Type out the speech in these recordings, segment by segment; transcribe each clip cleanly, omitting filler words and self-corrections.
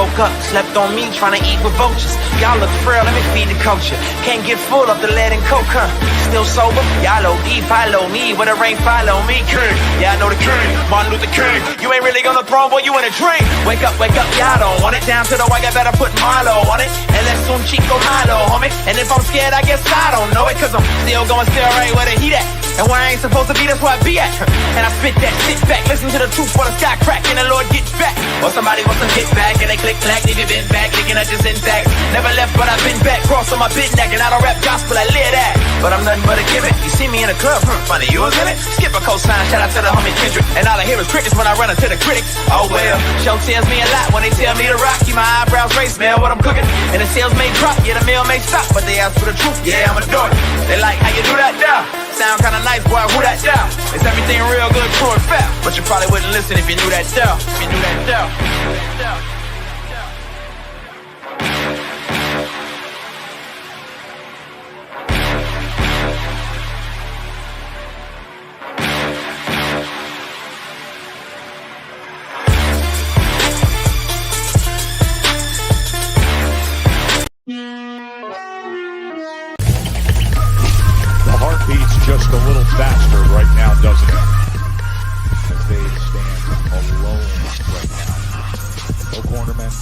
woke up, slept on me, trying to eat with vultures. Y'all look frail, let me feed the culture. Can't get full of the lead and coke, huh? Still sober? Y'all OD, follow me. Where the rain follow me, king. Yeah, I know the king, Martin Luther King. You ain't really gonna throw, boy, you in a dream. Wake up, y'all don't want it. Down to the wire, better put Marlo on it. And let's soon Chico Malo, homie. And if I'm scared, I guess I don't know it. Cause I'm still going right where the heat at. And where I ain't supposed to be, that's where I be at. And I spit that, sit back, listen to the truth for the sky crack, and the Lord get back. Or somebody wants to get back, and they click clack, leave you been back, thinking I just intact. Never left, but I've been back, cross on my bit neck, and I don't rap gospel, I live that. But I'm nothing but a gimmick. You see me in a club, funny, you was in it. Skip a cosign, shout out to the homie Kendrick. And all I hear is crickets when I run into the critics. Oh well, show tells me a lot when they tell me to rock. Keep my eyebrows raised, smell what I'm cooking. And the sales may drop, yeah, the meal may stop, but they ask for the truth, yeah, I'ma do it. They like how you do that now. Sound kinda nice, boy, who that down? Is everything real good, true and fair? But you probably wouldn't listen if you knew that down. If you knew that down. Just a little faster right now, doesn't it? As they stand alone right now. No cornermen.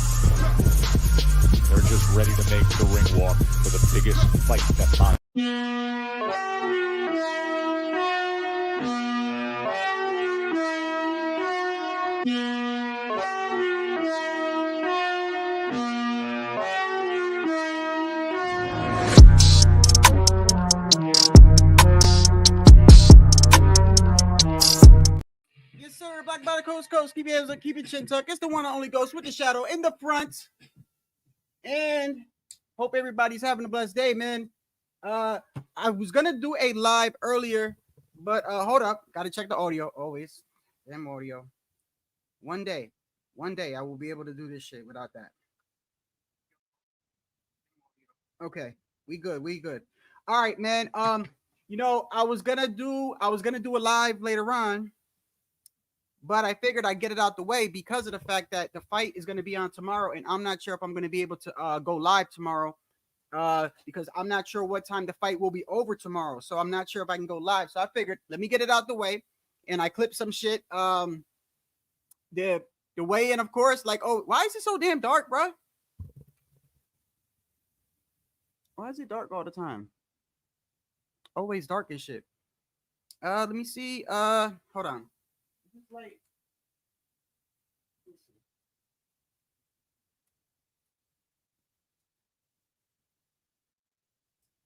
They're just ready to make the ring walk for the biggest fight that time. Black by the coast, keep your hands up, keep your chin tucked. It's the one and only Ghost with the shadow in the front. And hope everybody's having a blessed day, man. I was gonna do a live earlier, but hold up, gotta check the audio always. Damn audio. One day I will be able to do this shit without that. Okay, we good. All right, man. You know, I was gonna do a live later on. But I figured I'd get it out the way because of the fact that the fight is going to be on tomorrow, and I'm not sure if I'm going to be able to go live tomorrow because I'm not sure what time the fight will be over tomorrow. So I'm not sure if I can go live. So I figured, let me get it out the way, and I clipped some shit. The weigh-in, of course, like, oh, why is it so damn dark, bro? Why is it dark all the time? Always dark as shit. Let me see. Hold on. Like, is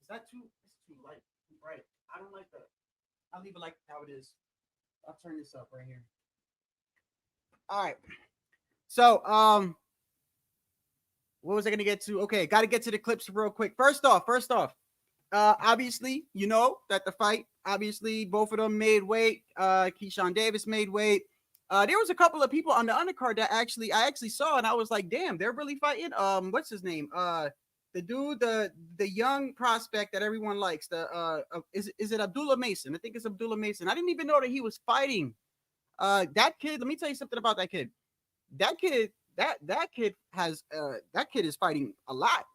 that too? It's too light, too bright. I don't like that. I'll leave it like how it is. I'll turn this up right here. All right. So, what was I gonna get to? Okay, got to get to the clips real quick. First off, obviously, you know that the fight. Obviously, both of them made weight. Keyshawn Davis made weight. There was a couple of people on the undercard that I actually saw, and I was like, damn, they're really fighting. What's his name? The dude, the young prospect that everyone likes. Is it Abdullah Mason? I think it's Abdullah Mason. I didn't even know that he was fighting. That kid. Let me tell you something about that kid. That kid is fighting a lot.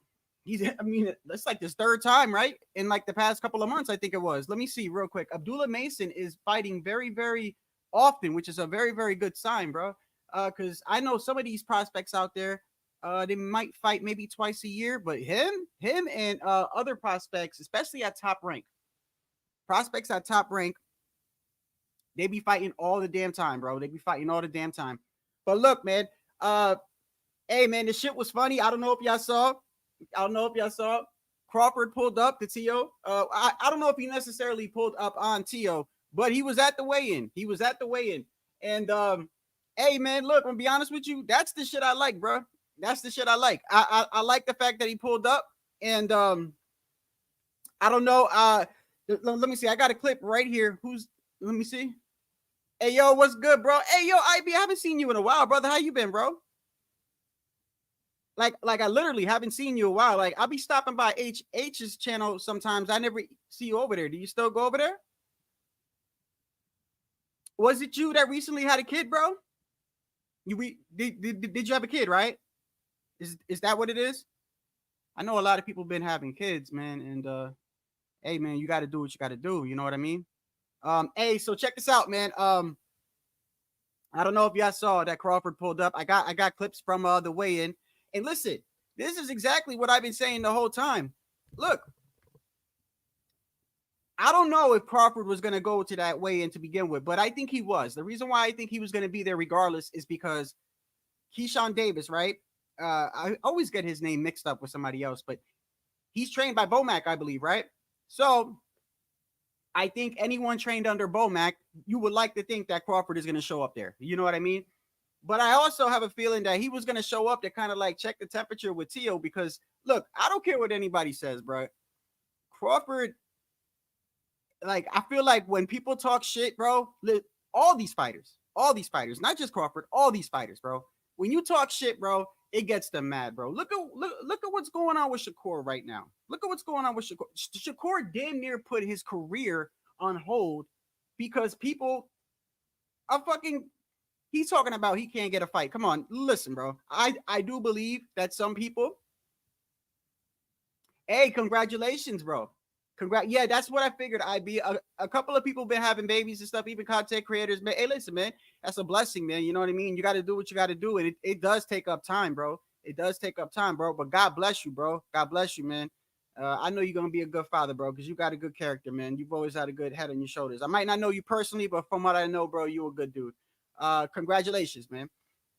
It's like this third time, right? In like the past couple of months, I think it was. Let me see real quick. Abdullah Mason is fighting very, very often, which is a very, very good sign, bro. Because I know some of these prospects out there, they might fight maybe twice a year, but him and other prospects, especially at top rank, they be fighting all the damn time, bro. They be fighting all the damn time. But look, man, hey, man, this shit was funny. I don't know if y'all saw. Crawford pulled up to T.O. I don't know if he necessarily pulled up on T.O., but he was at the weigh-in. And hey, man, look, I'm gonna be honest with you. That's the shit I like, bro. That's the shit I like. I like the fact that he pulled up. And I don't know. Let me see. I got a clip right here. Let me see. Hey, yo, what's good, bro? Hey, yo, IB, I haven't seen you in a while, brother. How you been, bro? Like I literally haven't seen you in a while. Like, I'll be stopping by H's channel sometimes. I never see you over there. Do you still go over there? Was it you that recently had a kid, bro? Did you have a kid, right? Is that what it is? I know a lot of people been having kids, man, and hey, man, you got to do what you got to do. You know what I mean? Hey, so check this out, man. I don't know if y'all saw that Crawford pulled up. I got clips from the weigh-in, and listen, this is exactly what I've been saying the whole time. Look, I don't know if Crawford was going to go to that weigh-in to begin with, but I think he was. The reason why I think he was going to be there regardless is because Keyshawn Davis, right? I always get his name mixed up with somebody else, but he's trained by Bomac, I believe, right? So I think anyone trained under Bomac, you would like to think that Crawford is going to show up there. You know what I mean? But I also have a feeling that he was going to show up to kind of like check the temperature with Tio because, look, I don't care what anybody says, bro. Crawford, like, I feel like when people talk shit, bro, all these fighters, not just Crawford, all these fighters, bro. When you talk shit, bro, it gets them mad, bro. Look at what's going on with Shakur right now. Look at what's going on with Shakur. Shakur damn near put his career on hold because people are fucking. He's talking about he can't get a fight. Come on, listen, bro. I do believe that some people. Hey, congratulations, bro. Yeah, that's what I figured. I'd be a couple of people been having babies and stuff, even content creators. Man, hey, listen, man, that's a blessing, man. You know what I mean? You got to do what you got to do, and it does take up time, bro. It does take up time, bro. But God bless you, bro. God bless you, man. I know you're gonna be a good father, bro, because you got a good character, man. You've always had a good head on your shoulders. I might not know you personally, but from what I know, bro, you a good dude. Congratulations, man.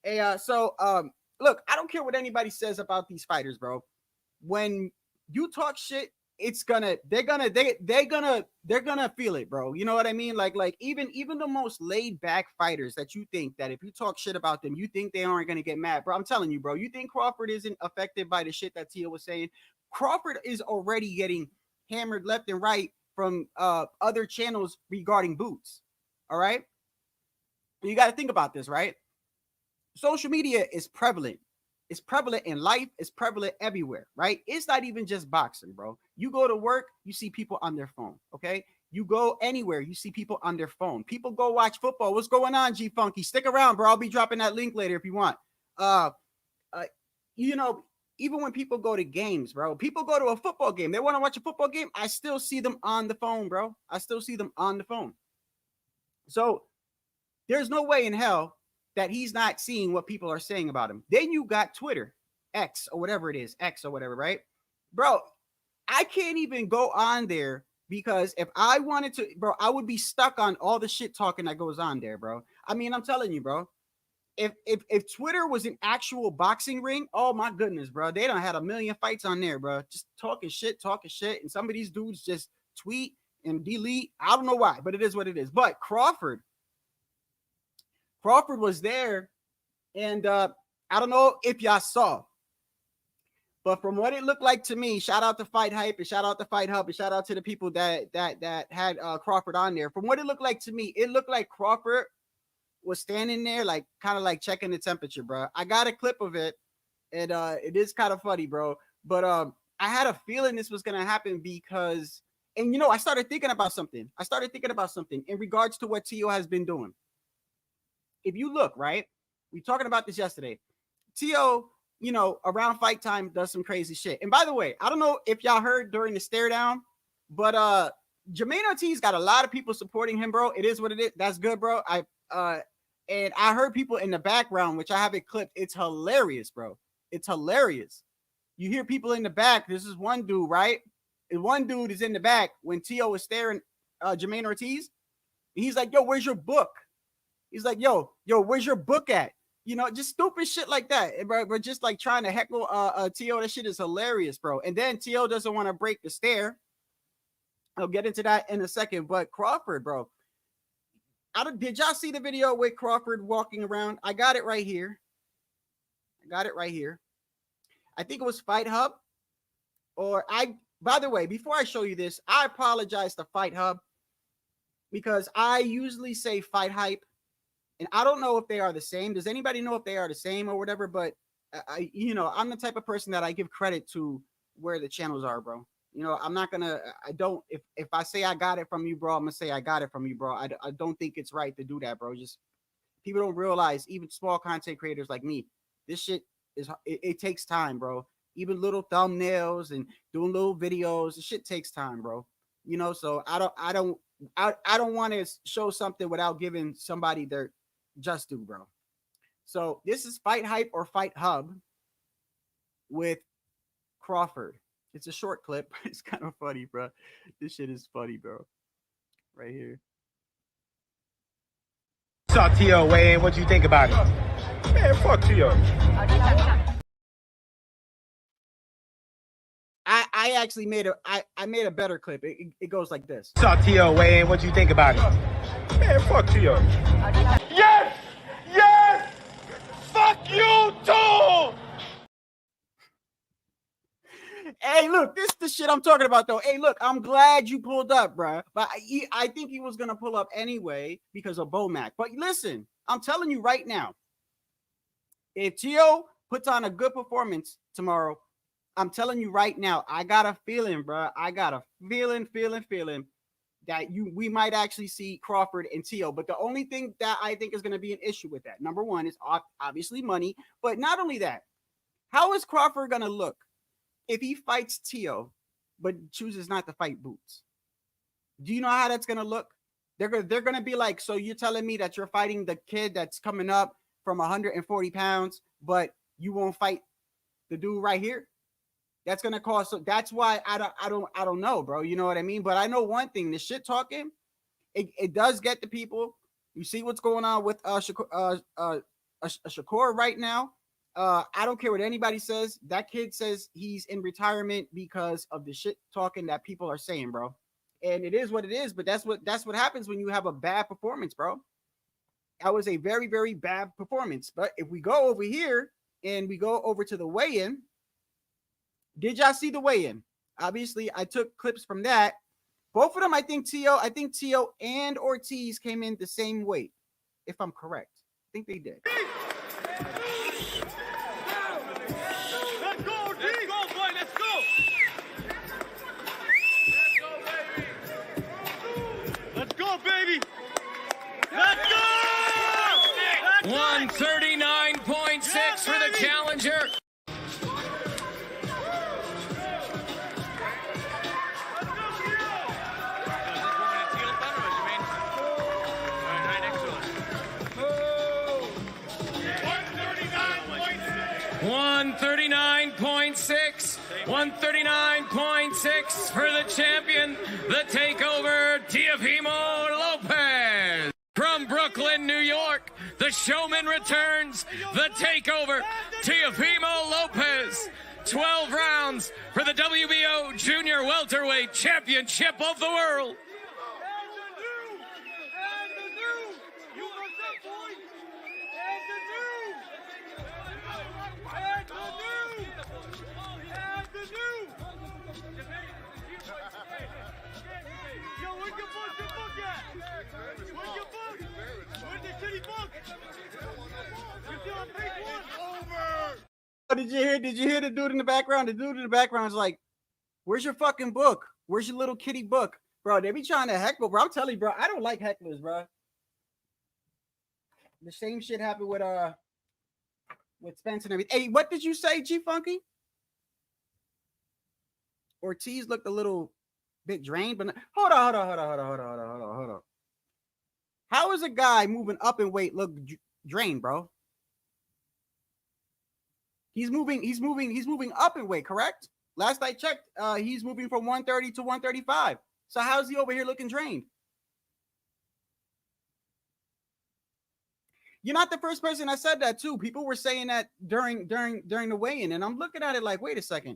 Hey, look, I don't care what anybody says about these fighters, bro. When you talk shit, they're gonna feel it, bro. You know what I mean? Like even the most laid back fighters that you think that if you talk shit about them, you think they aren't gonna get mad, bro. I'm telling you, bro. You think Crawford isn't affected by the shit that Tia was saying? Crawford is already getting hammered left and right from other channels regarding boots. All right, you got to think about this, right? Social media is prevalent. It's prevalent in life. It's prevalent everywhere, right? It's not even just boxing, bro. You go to work, you see people on their phone, okay? You go anywhere, you see people on their phone. People go watch football. What's going on, G Funky? Stick around, bro. I'll be dropping that link later if you want. You know, even when people go to games, bro, people go to a football game. They want to watch a football game. I still see them on the phone, bro. I still see them on the phone. So there's no way in hell that he's not seeing what people are saying about him. Then you got Twitter, X or whatever it is, right? Bro, I can't even go on there because if I wanted to, bro, I would be stuck on all the shit talking that goes on there, bro. I mean, I'm telling you, bro. If Twitter was an actual boxing ring, oh my goodness, bro, they done had a million fights on there, bro. Just talking shit, and some of these dudes just tweet and delete. I don't know why, but it is what it is. But Crawford was there, and I don't know if y'all saw, but from what it looked like to me, shout out to Fight Hype and shout out to Fight Hub and shout out to the people that had Crawford on there. From what it looked like to me, it looked like Crawford was standing there, like kind of like checking the temperature, bro. I got a clip of it, and it is kind of funny, bro. But I had a feeling this was gonna happen because, and you know, I started thinking about something. In regards to what Tio has been doing. If you look, right, we talking about this yesterday. Tio, you know, around fight time does some crazy shit. And by the way, I don't know if y'all heard during the stare down, but Jermaine Ortiz got a lot of people supporting him, bro. It is what it is. That's good, bro. And I heard people in the background, which I have it clipped. It's hilarious, bro. It's hilarious. You hear people in the back. This is one dude, right? And one dude is in the back when Tio was staring Jermaine Ortiz. He's like, yo, where's your book? He's like, yo, where's your book at? You know, just stupid shit like that. We're just like trying to heckle Tio. That shit is hilarious, bro. And then Tio doesn't want to break the stare. I'll get into that in a second. But Crawford, bro. Did y'all see the video with Crawford walking around? I got it right here. I think it was Fight Hub. By the way, before I show you this, I apologize to Fight Hub because I usually say Fight Hype. And I don't know if they are the same. Does anybody know if they are the same or whatever? But I'm the type of person that I give credit to where the channels are, bro. You know, if I say I got it from you, bro, I'm gonna say I got it from you, bro. I don't think it's right to do that, bro. Just people don't realize, even small content creators like me, this shit it takes time, bro. Even little thumbnails and doing little videos, the shit takes time, bro. You know, so I don't want to show something without giving somebody their just due, bro. So this is Fight Hype or Fight Hub with Crawford. It's a short clip. It's kind of funny, bro. This shit is funny, bro. Right here. Saw T.O. weigh in. What you think about it? Man, fuck T.O. I actually made I made a better clip. It goes like this. Saw T.O. weigh in. What you think about it? Man, fuck T.O. Yes! Yes! Fuck you too! Hey, look, this is the shit I'm talking about, though. Hey, look, I'm glad you pulled up, bro. But I think he was gonna pull up anyway because of Bomac. But listen, I'm telling you right now, if T.O. puts on a good performance tomorrow, I'm telling you right now, I got a feeling, bro. I got a feeling that we might actually see Crawford and T.O. But the only thing that I think is going to be an issue with that, number one, is obviously money. But not only that, how is Crawford going to look if he fights T.O. but chooses not to fight Boots? Do you know how that's going to look? They're going to be like, so you're telling me that you're fighting the kid that's coming up from 140 pounds, but you won't fight the dude right here? That's gonna cost. So that's why I don't know, bro. You know what I mean? But I know one thing: the shit talking, it does get the people. You see what's going on with Shakur right now. I don't care what anybody says. That kid says he's in retirement because of the shit talking that people are saying, bro. And it is what it is. But that's what happens when you have a bad performance, bro. That was a very, very bad performance. But if we go over here and we go over to the weigh-in. Did y'all see the weigh-in? Obviously, I took clips from that. Both of them, I think T.O. and Ortiz came in the same weight, if I'm correct. I think they did. Let's go, Ortiz. Let's go, boy. Let's go. Let's go, baby. Let's go. 139.6 for the challenger. $139.6 for the champion, the takeover, Teofimo Lopez. From Brooklyn, New York, the showman returns, the takeover, Teofimo Lopez. 12 rounds for the WBO Junior Welterweight Championship of the World. Did you hear the dude in the background? The dude in the background is like, where's your fucking book? Where's your little kitty book? Bro, they be trying to heckle, bro. I'm telling you, bro, I don't like hecklers, bro. The same shit happened with Spence and everything. Hey, what did you say, G Funky? Ortiz looked a little bit drained, but hold on. How is a guy moving up in weight look drained, bro? He's moving up in weight, correct? Last I checked, he's moving from 130 to 135. So how's he over here looking drained? You're not the first person that said that too. People were saying that during the weigh-in, and I'm looking at it like, wait a second,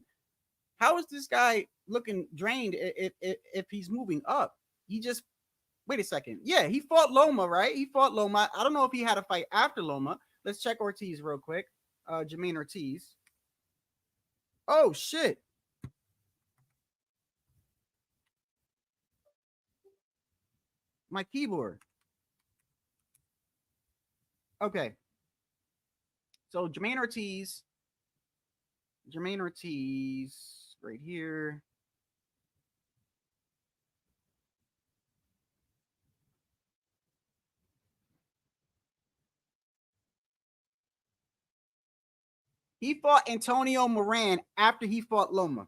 how is this guy looking drained if he's moving up? He just wait a second. Yeah, he fought Loma, right? He fought Loma. I don't know if he had a fight after Loma. Let's check Ortiz real quick. Jermaine Ortiz. Oh shit. My keyboard. Okay. So Jermaine Ortiz right here. He fought Antonio Moran after he fought Loma.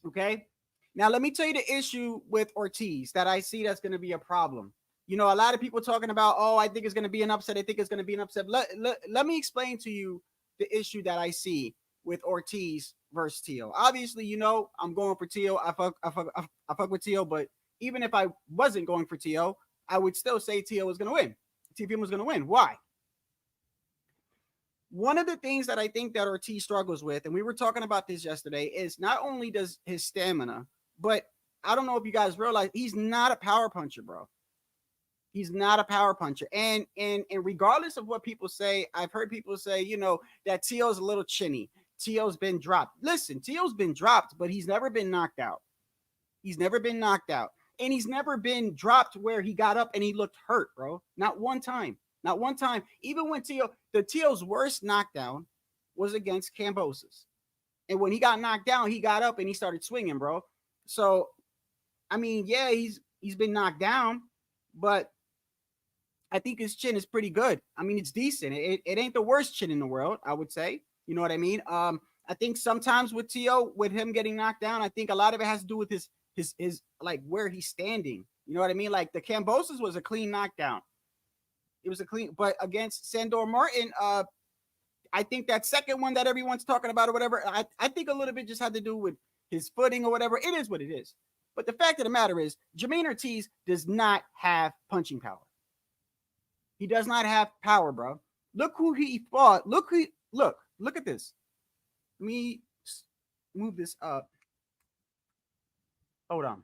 Okay. Now, let me tell you the issue with Ortiz that I see that's going to be a problem. You know, a lot of people talking about, oh, I think it's going to be an upset. I think it's going to be an upset. Let me explain to you the issue that I see with Ortiz versus Tio. Obviously, you know, I'm going for Tio. I fuck with Tio, but even if I wasn't going for Tio, I would still say Tio was going to win. TPM was going to win. Why? One of the things that I think that Ortiz struggles with, and we were talking about this yesterday, is not only does his stamina, but I don't know if you guys realize he's not a power puncher, bro. He's not a power puncher. And regardless of what people say, I've heard people say, you know, that Tio's a little chinny. Tio's been dropped. Listen, Tio's been dropped, but he's never been knocked out. He's never been knocked out. And he's never been dropped where he got up and he looked hurt, bro. Not one time. Not one time. Even when Tio's worst knockdown was against Kambosos. And when he got knocked down, he got up and he started swinging, bro. So, I mean, yeah, he's been knocked down, but I think his chin is pretty good. I mean, it's decent. It ain't the worst chin in the world, I would say. You know what I mean? I think sometimes with Tio, with him getting knocked down, I think a lot of it has to do with his like where he's standing. You know what I mean? Like the Kambosos was a clean knockdown. It was a clean, but against Sandor Martin, I think that second one that everyone's talking about or whatever, I think a little bit just had to do with his footing or whatever. It is what it is. But the fact of the matter is, Jermaine Ortiz does not have punching power. He does not have power, bro. Look who he fought. Look at this. Let me move this up. Hold on.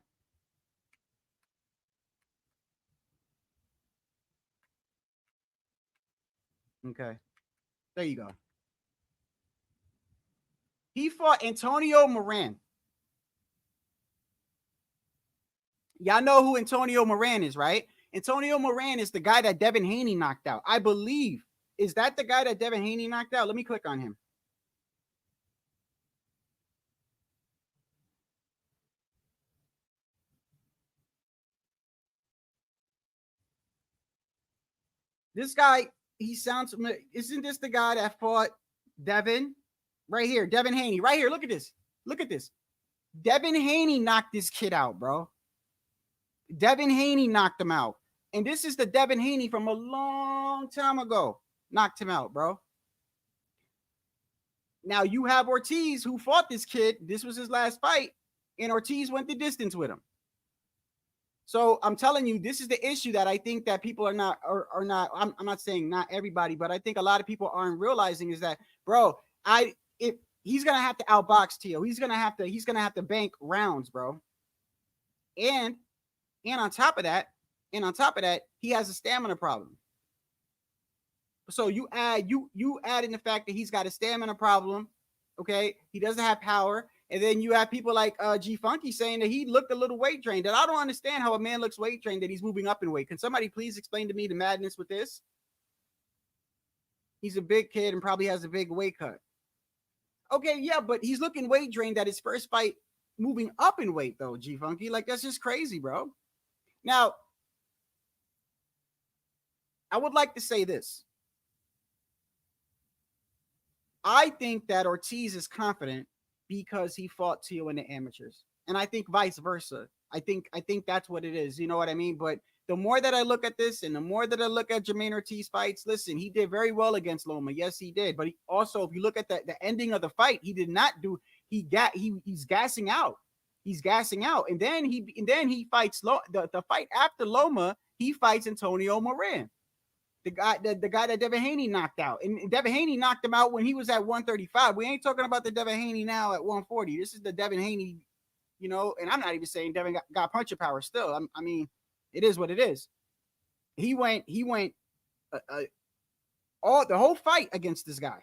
Okay. There you go. He fought Antonio Moran. Y'all know who Antonio Moran is, right? Antonio Moran is the guy that Devin Haney knocked out. I believe. Is that the guy that Devin Haney knocked out? Let me click on him. This guy, he sounds familiar. Isn't this the guy that fought Devin? Right here, Devin Haney. Right here, look at this. Look at this. Devin Haney knocked this kid out, bro. Devin Haney knocked him out. And this is the Devin Haney from a long time ago. Knocked him out, bro. Now you have Ortiz who fought this kid. This was his last fight. And Ortiz went the distance with him. So I'm telling you, this is the issue that I think that people are not, I'm not saying not everybody, but I think a lot of people aren't realizing is that, bro, if he's going to have to outbox Tio, he's going to have to bank rounds, bro. And on top of that, he has a stamina problem. So you add in the fact that he's got a stamina problem. Okay. He doesn't have power. And then you have people like G Funky saying that he looked a little weight drained. And I don't understand how a man looks weight drained that he's moving up in weight. Can somebody please explain to me the madness with this? He's a big kid and probably has a big weight cut. Okay, yeah, but he's looking weight drained at his first fight, moving up in weight though, G Funky. Like that's just crazy, bro. Now, I would like to say this. I think that Ortiz is confident because he fought Tio in the amateurs. And I think vice versa. I think that's what it is. You know what I mean? But the more that I look at this and the more that I look at Jermaine Ortiz fights, listen, he did very well against Loma. Yes, he did. But he also, if you look at the ending of the fight, he did not do, he's gassing out. He's gassing out. And then he fights the fight after Loma, he fights Antonio Moran. The guy that Devin Haney knocked out. And Devin Haney knocked him out when he was at 135. We ain't talking about the Devin Haney now at 140. This is the Devin Haney, you know, and I'm not even saying Devin got puncher power still. I mean, it is what it is. He went the whole fight against this guy.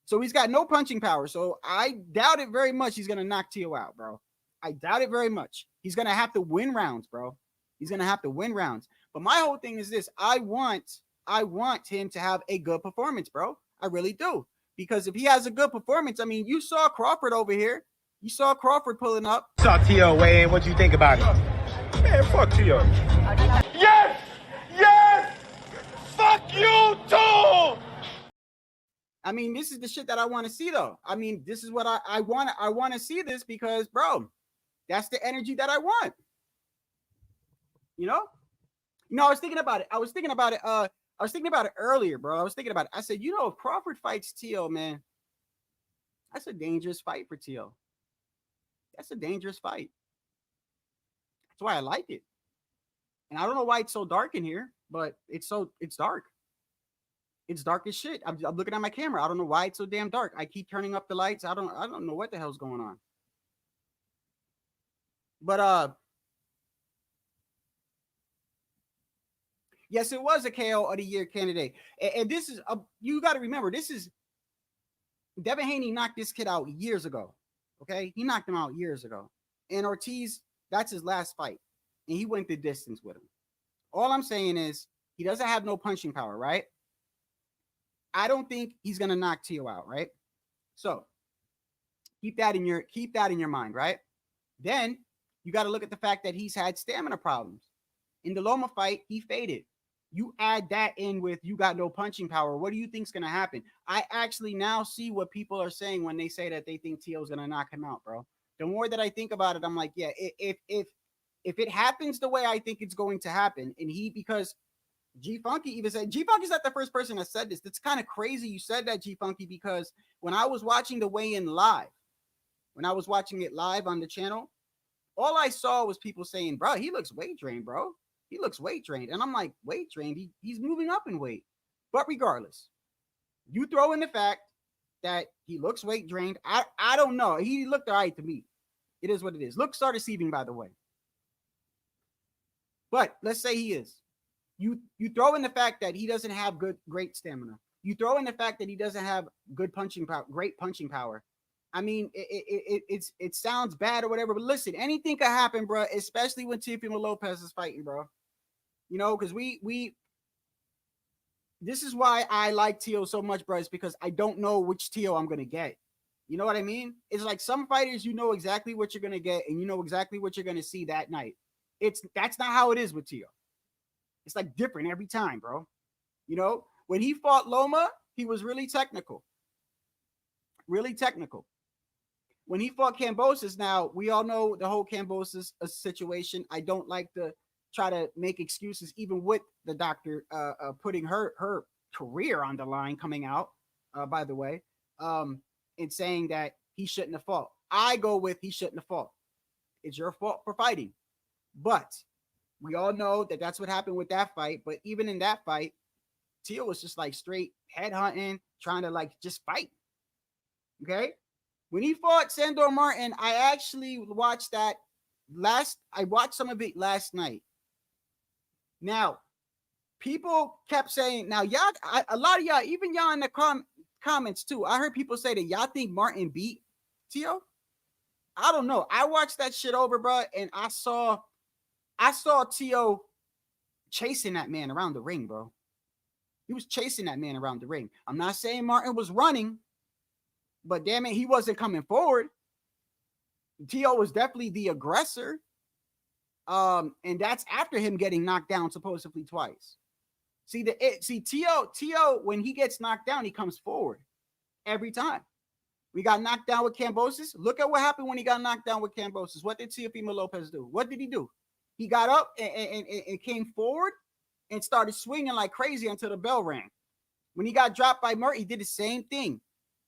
So he's got no punching power. So I doubt it very much he's going to knock Tio out, bro. I doubt it very much. He's going to have to win rounds, bro. He's going to have to win rounds. But my whole thing is this. I want him to have a good performance, bro. I really do. Because if he has a good performance, I mean, you saw Crawford over here. You saw Crawford pulling up. Saw Tio weigh in. What you think about it? Man, fuck Tio. Yes! Yes! Fuck you too! I mean, this is the shit that I want to see, though. I mean, this is what I want. I want to see this because, bro, that's the energy that I want. You know? I was thinking about it. I was thinking about it earlier, bro. I was thinking about it. I said, if Crawford fights Teal, man, that's a dangerous fight for Teal. That's a dangerous fight. That's why I like it. And I don't know why it's so dark in here, but it's dark. It's dark as shit. I'm looking at my camera. I don't know why it's so damn dark. I keep turning up the lights. I don't know what the hell's going on. But yes, it was a KO of the year candidate. And this is you got to remember, this is Devin Haney knocked this kid out years ago. Okay, he knocked him out years ago. And Ortiz, that's his last fight, and he went the distance with him. All I'm saying is he doesn't have no punching power, right? I don't think he's gonna knock Teal out, right? So keep that in your mind, right? Then you got to look at the fact that he's had stamina problems. In the Loma fight, he faded. You add that in with you got no punching power. What do you think's gonna happen? I actually now see what people are saying when they say that they think Teal's gonna knock him out, bro. The more that I think about it, I'm like, yeah, if it happens the way I think it's going to happen, and because G Funky even said, G Funky's not the first person that said this. It's kind of crazy you said that, G Funky, because when I was watching the weigh-in live, when I was watching it live on the channel, all I saw was people saying, bro, he looks weight drained, bro. He looks weight drained. And I'm like, weight drained? He's moving up in weight. But regardless, you throw in the fact that he looks weight drained. I don't know. He looked all right to me. It is what it is. Looks are deceiving, by the way. But let's say he is. You throw in the fact that he doesn't have great stamina. You throw in the fact that he doesn't have good punching power, great punching power. I mean, it sounds bad or whatever, but listen, anything could happen, bro, especially when Teofimo Lopez is fighting, bro. Because this is why I like Teo so much, bro, is because I don't know which Teo I'm going to get. You know what I mean? It's like some fighters, you know exactly what you're going to get, and you know exactly what you're going to see that night. That's not how it is with Teo. It's like different every time, bro. When he fought Loma, he was really technical. Really technical. When he fought Kambosos, now we all know the whole Kambosos situation. I don't like to try to make excuses, even with the doctor putting her career on the line coming out, by the way, and saying that he shouldn't have fought. I go with he shouldn't have fought. It's your fault for fighting. But we all know that that's what happened with that fight. But even in that fight, Teal was just like straight headhunting, trying to like just fight. Okay? When he fought Sandor Martin, I actually watched that I watched some of it last night. Now, people kept saying, now y'all, a lot of y'all, even y'all in the comments too, I heard people say that y'all think Martin beat Teal. I don't know. I watched that shit over, bro, and I saw Teal chasing that man around the ring, bro. He was chasing that man around the ring. I'm not saying Martin was running, but damn it, he wasn't coming forward. Teal was definitely the aggressor. And that's after him getting knocked down supposedly twice. Teal, when he gets knocked down, he comes forward every time. We got knocked down with Kambosos. Look at what happened when he got knocked down with Kambosos. What did Teofimo Lopez do? What did he do? He got up and came forward and started swinging like crazy until the bell rang. When he got dropped by Murray, he did the same thing.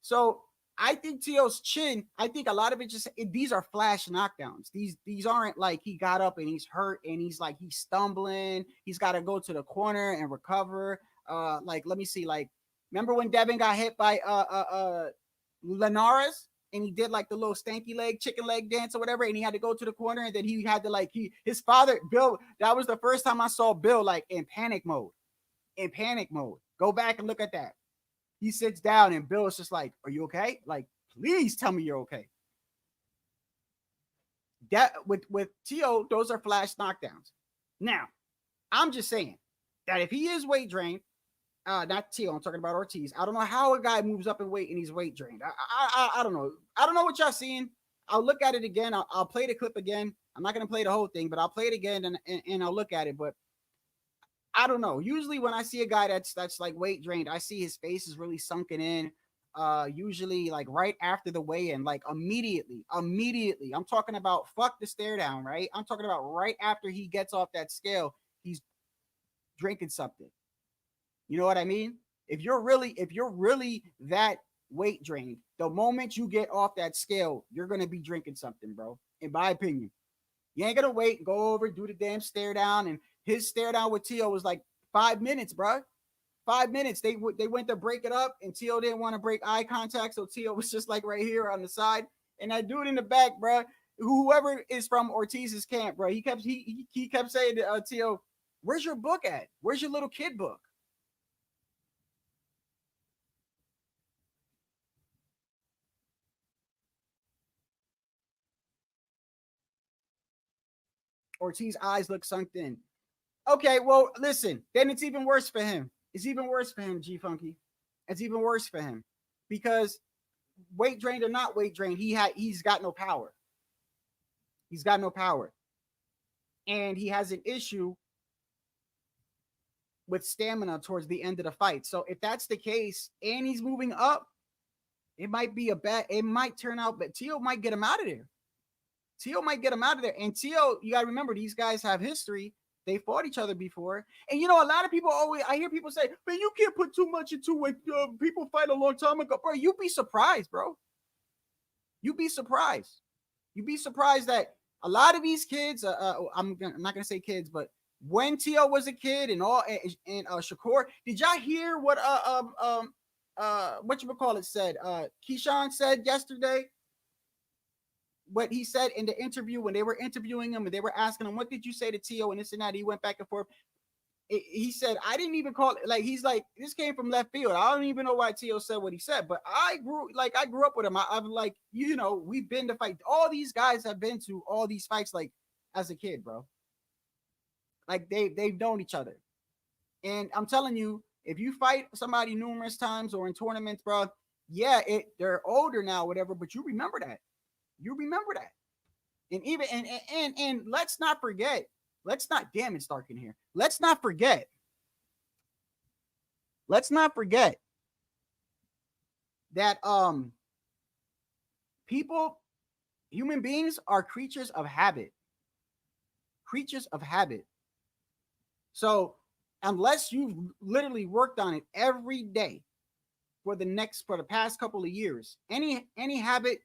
So I think Teal's chin, I think a lot of it these are flash knockdowns. These aren't like he got up and he's hurt and he's stumbling. He's got to go to the corner and recover. Let me see. Remember when Devin got hit by Linares and he did like the little stanky leg, chicken leg dance or whatever, and he had to go to the corner and then he had to his father, Bill, that was the first time I saw Bill in panic mode. Go back and look at that. He sits down and Bill is just like, are you okay? Please tell me you're okay. That with Teo, those are flash knockdowns. Now, I'm just saying that if he is weight drained, not Teo, I'm talking about Ortiz. I don't know how a guy moves up in weight and he's weight drained. I don't know. I don't know what y'all seeing. I'll look at it again. I'll play the clip again. I'm not going to play the whole thing, but I'll play it again and I'll look at it. But I don't know. Usually when I see a guy that's like weight drained, I see his face is really sunken in. usually like right after the weigh-in, like immediately. I'm talking about fuck the stare down, right? I'm talking about right after he gets off that scale, he's drinking something. You know what I mean? If you're really that weight drained, the moment you get off that scale, you're gonna be drinking something, bro. In my opinion, you ain't gonna wait, go over, do the damn stare down, and his stare down with Tio was like 5 minutes, bro. 5 minutes. They went to break it up, and Tio didn't want to break eye contact, so Tio was just like right here on the side, and that dude in the back, bro, whoever is from Ortiz's camp, bro, he kept saying to Tio, "Where's your book at? Where's your little kid book?" Ortiz's eyes look sunk in. Okay, well, listen, then it's even worse for him. It's even worse for him, G Funky. It's even worse for him because weight drained or not weight drained, he's got no power. He's got no power. And he has an issue with stamina towards the end of the fight. So if that's the case and he's moving up, it might be it might turn out, but Tio might get him out of there. And Tio, you got to remember, these guys have history. They fought each other before. And, a lot of people I hear people say, man, you can't put too much into when people fight a long time ago. Bro, you'd be surprised, bro. You'd be surprised. You'd be surprised that a lot of these kids, I'm not going to say kids, but when Tio was a kid and Shakur, did y'all hear what said? Keyshawn said yesterday? What he said in the interview when they were interviewing him and they were asking him, what did you say to Tio and this and that? He went back and forth. He said, I didn't even call it. Like, he's like, this came from left field. I don't even know why Tio said what he said, but I grew up with him. I'm like, we've been to fight. All these guys have been to all these fights, like, as a kid, bro. Like, they've known each other. And I'm telling you, if you fight somebody numerous times or in tournaments, bro, yeah, they're older now, whatever, but you remember that. And even and let's not forget, damn, it's dark in here. Let's not forget that human beings are creatures of habit. So unless you've literally worked on it every day for the past couple of years, any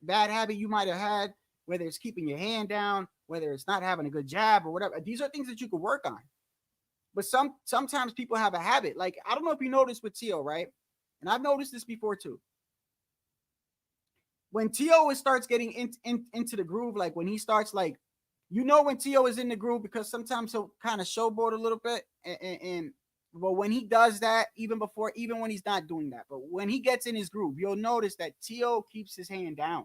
bad habit you might have had, whether it's keeping your hand down, whether it's not having a good jab or whatever, these are things that you could work on. But sometimes people have a habit. Like, I don't know if you noticed with Tio, right? And I've noticed this before too. When Tio starts getting into the groove, like when he starts, like, when Tio is in the groove, because sometimes he'll kind of showboat a little bit, but when he does that, even when he's not doing that, but when he gets in his groove, you'll notice that Tio keeps his hand down.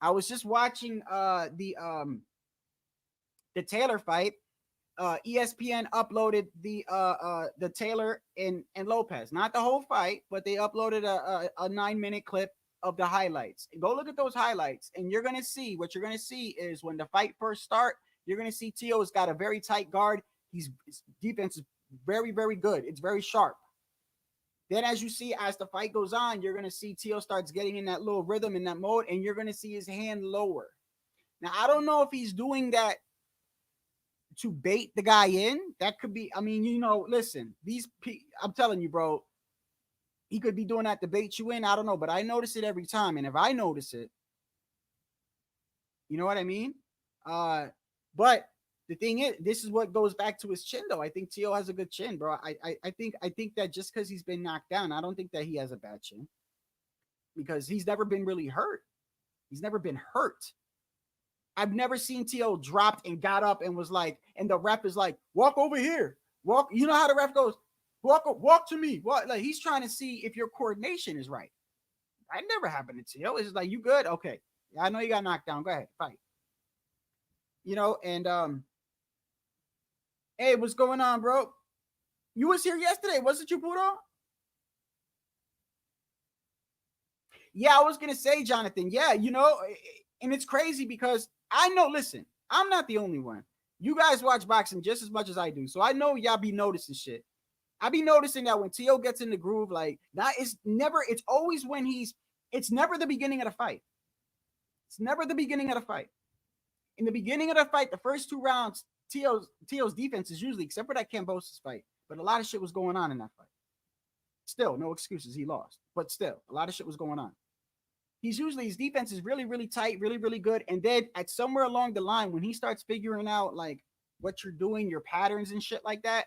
I was just watching the Taylor fight. ESPN uploaded the Taylor and Lopez, not the whole fight, but they uploaded a 9-minute clip of the highlights. Go look at those highlights, and you're gonna see what you're gonna see is when the fight first starts, you're gonna see Tio's got a very tight guard. His defense is very, very good. It's very sharp. Then as you see, as the fight goes on, you're going to see Tio starts getting in that little rhythm, in that mode, and you're going to see his hand lower. Now, I don't know if he's doing that to bait the guy in. That could be, listen, I'm telling you, bro, he could be doing that to bait you in. I don't know, but I notice it every time. And if I notice it, you know what I mean? But the thing is, this is what goes back to his chin, though. I think Tio has a good chin, bro. I think that just because he's been knocked down, I don't think that he has a bad chin, because he's never been really hurt. He's never been hurt. I've never seen Tio dropped and got up and was like, and the ref is like, walk over here, walk. You know how the ref goes, walk to me. What? Like, he's trying to see if your coordination is right. That never happened to Tio. It's just like, you good? Okay. I know you got knocked down. Go ahead, fight. And hey, what's going on, bro? You was here yesterday, wasn't you, Budo? Yeah, I was gonna say, Jonathan. Yeah, and it's crazy because I know. Listen, I'm not the only one. You guys watch boxing just as much as I do, so I know y'all be noticing shit. I be noticing that when Tio gets in the groove, like that is never, it's always when it's never the beginning of the fight. It's never the beginning of the fight. In the beginning of the fight, the first 2 rounds, Tio's defense is usually, except for that Kambosos fight, but a lot of shit was going on in that fight. Still, no excuses, he lost. But still, a lot of shit was going on. His defense is really, really tight, really, really good. And then at somewhere along the line, when he starts figuring out like what you're doing, your patterns and shit like that,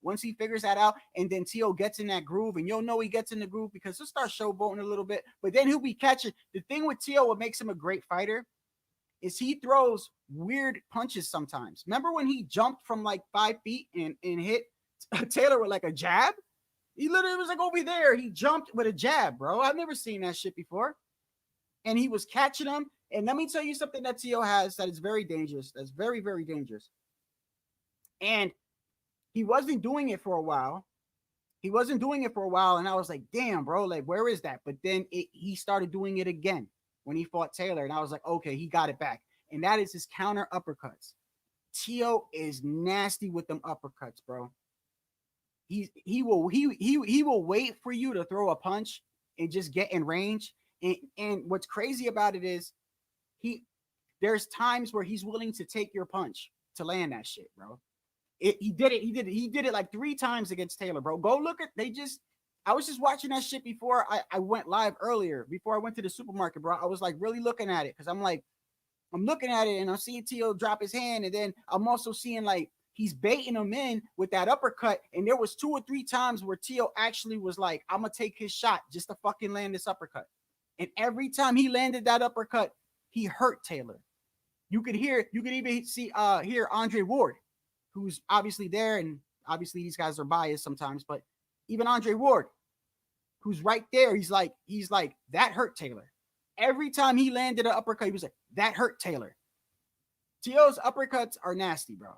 once he figures that out, and then Tio gets in that groove, and you'll know he gets in the groove because he'll start showboating a little bit, but then he'll be catching. The thing with Tio, what makes him a great fighter, is he throws weird punches sometimes. Remember when he jumped from like 5 feet and hit Taylor with like a jab? He literally was like over there. He jumped with a jab, bro. I've never seen that shit before. And he was catching him. And let me tell you something that Tio has that is very dangerous. That's very, very dangerous. And he wasn't doing it for a while. And I was like, damn, bro, like, where is that? But then he started doing it again when he fought Taylor. And I was like, okay, he got it back. And that is his counter uppercuts. Tio is nasty with them uppercuts, bro. He will wait for you to throw a punch and just get in range. And what's crazy about it is there's times where he's willing to take your punch to land that shit, bro. He did it like 3 times against Taylor, bro. Go look at I was just watching that shit before I went live earlier, before I went to the supermarket, bro. I was like really looking at it because I'm looking at it and I'm seeing Tio drop his hand, and then I'm also seeing like he's baiting him in with that uppercut. And there was 2 or 3 times where Tio actually was like, I'm gonna take his shot just to fucking land this uppercut. And every time he landed that uppercut, he hurt Taylor. You could even hear Andre Ward, who's obviously there, and obviously these guys are biased sometimes, but even Andre Ward, who's right there, he's like, that hurt Taylor. Every time he landed an uppercut, he was like, that hurt Taylor. Tio's uppercuts are nasty, bro.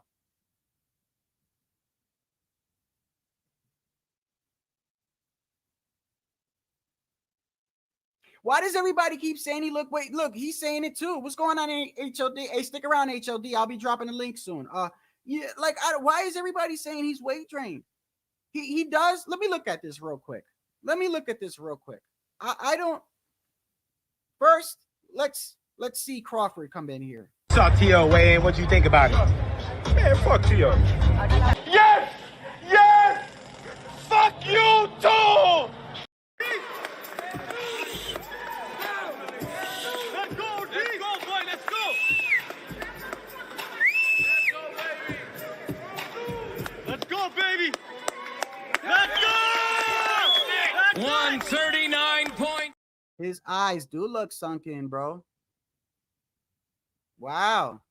Why does everybody keep saying look, he's saying it too. What's going on in HOD? Hey, stick around, HOD. I'll be dropping a link soon. Yeah, like, why is everybody saying he's weight trained? He does. Let me look at this real quick. I don't. First, let's see Crawford come in here. Saw Tio weigh in. What you think about it? Man, fuck Tio. Yes! Yes! Fuck you too! Let's go, D! Let's go, boy, let's go! Let's go, baby! Let's go! 139 points. His eyes do look sunken, bro. Wow.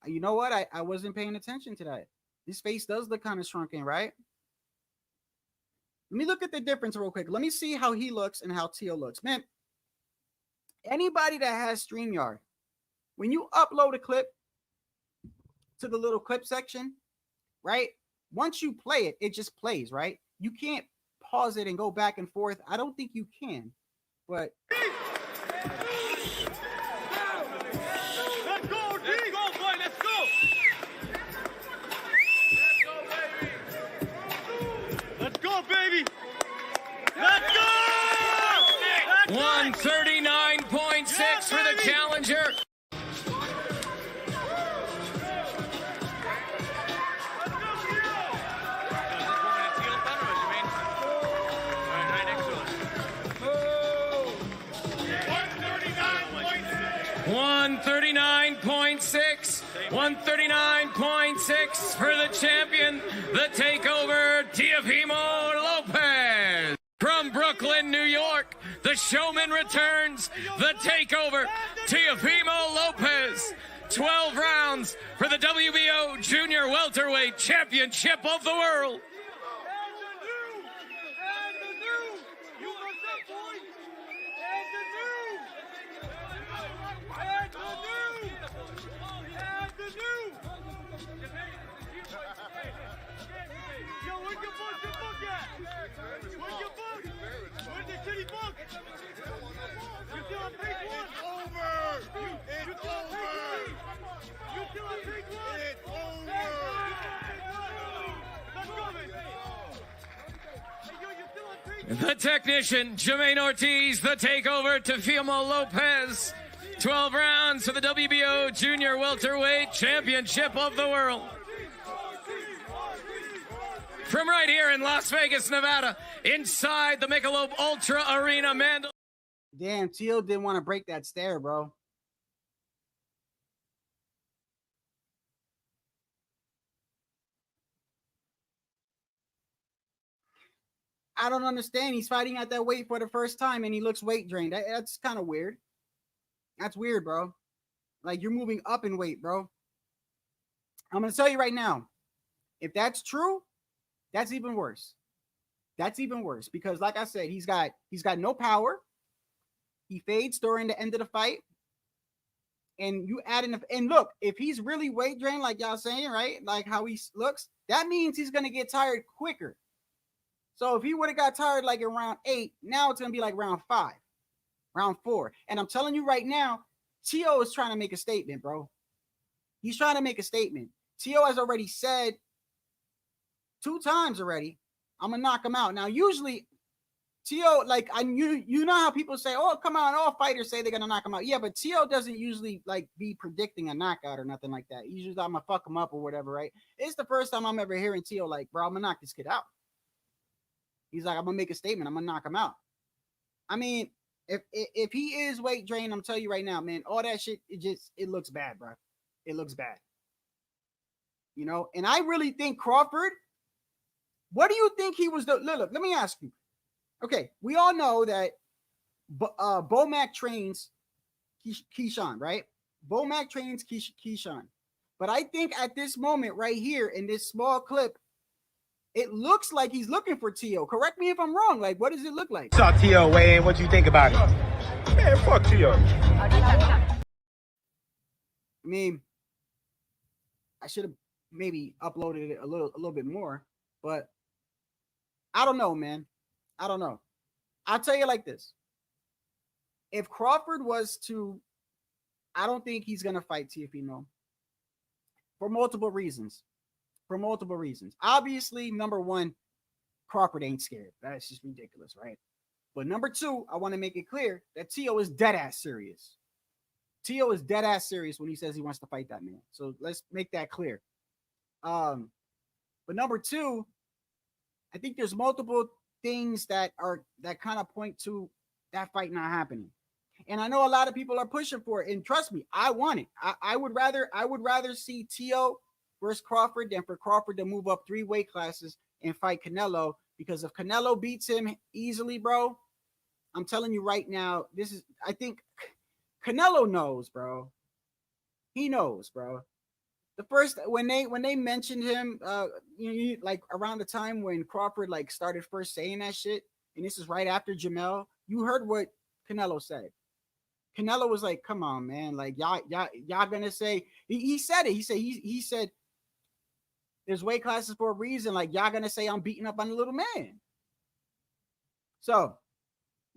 You know what? I wasn't paying attention to that. His face does look kind of shrunken, right? Let me look at the difference real quick. Let me see how he looks and how Tio looks. Man, anybody that has StreamYard, when you upload a clip to the little clip section, right? Once you play it, it just plays, right? You can't pause it and go back and forth. I don't think you can, but Let's go, D! Let's go, boy, let's go! Let's go, baby! Let's go! 139.6 for the challenger. $139.6 for the champion, the takeover, Teofimo Lopez. From Brooklyn, New York, the showman returns, the takeover, Teofimo Lopez. 12 rounds for the WBO Junior Welterweight Championship of the World. The technician, Jermaine Ortiz, the takeover, Teofimo Lopez. 12 rounds for the WBO Junior Welterweight Championship of the World. From right here in Las Vegas, Nevada, inside the Michelob Ultra Arena, Mandel. Damn, Teal didn't want to break that stare, bro. I don't understand. He's fighting at that weight for the first time and he looks weight drained. That's kind of weird. That's weird, bro. Like, you're moving up in weight, bro. I'm going to tell you right now, if that's true, that's even worse. That's even worse because, like I said, he's got no power. He fades during the end of the fight. And you add in, and look, if he's really weight drained, like y'all saying, right? Like how he looks, that means he's going to get tired quicker. So if he would have got tired like in round 8, now it's going to be like round 5, round 4. And I'm telling you right now, Tio is trying to make a statement, bro. He's trying to make a statement. Tio has already said 2 times already, I'm going to knock him out. Now, usually, Tio, like, you know how people say, oh, come on, all fighters say they're going to knock him out. Yeah, but Tio doesn't usually, like, be predicting a knockout or nothing like that. Usually, I'm going to fuck him up or whatever, right? It's the first time I'm ever hearing Tio, like, bro, I'm going to knock this kid out. He's like, I'm going to make a statement. I'm going to knock him out. I mean, if he is weight drained, I'm telling you right now, man, all that shit, it looks bad, bro. It looks bad. You know, and I really think Crawford, what do you think he was? Look, let me ask you. Okay, we all know that Bomac trains Keyshawn, right? Bomac trains Keyshawn. But I think at this moment right here in this small clip, it looks like he's looking for Tio. Correct me if I'm wrong. Like, what does it look like? Saw T.O. weigh in. What you think about it? Man, fuck T.O. I mean, I should have maybe uploaded it a little bit more, but I don't know, man. I don't know. I'll tell you like this. If Crawford was to, I don't think he's going to fight Teofimo for multiple reasons. For multiple reasons. Obviously, number one, Crawford ain't scared. That's just ridiculous, right? But number two, I want to make it clear that Tio is dead ass serious. Tio is dead ass serious when he says he wants to fight that man. So let's make that clear. But number two, I think there's multiple things that kind of point to that fight not happening. And I know a lot of people are pushing for it. And trust me, I want it. I would rather see Tio versus Crawford than for Crawford to move up 3 weight classes and fight Canelo. Because if Canelo beats him easily, bro, I'm telling you right now, I think Canelo knows, bro. He knows, bro. The first when they mentioned him, like around the time when Crawford like started first saying that shit, and this is right after Jamel, you heard what Canelo said. Canelo was like, "Come on, man! Like y'all gonna say?" He said it. He said, "There's weight classes for a reason. Like y'all gonna say I'm beating up on the little man." So,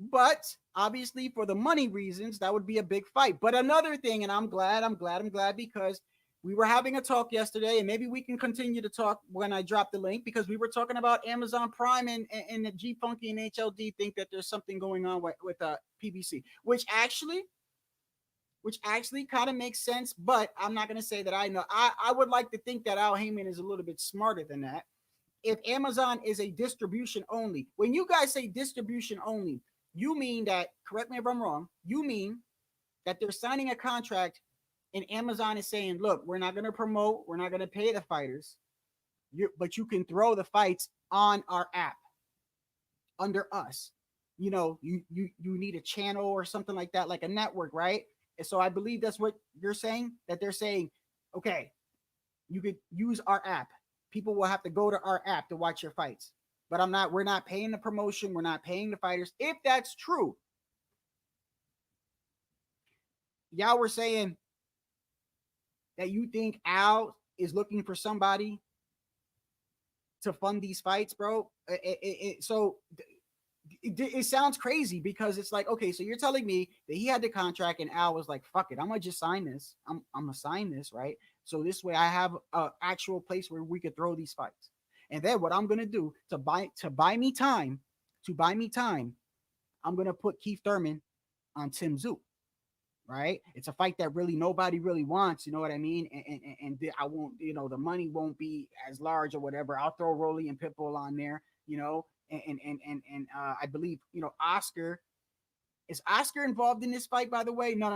but obviously for the money reasons, that would be a big fight. But another thing, and I'm glad because we were having a talk yesterday, and maybe we can continue to talk when I drop the link, because we were talking about Amazon Prime and the G Funky and HLD think that there's something going on with PBC, which actually kind of makes sense, but I'm not going to say that I know. I would like to think that Al Heyman is a little bit smarter than that. If Amazon is a distribution only, when you guys say distribution only, you mean that, correct me if I'm wrong, you mean that they're signing a contract and Amazon is saying, look, we're not going to promote, we're not going to pay the fighters, but you can throw the fights on our app under us. You know, you need a channel or something like that, like a network, right? And so I believe that's what you're saying, that they're saying, okay, you could use our app. People will have to go to our app to watch your fights. But we're not paying the promotion, we're not paying the fighters. If that's true, y'all were saying that you think Al is looking for somebody to fund these fights, bro. So it sounds crazy, because it's like, okay, so you're telling me that he had the contract and Al was like, fuck it, I'm gonna just sign this. I'm gonna sign this, right? So this way I have an actual place where we could throw these fights. And then what I'm gonna do to buy me time to buy me time, I'm going to put Keith Thurman on Tim Tszyu. Right? It's a fight that really nobody really wants. You know what I mean? And I won't, you know, the money won't be as large or whatever. I'll throw Rolly and Pitbull on there, you know, and I believe, you know, Oscar. Is Oscar involved in this fight, by the way? No.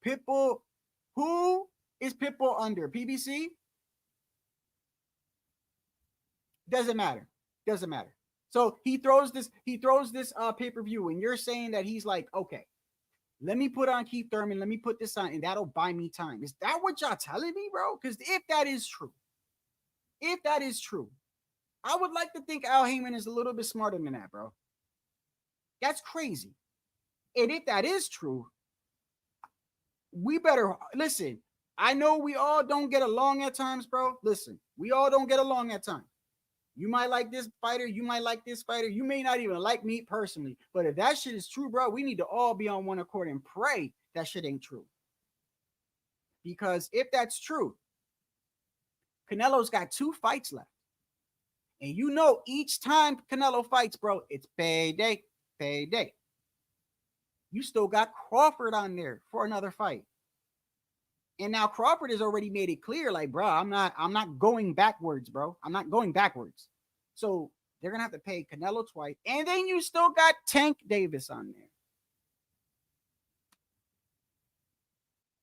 Pitbull. Who is Pitbull under? PBC? Doesn't matter. So he throws this pay-per-view, and you're saying that he's like, okay, let me put on Keith Thurman, let me put this on, and that'll buy me time. Is that what y'all telling me, bro? Because if that is true, I would like to think Al Heyman is a little bit smarter than that, bro. That's crazy. And if that is true, we better listen. I know we all don't get along at times, bro. Listen, we all don't get along at times. You might like this fighter. You might like this fighter. You may not even like me personally. But if that shit is true, bro, we need to all be on one accord and pray that shit ain't true. Because if that's true, Canelo's got 2 fights left. And you know each time Canelo fights, bro, it's payday. You still got Crawford on there for another fight. And now Crawford has already made it clear, like, bro, I'm not going backwards, bro. I'm not going backwards. So they're gonna have to pay Canelo twice, and then you still got Tank Davis on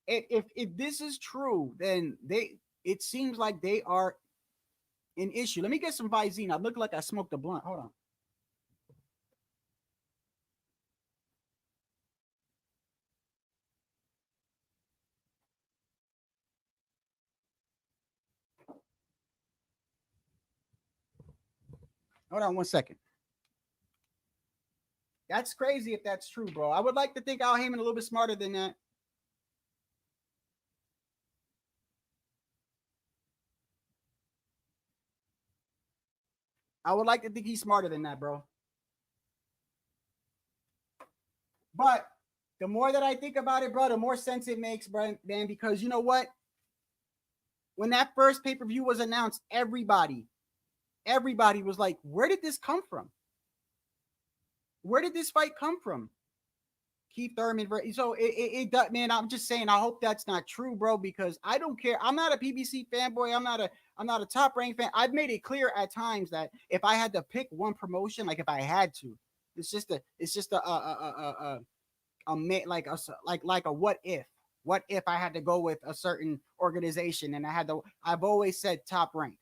there. If this is true, then it seems like they are an issue. Let me get some Visine. I look like I smoked a blunt. Hold on. Hold on 1 second. That's crazy if that's true, bro. I would like to think Al Heyman a little bit smarter than that. I would like to think he's smarter than that, bro. But the more that I think about it, bro, the more sense it makes, bro, man, because you know what? When that first pay-per-view was announced, everybody was like, where did this come from? Where did this fight come from? Keith Thurman. So it man, I'm just saying, I hope that's not true, bro, because I don't care. I'm not a PBC fanboy. I'm not a Top Rank fan. I've made it clear at times that if I had to pick one promotion, like if I had to, it's just a what if I had to go with a certain organization, and I've always said Top Rank.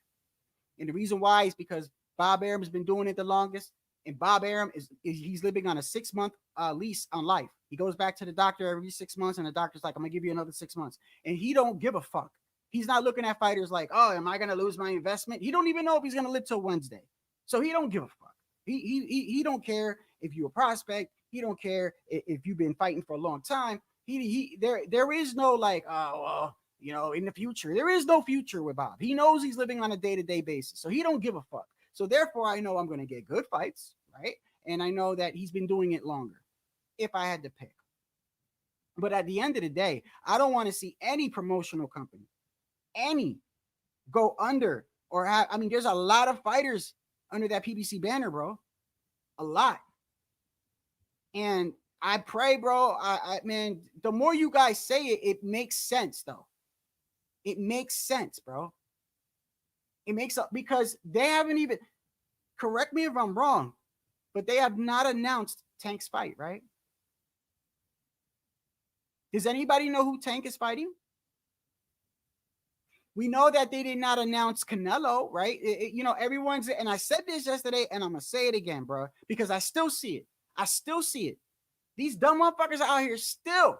And the reason why is because Bob Arum has been doing it the longest, and Bob Arum he's living on a 6-month lease on life. He goes back to the doctor every 6 months, and the doctor's like, I'm gonna give you another 6 months. And he don't give a fuck. He's not looking at fighters like, oh, am I gonna lose my investment? He don't even know if he's gonna live till Wednesday. So he don't give a fuck. He don't care if you're a prospect. He don't care if you've been fighting for a long time. There is no like, oh, well, you know, in the future. There is no future with Bob. He knows he's living on a day-to-day basis. So he don't give a fuck. So therefore, I know I'm going to get good fights, right? And I know that he's been doing it longer, if I had to pick. But at the end of the day, I don't want to see any promotional company, go under or have, I mean, there's a lot of fighters under that PBC banner, bro. A lot. And I pray, bro, man, the more you guys say it, it makes sense, though. It makes sense, bro. It makes up because they haven't even, correct me if I'm wrong, but they have not announced Tank's fight, right? Does anybody know who Tank is fighting? We know that they did not announce Canelo, right? You know, everyone's, and I said this yesterday, and I'm going to say it again, bro, because I still see it. I still see it. These dumb motherfuckers out here still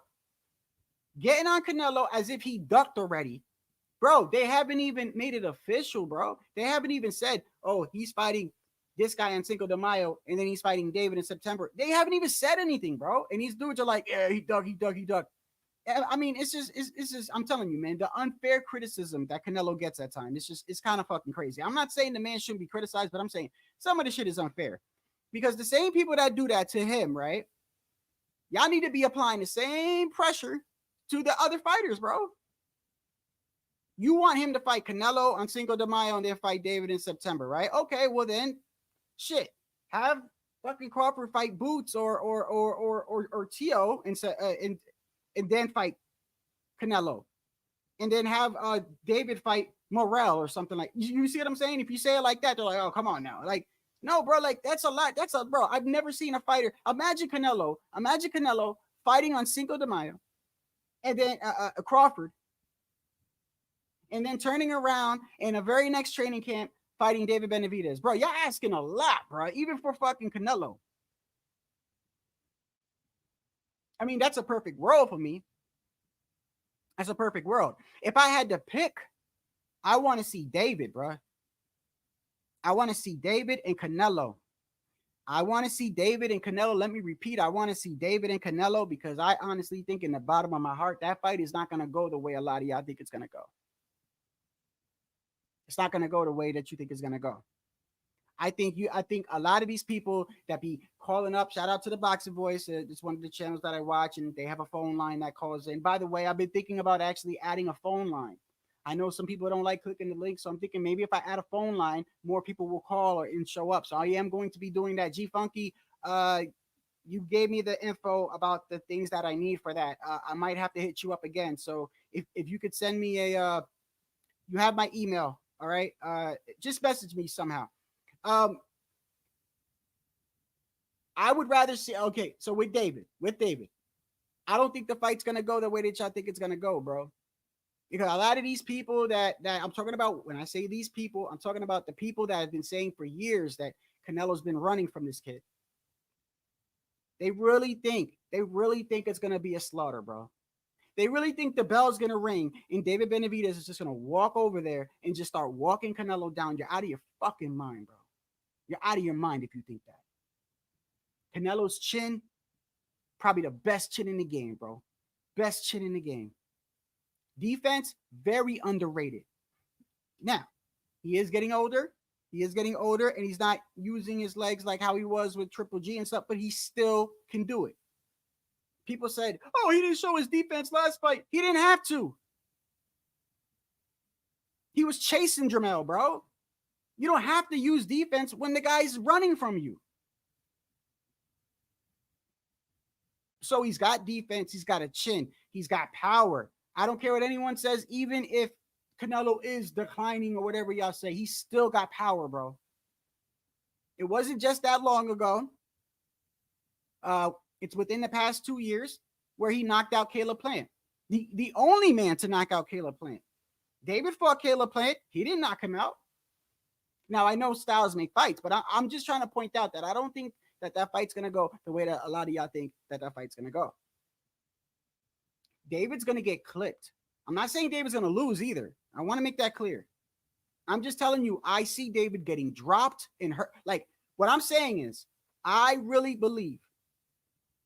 getting on Canelo as if he ducked already. Bro, they haven't even made it official, bro. They haven't even said, oh, he's fighting this guy on Cinco de Mayo, and then he's fighting David in September. They haven't even said anything, bro. And these dudes are like, yeah, he ducked. I mean, it's just, I'm telling you, man, the unfair criticism that Canelo gets at times, it's kind of fucking crazy. I'm not saying the man shouldn't be criticized, but I'm saying some of the shit is unfair. Because the same people that do that to him, right? Y'all need to be applying the same pressure to the other fighters, bro. You want him to fight Canelo on Cinco de Mayo and then fight David in September, right? Okay, well then Shit, have fucking Crawford fight Boots or Tio and then fight Canelo, and then have David fight Morrell or something like. You see what I'm saying? If you say it like that, they're like, oh, come on now, like. No, bro, like that's a lot. Bro. I've never seen a fighter. Imagine Canelo fighting on Cinco de Mayo, and then Crawford, and then turning around in a very next training camp fighting David Benavidez. Bro, you're asking a lot, bro, even for fucking Canelo. I mean, that's a perfect world for me. That's a perfect world. If I had to pick, I want to see David, bro. I want to see David and Canelo. I want to see David and Canelo. Let me repeat. I want to see David and Canelo because I honestly think in the bottom of my heart, that fight is not going to go the way a lot of y'all think it's going to go. It's not going to go the way that you think it's going to go. I think a lot of these people that be calling up, shout out to the Boxing Voice. It's one of the channels that I watch, and they have a phone line that calls in. By the way, I've been thinking about actually adding a phone line. I know some people don't like clicking the link, so I'm thinking maybe if I add a phone line, more people will call and show up. So I am going to be doing that. G Funky, you gave me the info about the things that I need for that. I might have to hit you up again. So if you could send me you have my email, all right? Just message me somehow. I would rather see, okay, so with David, I don't think the fight's going to go the way that y'all think it's going to go, bro. Because a lot of these people that I'm talking about, when I say these people, I'm talking about the people that have been saying for years that Canelo's been running from this kid. They really think it's going to be a slaughter, bro. They really think the bell's going to ring and David Benavidez is just going to walk over there and just start walking Canelo down. You're out of your fucking mind, bro. You're out of your mind if you think that. Canelo's chin, probably the best chin in the game, bro. Best chin in the game. Defense, very underrated. Now, he is getting older. And he's not using his legs like how he was with Triple G and stuff, but he still can do it. People said, oh, he didn't show his defense last fight. He didn't have to. He was chasing Jamel, bro. You don't have to use defense when the guy's running from you. So he's got defense. He's got a chin. He's got power. I don't care what anyone says, even if Canelo is declining or whatever y'all say, he's still got power, bro. It wasn't just that long ago. It's within the past 2 years where he knocked out Caleb Plant. The only man to knock out Caleb Plant. David fought Caleb Plant. He didn't knock him out. Now, I know styles make fights, but I'm just trying to point out that I don't think that fight's going to go the way that a lot of y'all think that fight's going to go. David's going to get clipped. I'm not saying David's going to lose either. I want to make that clear. I'm just telling you, I see David getting dropped and hurt. Like, what I'm saying is, I really believe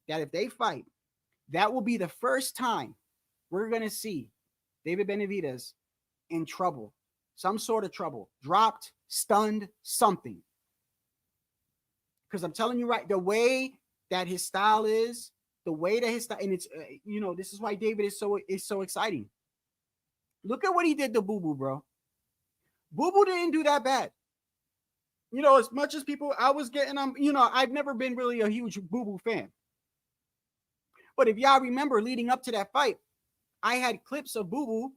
that if they fight, that will be the first time we're going to see David Benavidez in trouble. Some sort of trouble. Dropped, stunned, something. Because I'm telling you, right, the way that his style is, and it's, this is why David is so exciting. Look at what he did to Boo Boo, bro. Boo Boo didn't do that bad. As much as people, I was getting I've never been really a huge Boo Boo fan. But if y'all remember leading up to that fight, I had clips of Boo Boo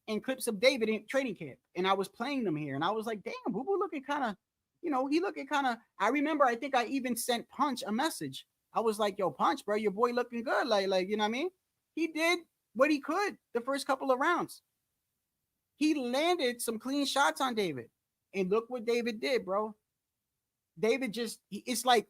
and clips of David in training camp. And I was playing them here. And I was like, damn, Boo Boo looking kind of, he looking kind of, I remember, I think I even sent Punch a message. I was like, yo, Punch, bro, your boy looking good. Like, you know what I mean? He did what he could the first couple of rounds. He landed some clean shots on David. And look what David did, bro. David it's like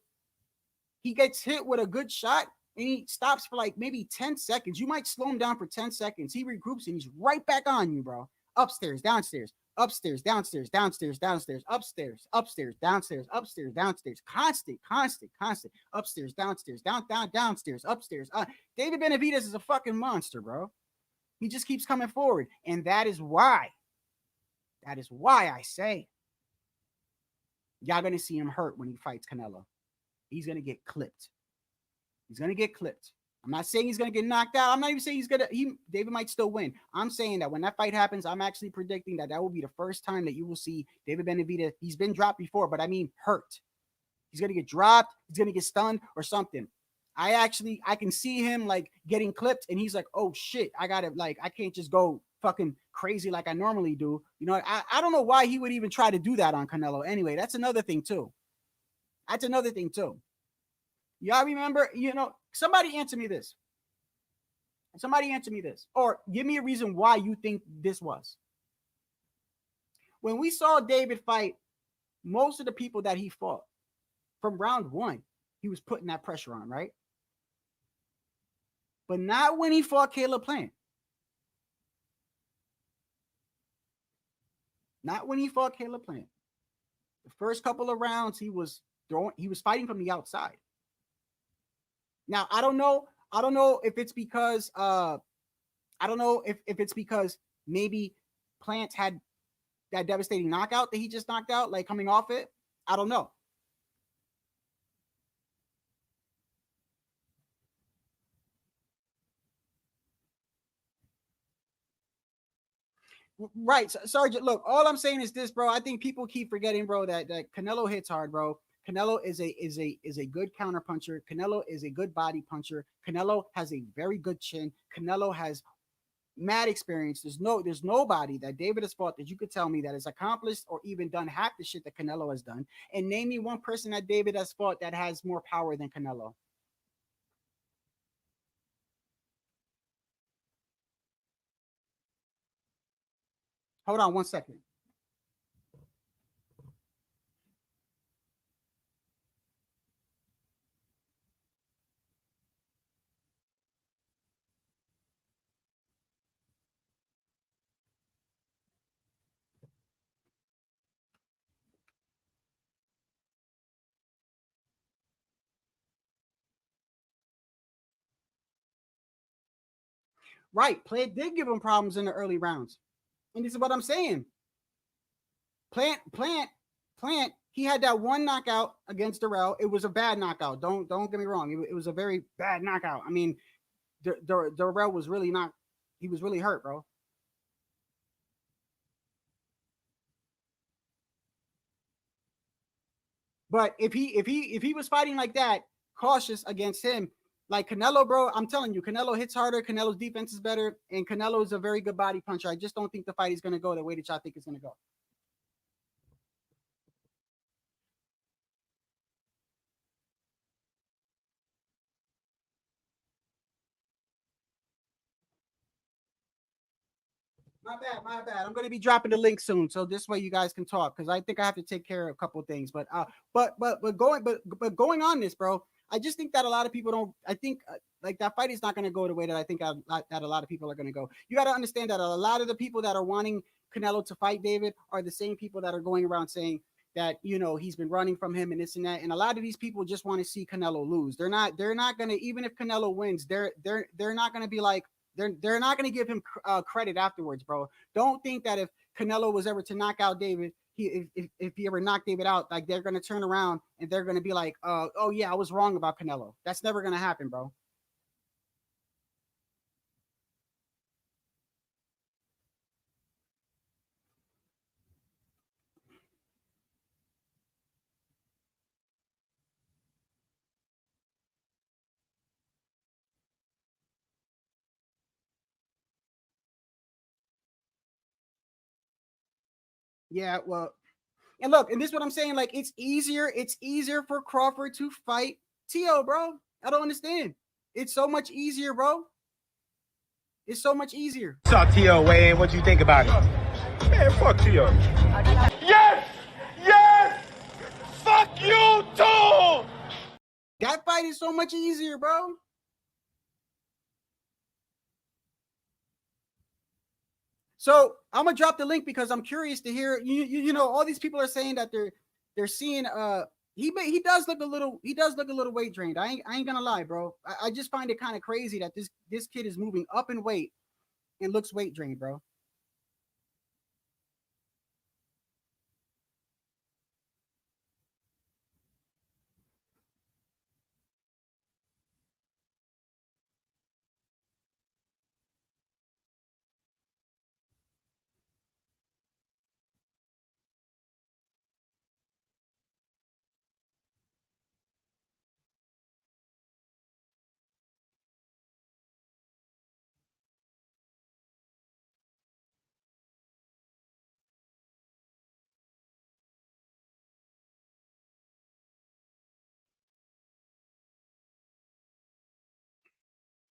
he gets hit with a good shot and he stops for like maybe 10 seconds. You might slow him down for 10 seconds. He regroups and he's right back on you, bro. Upstairs, downstairs, upstairs, downstairs, downstairs, downstairs, upstairs, upstairs, downstairs, upstairs, downstairs, constant, upstairs, downstairs, downstairs, upstairs. David Benavidez is a fucking monster, bro. He just keeps coming forward. And that is why I say y'all going to see him hurt when he fights Canelo. He's going to get clipped. I'm not saying he's gonna get knocked out. I'm not even saying David might still win. I'm saying that when that fight happens, I'm actually predicting that will be the first time that you will see David Benavidez. He's been dropped before, but I mean hurt. He's gonna get dropped, he's gonna get stunned or something. I can see him like getting clipped, and he's like, oh shit, I can't just go fucking crazy like I normally do. You know, I don't know why he would even try to do that on Canelo. Anyway, that's another thing too. Y'all remember, somebody answer me this. Or give me a reason why you think this was. When we saw David fight, most of the people that he fought from round 1, he was putting that pressure on, right? But not when he fought Caleb Plant. Not when he fought Caleb Plant. The first couple of rounds, he was fighting from the outside. Now, I don't know if it's because if it's because maybe Plant had that devastating knockout that he just knocked out, like coming off it. I don't know. Right, Sergeant. Look, all I'm saying is this, bro. I think people keep forgetting, bro, that Canelo hits hard, bro. Canelo is a good counter puncher. Canelo is a good body puncher. Canelo has a very good chin. Canelo has mad experience. There's nobody that David has fought that you could tell me that has accomplished or even done half the shit that Canelo has done. And name me one person that David has fought that has more power than Canelo. Hold on one second. Right, Plant did give him problems in the early rounds. And this is what I'm saying. Plant, he had that one knockout against Darrell. It was a bad knockout. Don't get me wrong. It was a very bad knockout. I mean, Darrell was really not, he was really hurt, bro. But if he was fighting like that, cautious against him, like Canelo, bro, I'm telling you, Canelo hits harder. Canelo's defense is better, and Canelo is a very good body puncher. I just don't think the fight is going to go the way that y'all think it's going to go. My bad. I'm going to be dropping the link soon, so this way you guys can talk, because I think I have to take care of a couple of things. But going on this, bro, I just think that a lot of people don't. I think like that fight is not going to go the way that I think that a lot of people are going to go. You got to understand that a lot of the people that are wanting Canelo to fight David are the same people that are going around saying that, you know, he's been running from him and this and that. And a lot of these people just want to see Canelo lose. They're not going to, even if Canelo wins, they're not going to be like, they're not going to give him credit afterwards, bro. Don't think that if Canelo was ever to knock out David, if he ever knocked David out, like they're going to turn around and they're going to be like, oh yeah, I was wrong about Canelo. That's never going to happen, bro. Yeah, well, and look, and this is what I'm saying. Like, it's easier for Crawford to fight Tio, bro. I don't understand. It's so much easier, bro. It's so much easier. Saw T.O. weigh in. What you think about it? Man, fuck T.O. Yes! Yes! Fuck you too! That fight is so much easier, bro. So I'm gonna drop the link because I'm curious to hear. You know, all these people are saying that they're seeing he does look a little weight drained. I ain't gonna lie, bro. I just find it kind of crazy that this kid is moving up in weight and looks weight drained, bro.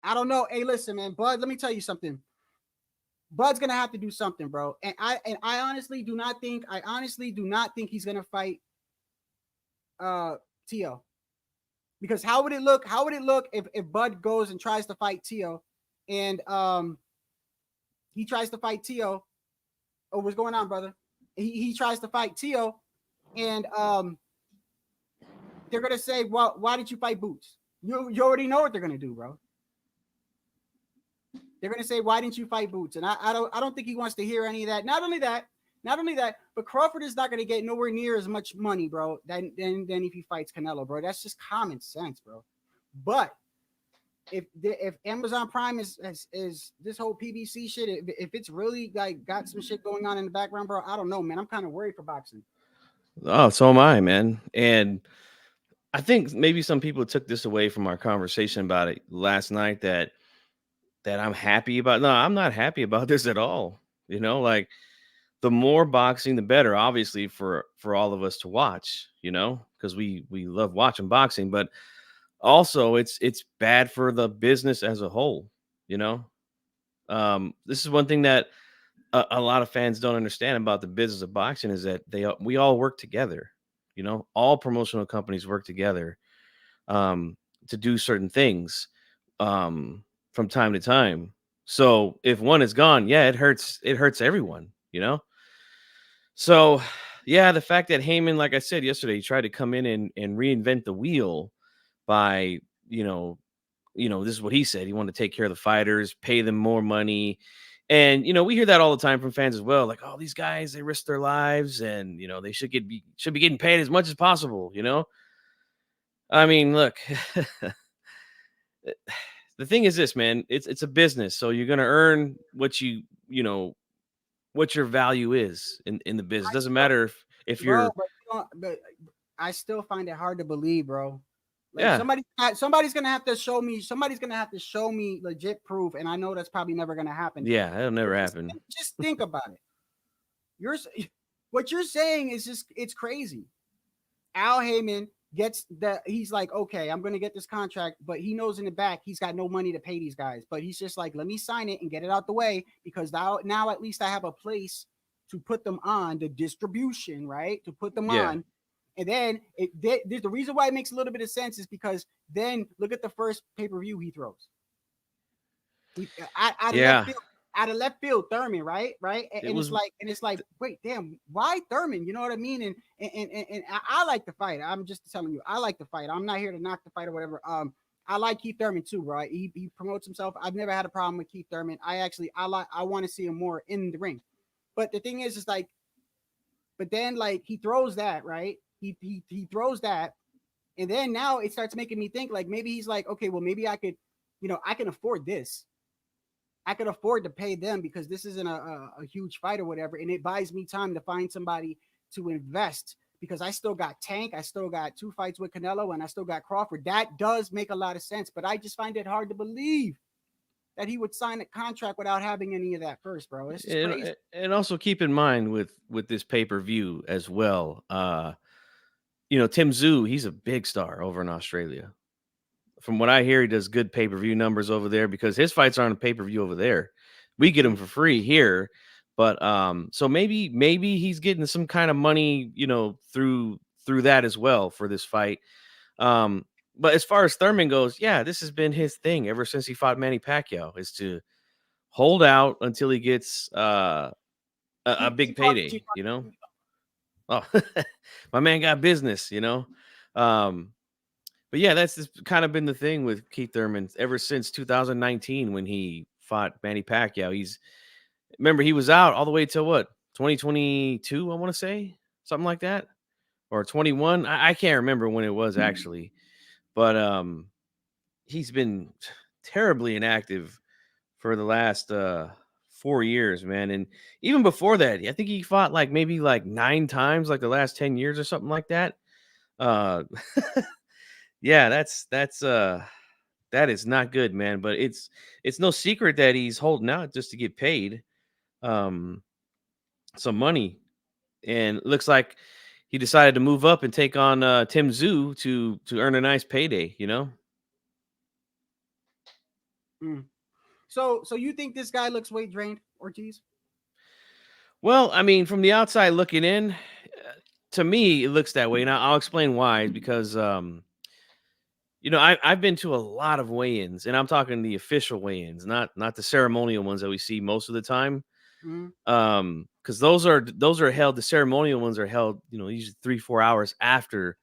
I don't know. Hey, listen, man, Bud, let me tell you something. Bud's gonna have to do something, bro. And I honestly do not think he's gonna fight Tio. Because how would it look? How would it look if Bud goes and tries to fight Tio, and he tries to fight Tio? Oh, what's going on, brother? He tries to fight Tio, and they're gonna say, "Well, why did you fight Boots?" You already know what they're gonna do, bro. They're gonna say, "Why didn't you fight Boots?" And I don't think he wants to hear any of that. Not only that, but Crawford is not gonna get nowhere near as much money, bro, than if he fights Canelo, bro. That's just common sense, bro. But if Amazon Prime is this whole PBC shit, if it's really like got some shit going on in the background, bro, I don't know, man. I'm kind of worried for boxing. Oh, so am I, man. And I think maybe some people took this away from our conversation about it last night that I'm happy about. No, I'm not happy about this at all. You know, like the more boxing, the better, obviously, for all of us to watch, you know, because we love watching boxing, but also it's bad for the business as a whole, you know. This is one thing that a lot of fans don't understand about the business of boxing is that we all work together, you know, all promotional companies work together to do certain things from time to time. So if one is gone, yeah, it hurts everyone, you know. So yeah, the fact that Heyman, like I said yesterday, he tried to come in and reinvent the wheel by, this is what he said. He wanted to take care of the fighters, pay them more money. And, we hear that all the time from fans as well. Like, oh, these guys, they risk their lives and, they should be getting paid as much as possible, I mean, look, the thing is this, man, it's a business. So you're going to earn what what your value is in the business. Doesn't matter if you're, but I still find it hard to believe, bro. Like yeah, somebody's gonna have to show me legit proof, and I know that's probably never gonna happen. Yeah, that'll never happen. Just think about it. What you're saying is just, it's crazy. Al Heyman he's like, okay, I'm gonna get this contract, but he knows in the back he's got no money to pay these guys. But he's just like, let me sign it and get it out the way, because now at least I have a place to put them on the distribution, right? To put them on. And then the reason why it makes a little bit of sense is because then look at the first pay-per-view he throws. Out of left field, Thurman, right? And it's like, wait, damn, why Thurman? You know what I mean? And I like the fight. I'm just telling you, I like the fight. I'm not here to knock the fight or whatever. I like Keith Thurman too, right? He promotes himself. I've never had a problem with Keith Thurman. I want to see him more in the ring. But the thing is like, but then like he throws that, right? He throws that, and then now it starts making me think like maybe he's like, okay, well maybe I could, I can afford this. I could afford to pay them because this isn't a huge fight or whatever, and it buys me time to find somebody to invest, because I still got Tank, I still got 2 fights with Canelo, and I still got Crawford. That does make a lot of sense, but I just find it hard to believe that he would sign a contract without having any of that first, bro. It's just crazy. And also keep in mind with this pay-per-view as well, Tim Tszyu, he's a big star over in Australia. From what I hear, he does good pay-per-view numbers over there because his fights aren't a pay-per-view over there. We get them for free here. But so maybe he's getting some kind of money, through that as well for this fight. But as far as Thurman goes, yeah, this has been his thing ever since he fought Manny Pacquiao, is to hold out until he gets a big payday, Oh, my man got business, But yeah, that's just kind of been the thing with Keith Thurman ever since 2019 when he fought Manny Pacquiao. Remember, he was out all the way till what, 2022, I want to say, something like that, or 21. I can't remember when it was actually, but he's been terribly inactive for the last 4 years, man. And even before that, I think he fought maybe 9 times, the last 10 years or something like that. Yeah, that is not good, man. But it's no secret that he's holding out just to get paid some money, and it looks like he decided to move up and take on Tim Tszyu to earn a nice payday, So you think this guy looks weight drained, Ortiz? Well, I mean, from the outside looking in, to me, it looks that way. And I'll explain why. Because, I've been to a lot of weigh-ins, and I'm talking the official weigh-ins, not the ceremonial ones that we see most of the time. Because those are held. The ceremonial ones are held, usually 3-4 hours after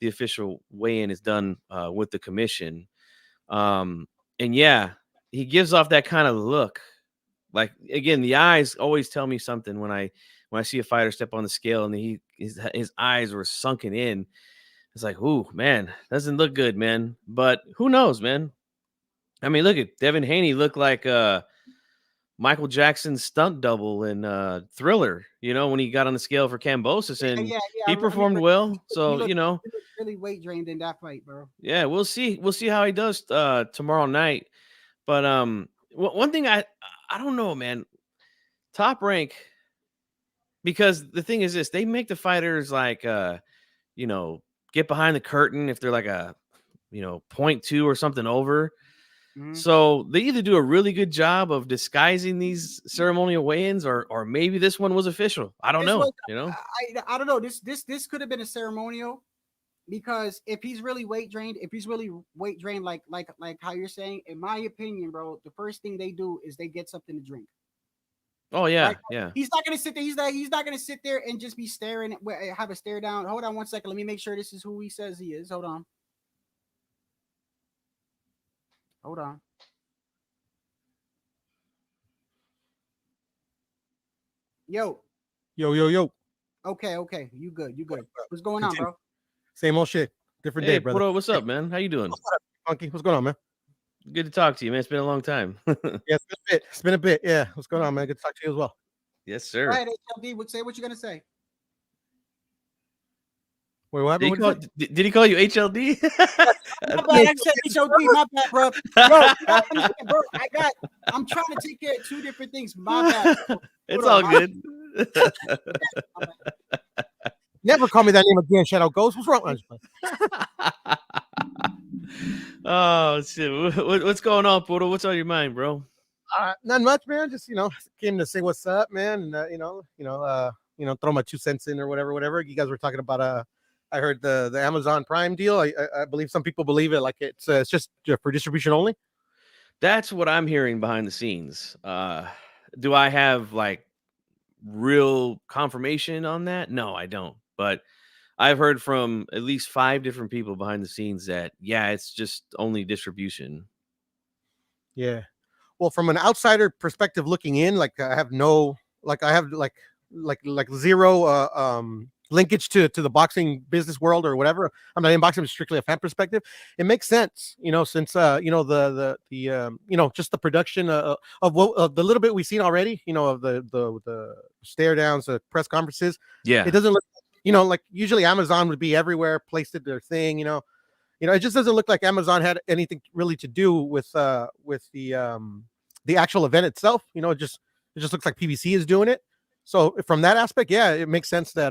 the official weigh-in is done with the commission. And yeah, he gives off that kind of look. Like, again, the eyes always tell me something when I see a fighter step on the scale and his eyes were sunken in. It's like, ooh, man, doesn't look good, man. But who knows, man? I mean, look at Devin Haney looked like Michael Jackson's stunt double in Thriller, when he got on the scale for Kambosos, and he performed well. So, he looked really weight drained in that fight, bro. Yeah, we'll see. We'll see how he does tomorrow night. But one thing I don't know, man. Top Rank, because the thing is this, they make the fighters like get behind the curtain if they're like a 0.2 or something over. So they either do a really good job of disguising these ceremonial weigh-ins, or maybe this one was official. I don't know. I don't know. This could have been a ceremonial, because if he's really weight drained, like how you're saying, in my opinion, bro, the first thing they do is they get something to drink. Oh yeah, right? Yeah. He's not gonna sit there. He's not gonna sit there and just be staring. Have a stare down. Hold on 1 second. Let me make sure this is who he says he is. Hold on. Yo. Okay. You good. What's going on, bro? Same old shit. Different day, brother. What's up, man? How you doing? Funky. What's going on, man? Good to talk to you, man. It's been a long time. Yeah, it's been a bit. Yeah. What's going on, man? Good to talk to you as well. Yes, sir. All right, HLD, say what you're gonna say. Wait, what happened? Did he call you HLD? My bad. I said HLD. My bad, bro. Bro, I'm trying to take care of two different things. My bad. It's all good. Never call me that name again, Shadow Ghost. What's wrong? Oh shit! What's going on, Puerto? What's on your mind, bro? Not much, man. Just came to say what's up, man. And throw my 2 cents in or whatever. You guys were talking about I heard the Amazon Prime deal. I believe some people believe it, like it's just for distribution only. That's what I'm hearing behind the scenes. Do I have like real confirmation on that? No, I don't. But I've heard from at least 5 different people behind the scenes that it's just only distribution. Yeah. Well, from an outsider perspective looking in, I have zero linkage to the boxing business world or whatever. I'm not in boxing, but strictly a fan perspective. It makes sense, since the just the production of the little bit we've seen already, of the stare downs, the press conferences. Yeah, it doesn't look, like usually Amazon would be everywhere, placed at their thing. It just doesn't look like Amazon had anything really to do with the actual event itself. It just looks like PBC is doing it. So from that aspect, it makes sense that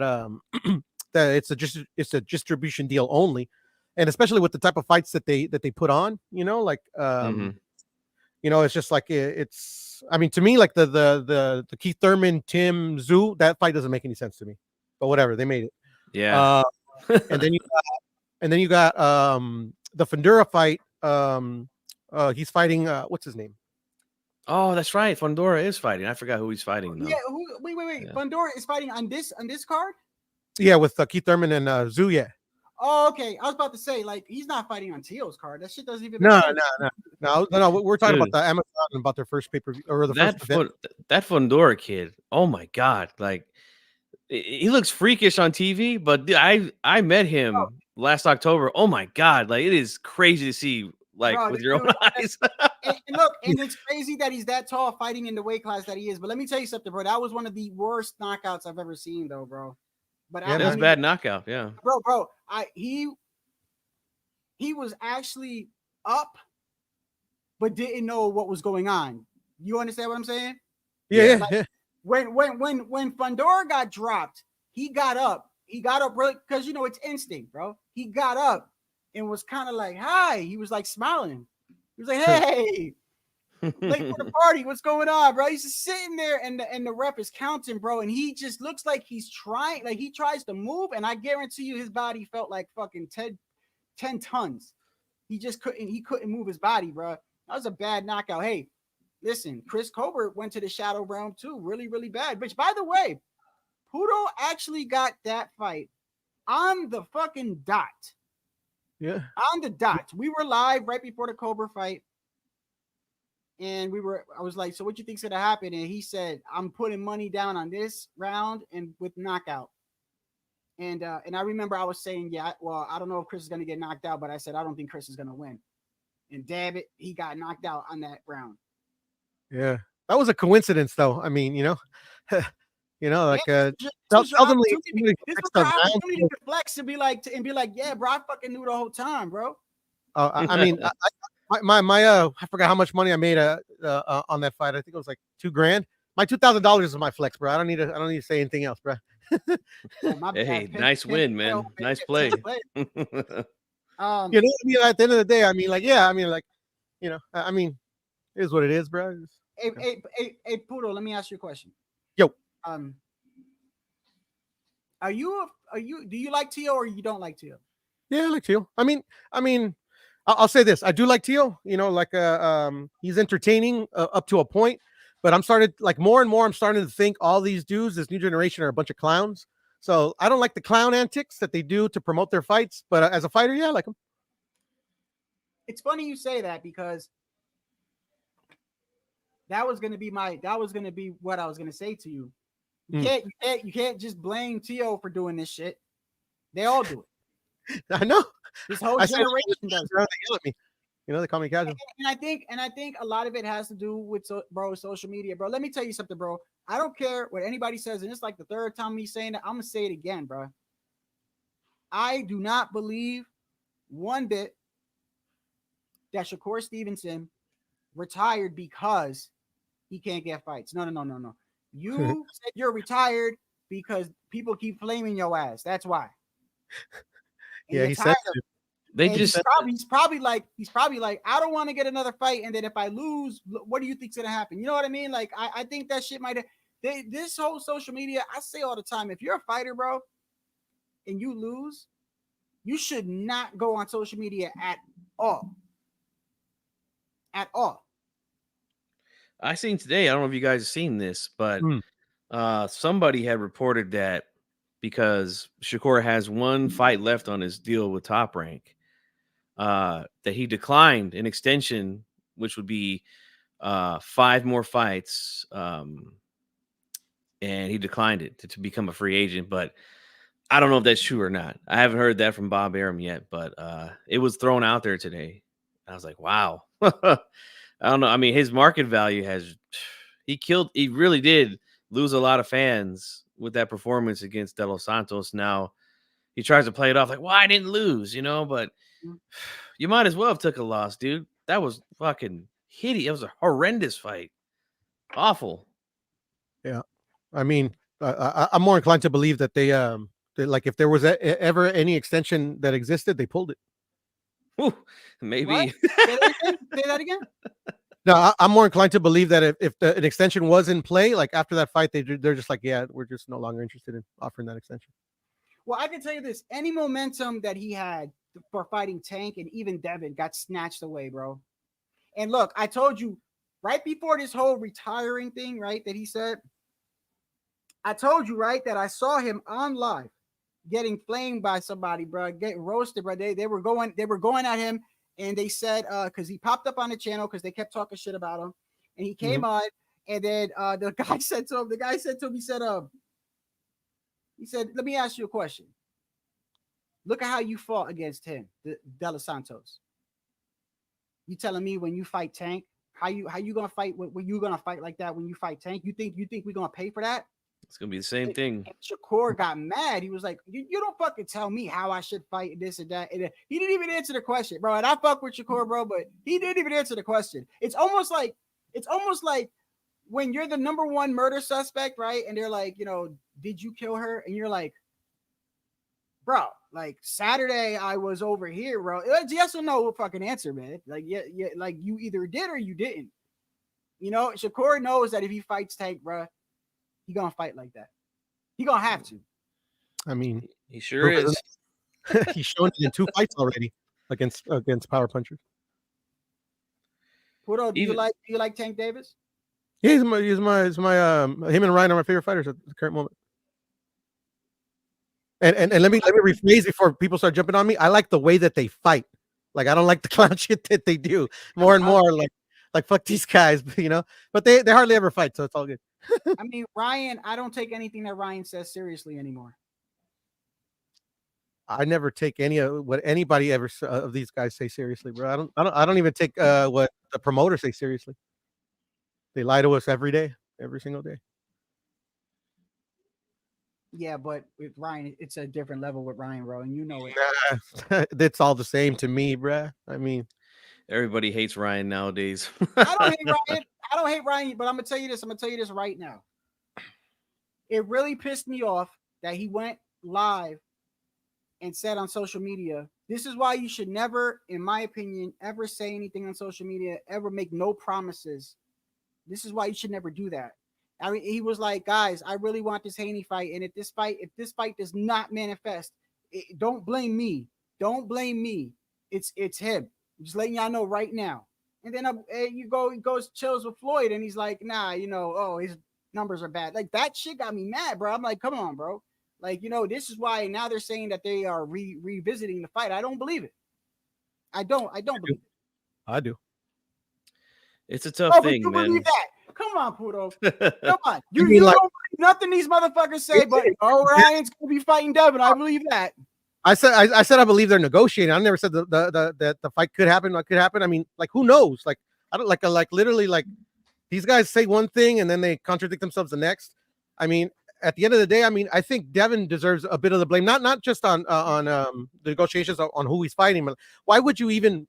that it's a distribution deal only, and especially with the type of fights that they put on, it's just like it's. I mean, to me, like the Keith Thurman, Tim Zoo, that fight doesn't make any sense to me. But whatever, they made it. Yeah. And then you got the Fundura fight. He's fighting. What's his name? Oh, that's right. Fundora is fighting. I forgot who he's fighting though. Yeah. Wait. Yeah. Fundora is fighting on this card. Yeah, with Keith Thurman and Zoo. Yeah. Oh, okay. I was about to say, like, he's not fighting on Teal's card. That shit doesn't even. No. We're talking about the Amazon and about their first pay-per-view or that Fundora kid. Oh my god! Like, he looks freakish on TV, but I met him last October. Oh my god! Like, it is crazy to see. Like, bro, with your own eyes. and look, and it's crazy that he's that tall fighting in the weight class that he is. But let me tell you something, bro. That was one of the worst knockouts I've ever seen, though, bro. But yeah, that's bad knockout. Yeah, bro. He was actually up, but didn't know what was going on. You understand what I'm saying? Yeah. Like, when Fundora got dropped, he got up. He got up really because it's instinct, bro. He got up and was kind of like, hi. He was like smiling. He was like, hey. Late for the party. What's going on, bro? He's just sitting there, and the rep is counting, bro. And he just looks like he's trying, like he tries to move, and I guarantee you, his body felt like fucking 10 tons. He just couldn't move his body, bro. That was a bad knockout. Hey, listen, Chris Colbert went to the shadow realm too, really, really bad. Which, by the way, Pudo actually got that fight on the fucking dot. Yeah, on the dot. We were live right before the Cobra fight. And I was like, so what you think's gonna happen? And he said, I'm putting money down on this round and with knockout. And I remember I was saying, yeah, well, I don't know if Chris is gonna get knocked out, but I said I don't think Chris is gonna win. And damn it, he got knocked out on that round. yeah, that was a coincidence, though. I mean, like this seldomly was an opportunity to flex and be like, yeah, bro, I fucking knew the whole time, bro. I mean, I forgot how much money I made on that fight. I think it was like $2,000. My $2,000 is my flex, bro. I don't need to say anything else, bro. Hey, nice win, man. Nice play. At the end of the day, I mean, like, yeah, I mean, like, I mean, it is what it is, bro. Hey, Pudo, let me ask you a question. Yo. Do you like Tio or you don't like Tio? Yeah, I like Tio. I mean, I'll say this. I do like Tio, like he's entertaining up to a point, but I'm more and more I'm starting to think all these dudes, this new generation, are a bunch of clowns. So I don't like the clown antics that they do to promote their fights, but as a fighter, yeah, I like him. It's funny you say that because that was going to be what I was going to say to you. You can't just blame Tio for doing this shit. They all do it. I know. This whole generation does. They yell at me. They call me casual. And I think a lot of it has to do with social media, bro. Let me tell you something, bro. I don't care what anybody says, and it's like the third time me saying it. I'm gonna say it again, bro. I do not believe one bit that Shakur Stevenson retired because he can't get fights. No. You said you're retired because people keep flaming your ass. That's why. And yeah, he said he's probably like, I don't want to get another fight. And then if I lose, what do you think's gonna happen? You know what I mean? Like, I think that shit might have this whole social media. I say all the time, if you're a fighter, bro, and you lose, you should not go on social media at all. At all. I seen today, I don't know if you guys have seen this, but somebody had reported that because Shakur has one fight left on his deal with Top Rank, that he declined an extension, which would be 5 more fights, and he declined it to become a free agent. But I don't know if that's true or not. I haven't heard that from Bob Arum yet, but it was thrown out there today. I was like, wow. I don't know. I mean, his market value he really did lose a lot of fans with that performance against De Los Santos. Now he tries to play it off like, well, I didn't lose, but you might as well have took a loss, dude. That was fucking hideous. It was a horrendous fight. Awful. Yeah. I mean, I'm more inclined to believe that they like, if there was ever any extension that existed, they pulled it. Ooh, maybe. Say that again. No, I'm more inclined to believe that if an extension was in play, like after that fight, they're just like, yeah, we're just no longer interested in offering that extension. Well, I can tell you this: any momentum that he had for fighting Tank and even Devin got snatched away, bro. And look, I told you right before this whole retiring thing, right? That he said, I told you, right, that I saw him on live getting flamed by somebody, bro, getting roasted, bro. They were going at him, and they said because he popped up on the channel because they kept talking shit about him, and he came on, and then the guy said to him, he said, let me ask you a question. Look at how you fought against him, De Los Santos. You telling me when you fight Tank, how you gonna fight when you gonna fight like that when you fight Tank? You think we're gonna pay for that? It's gonna be the same thing. And Shakur got mad. He was like, "You don't fucking tell me how I should fight this and that." And he didn't even answer the question, bro. And I fuck with Shakur, bro, but he didn't even answer the question. It's almost like when you're the number one murder suspect, right? And they're like, did you kill her? And you're like, bro, like Saturday I was over here, bro. It's yes or no fucking answer, man. Like, yeah, like you either did or you didn't. You know, Shakur knows that if he fights Tank, bro, he gonna fight like that. He gonna have to. I mean, He sure is. he's shown it in 2 fights already against power punchers. Pudo, do you like Tank Davis? Yeah, he's my him and Ryan are my favorite fighters at the current moment. And let me rephrase before people start jumping on me. I like the way that they fight. Like, I don't like the clown shit that they do. More and more, like fuck these guys, you know. But they hardly ever fight, so it's all good. I mean, Ryan, I don't take anything that Ryan says seriously anymore. I never take any of what anybody ever of these guys say seriously, bro. I don't even take what the promoters say seriously. They lie to us every day, every single day. Yeah, but with Ryan, it's a different level with Ryan, bro, and you know it. Nah, it's all the same to me, bruh. I mean, everybody hates Ryan nowadays. I don't hate Ryan. I don't hate Ryan, but I'm gonna tell you this. I'm gonna tell you this right now. It really pissed me off that he went live and said on social media, this is why you should never, in my opinion, ever say anything on social media, ever make no promises. This is why you should never do that. I mean, he was like, guys, I really want this Haney fight. And if this fight does not manifest, don't blame me. Don't blame me. It's him. I'm just letting y'all know right now. And then he goes chills with Floyd, and he's like, nah, you know, oh, his numbers are bad. Like, that shit got me mad, bro. I'm like, come on, bro. Like, you know, this is why now they're saying that they are revisiting the fight. I don't believe it. I don't believe it. I do. It's a tough thing, you man. Believe that. Come on, Pudo. Come on. You don't believe nothing these motherfuckers say, but Ryan's gonna be fighting Devin. I believe that. I said I believe they're negotiating. I never said the fight could happen. What could happen? I mean, like, who knows? Like, I don't like literally, like, these guys say one thing and then they contradict themselves the next. I mean, at the end of the day, I mean, I think Devin deserves a bit of the blame, not just on the negotiations on who he's fighting, but why would you even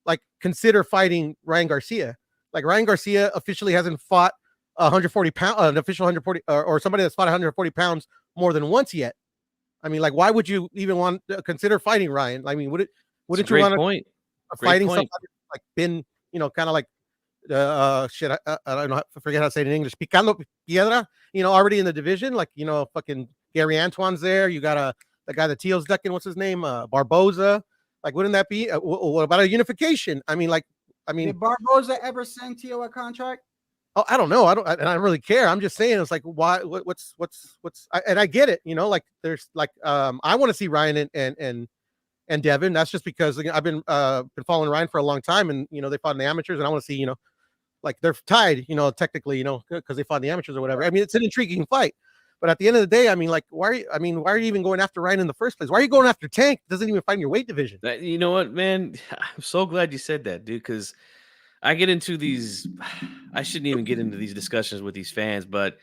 like consider fighting Ryan Garcia? Like, Ryan Garcia officially hasn't fought 140 pounds, an official 140 or somebody that's fought 140 pounds more than once yet. I mean, like, why would you even want to consider fighting Ryan? I mean, wouldn't you want to fighting somebody like been, you know, kind of like shit, I don't know, I forget how to say it in English, picando piedra, you know, already in the division, like, you know, fucking Gary Antoine's there, you got the guy that Teal's ducking, what's his name, Barboza. Like, wouldn't that be what about a unification? I mean, did Barboza ever send Teal a contract? Oh, I don't know. I don't really care. I'm just saying, it's like, why? What's? And I get it. You know, like, there's like, I want to see Ryan and Devin. That's just because I've been following Ryan for a long time, and you know, they fought in the amateurs, and I want to see, you know, like, they're tied, you know, technically, you know, because they fought in the amateurs or whatever. I mean, it's an intriguing fight, but at the end of the day, I mean, like, why are you even going after Ryan in the first place? Why are you going after Tank? Doesn't even fight in your weight division. You know what, man? I'm so glad you said that, dude, because I get into these, I shouldn't even get into these discussions with these fans, but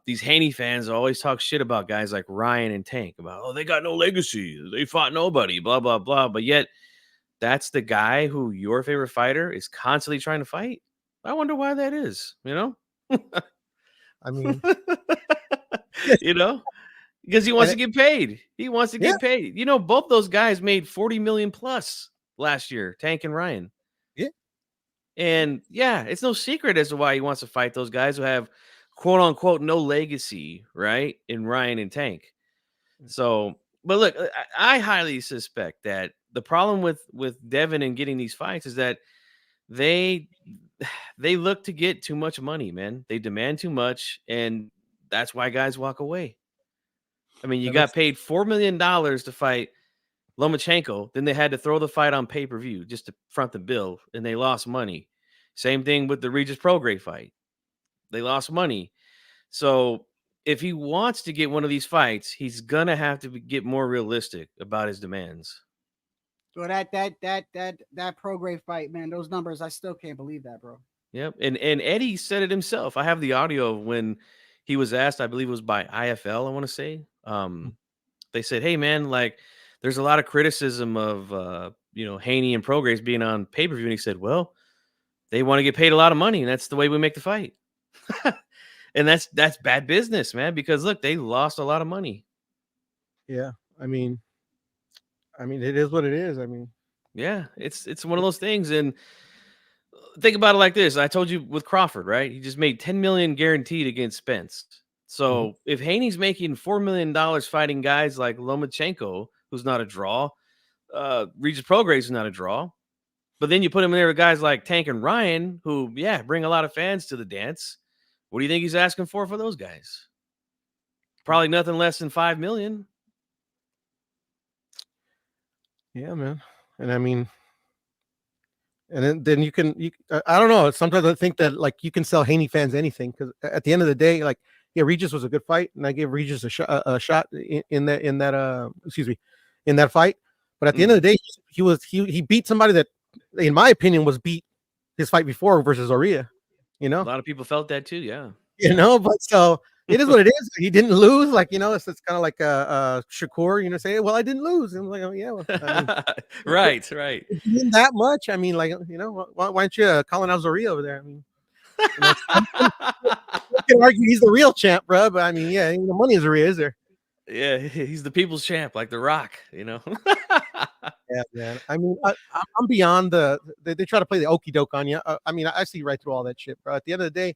these Haney fans always talk shit about guys like Ryan and Tank, about, oh, they got no legacy, they fought nobody, blah, blah, blah. But yet, that's the guy who your favorite fighter is constantly trying to fight. I wonder why that is, you know? I mean, you know, because he wants to get paid. He wants to get paid. You know, both those guys made 40 million plus last year, Tank and Ryan. Yeah. And yeah, it's no secret as to why he wants to fight those guys who have quote unquote no legacy, right? In Ryan and Tank. So, but look, I highly suspect that the problem with Devin and getting these fights is that they look to get too much money, man. They demand too much, and that's why guys walk away. I mean, you got paid $4 million to fight Lomachenko, then they had to throw the fight on pay-per-view just to front the bill, and they lost money. Same thing with the Regis Prograis fight. They lost money. So if he wants to get one of these fights, he's gonna have to get more realistic about his demands. Well, that Prograis fight, man, those numbers, I still can't believe that, bro. Yep. And Eddie said it himself. I have the audio of when he was asked, I believe it was by IFL, I want to say. They said, hey, man, like, there's a lot of criticism of, you know, Haney and Prograis being on pay-per-view. And he said, well, they want to get paid a lot of money, and that's the way we make the fight. And that's bad business, man, because look, they lost a lot of money. Yeah. I mean, it is what it is. I mean, yeah, it's one of those things. And Think about it like this. I told you with Crawford, right? He just made 10 million guaranteed against Spence. So if Haney's making $4 million fighting guys like Lomachenko, who's not a draw, Regis Prograis is not a draw, but then you put him in there with guys like Tank and Ryan, who, yeah, bring a lot of fans to the dance. What do you think he's asking for those guys? Probably nothing less than 5 million. Yeah, man. And I mean, and then I don't know. Sometimes I think that like you can sell Haney fans anything, because at the end of the day, like, yeah, Regis was a good fight, and I gave Regis a shot in that fight. But at the end of the day, he beat somebody that, in my opinion, was beat his fight before versus Oria. You know, A lot of people felt that too. Yeah. but so it is what it is. He didn't lose. Like, it's kind of like Shakur, say, well, I didn't lose. And I'm like, oh yeah, well, I mean, right. if you win that much. I mean, like, why aren't you calling out Zoria over there? I mean, you can argue he's the real champ, bro. But I mean, yeah, ain't no money in Zoria, is there? Yeah, he's the people's champ, like The Rock, Yeah, man. I mean, I'm beyond they try to play the okey doke on you. I mean, I see right through all that shit, bro. At the end of the day,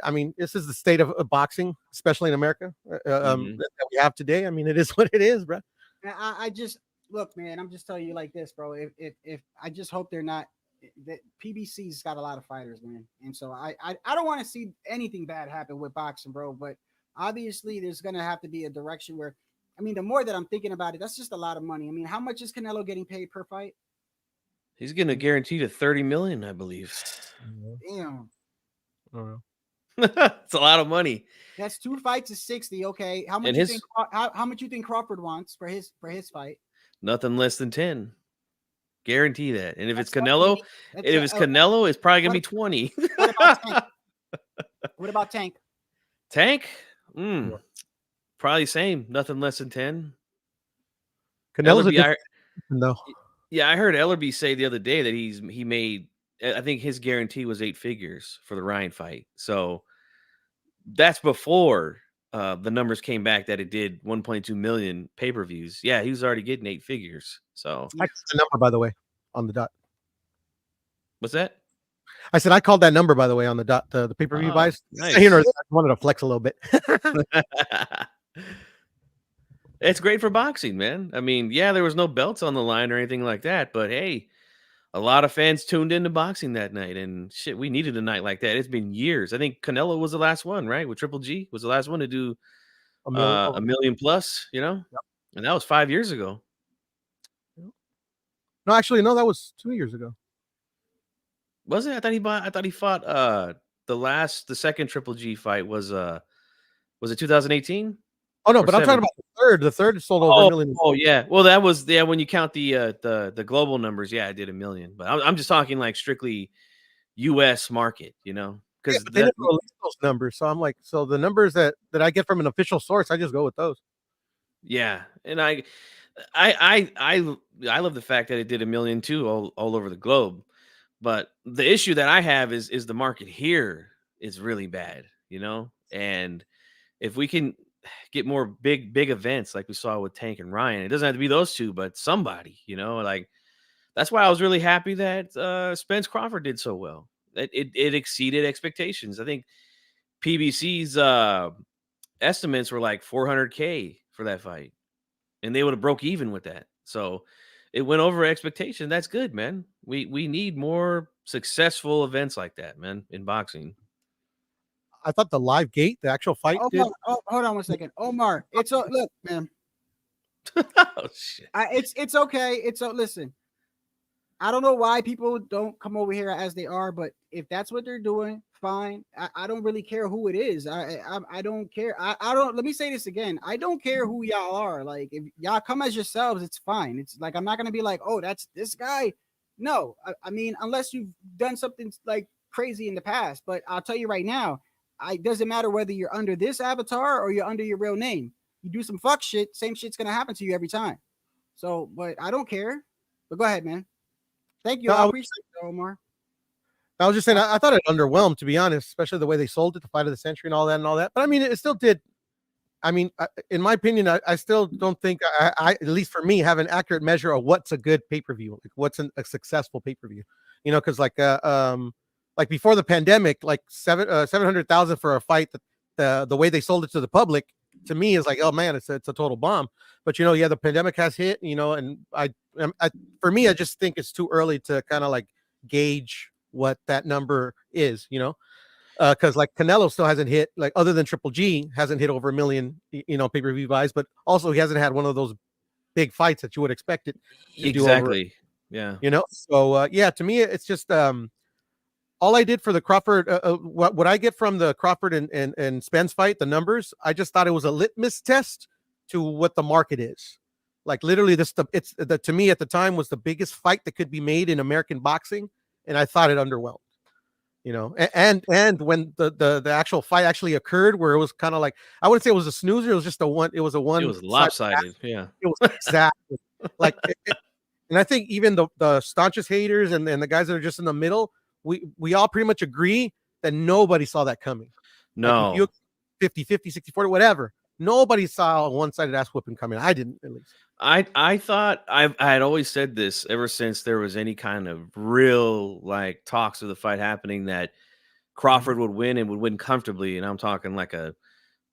I mean, this is the state of boxing, especially in America, that we have today. I mean, it is what it is, bro. I just look, man. I'm just telling you like this, bro. If I just hope they're not. That PBC's got a lot of fighters, man, and so I don't want to see anything bad happen with boxing, bro. But obviously, there's gonna have to be a direction where, I mean, the more that I'm thinking about it, that's just a lot of money. I mean, how much is Canelo getting paid per fight? He's getting a guarantee of 30 million, I believe. Damn. It's a lot of money. That's 2 fights is 60. Okay. How much And you think how much you think Crawford wants for his fight? Nothing less than 10. Guarantee that. And if That's it's Canelo, Canelo, it's probably gonna be 20. What about Tank? What about Tank? Tank? Probably same. Nothing less than 10. Canelo's no. Yeah, I heard Ellerby say the other day that he made, I think his guarantee was 8 figures for the Ryan fight. So that's before the numbers came back that it did 1.2 million pay-per-views. Yeah, he was already getting 8 figures. So That's the number, by the way, on the dot. what's that? I said I called that number, by the way, on the dot. The pay-per-view buys. Nice. I wanted to flex a little bit. It's great for boxing, man. I mean, yeah, there was no belts on the line or anything like that, but hey, a lot of fans tuned into boxing that night, and shit, we needed a night like that. It's been years. I think Canelo was the last one, right? With Triple G was the last one to do a million plus, and that was 5 years ago. No, actually, no, that was 2 years ago. Was it? I thought he fought the second Triple G fight was it 2018? Oh no, but I'm talking about the third. The third sold over 1 million. Oh yeah. Well, that was when you count the global numbers, yeah, I did 1 million. But I'm just talking like strictly US market, because they never release those numbers. So I'm like, so the numbers that I get from an official source, I just go with those. Yeah, and I love the fact that it did 1 million too, all over the globe. But the issue that I have is the market here is really bad, and if we can get more big events like we saw with Tank and Ryan, it doesn't have to be those two, but somebody, like that's why I was really happy that Spence Crawford did so well. It exceeded expectations. I think PBC's estimates were like 400K for that fight, and they would have broke even with that. So it went over expectation. That's good, man. We need more successful events like that, man, in boxing. I thought the live gate, the actual fight. Hold on 1 second, Omar. Look, man. Oh shit. It's okay. Listen. I don't know why people don't come over here as they are, but if that's what they're doing, fine. I don't really care who it is. I don't care. I don't. Let me say this again. I don't care who y'all are. Like, if y'all come as yourselves, it's fine. It's like, I'm not gonna be like, oh, that's this guy. No, I mean, unless you've done something like crazy in the past. But I'll tell you right now, it doesn't matter whether you're under this avatar or you're under your real name. You do some fuck shit, same shit's gonna happen to you every time. So, but I don't care. But go ahead, man. Thank you. No, I appreciate it, Omar. I was just saying, I thought it underwhelmed, to be honest, especially the way they sold it, the fight of the century and all that. But I mean, it still did. I mean, in my opinion, I still don't think I, at least for me, have an accurate measure of what's a good pay-per-view, like what's a successful pay-per-view. You know, because like before the pandemic, like 700,000 for a fight that the way they sold it to the public, to me is like, oh man, it's a total bomb. But you know, yeah, the pandemic has hit, you know, and for me, I just think it's too early to kind of like gauge what that number is, you know, because like Canelo still hasn't hit, like other than Triple G hasn't hit over 1 million, you know, pay-per-view buys, but also he hasn't had one of those big fights that you would expect it to do over, Exactly. Yeah. you know. So yeah, to me, it's just all I did for the Crawford, what I get from the Crawford and Spence fight, the numbers, I just thought it was a litmus test to what the market is. Like literally, to me at the time was the biggest fight that could be made in American boxing, and I thought it underwhelmed. You know, and when the actual fight actually occurred, where it was kind of like, I wouldn't say it was a snoozer, it was just a one. It was a one. It was lopsided. Yeah. It was exactly like, and I think even the staunchest haters and the guys that are just in the middle, we all pretty much agree that nobody saw that coming. No. Like 50-50, 60-40, whatever. Nobody saw a one-sided ass whooping coming. I didn't, at least. I thought I had always said this ever since there was any kind of real like talks of the fight happening, that Crawford would win and would win comfortably. And I'm talking like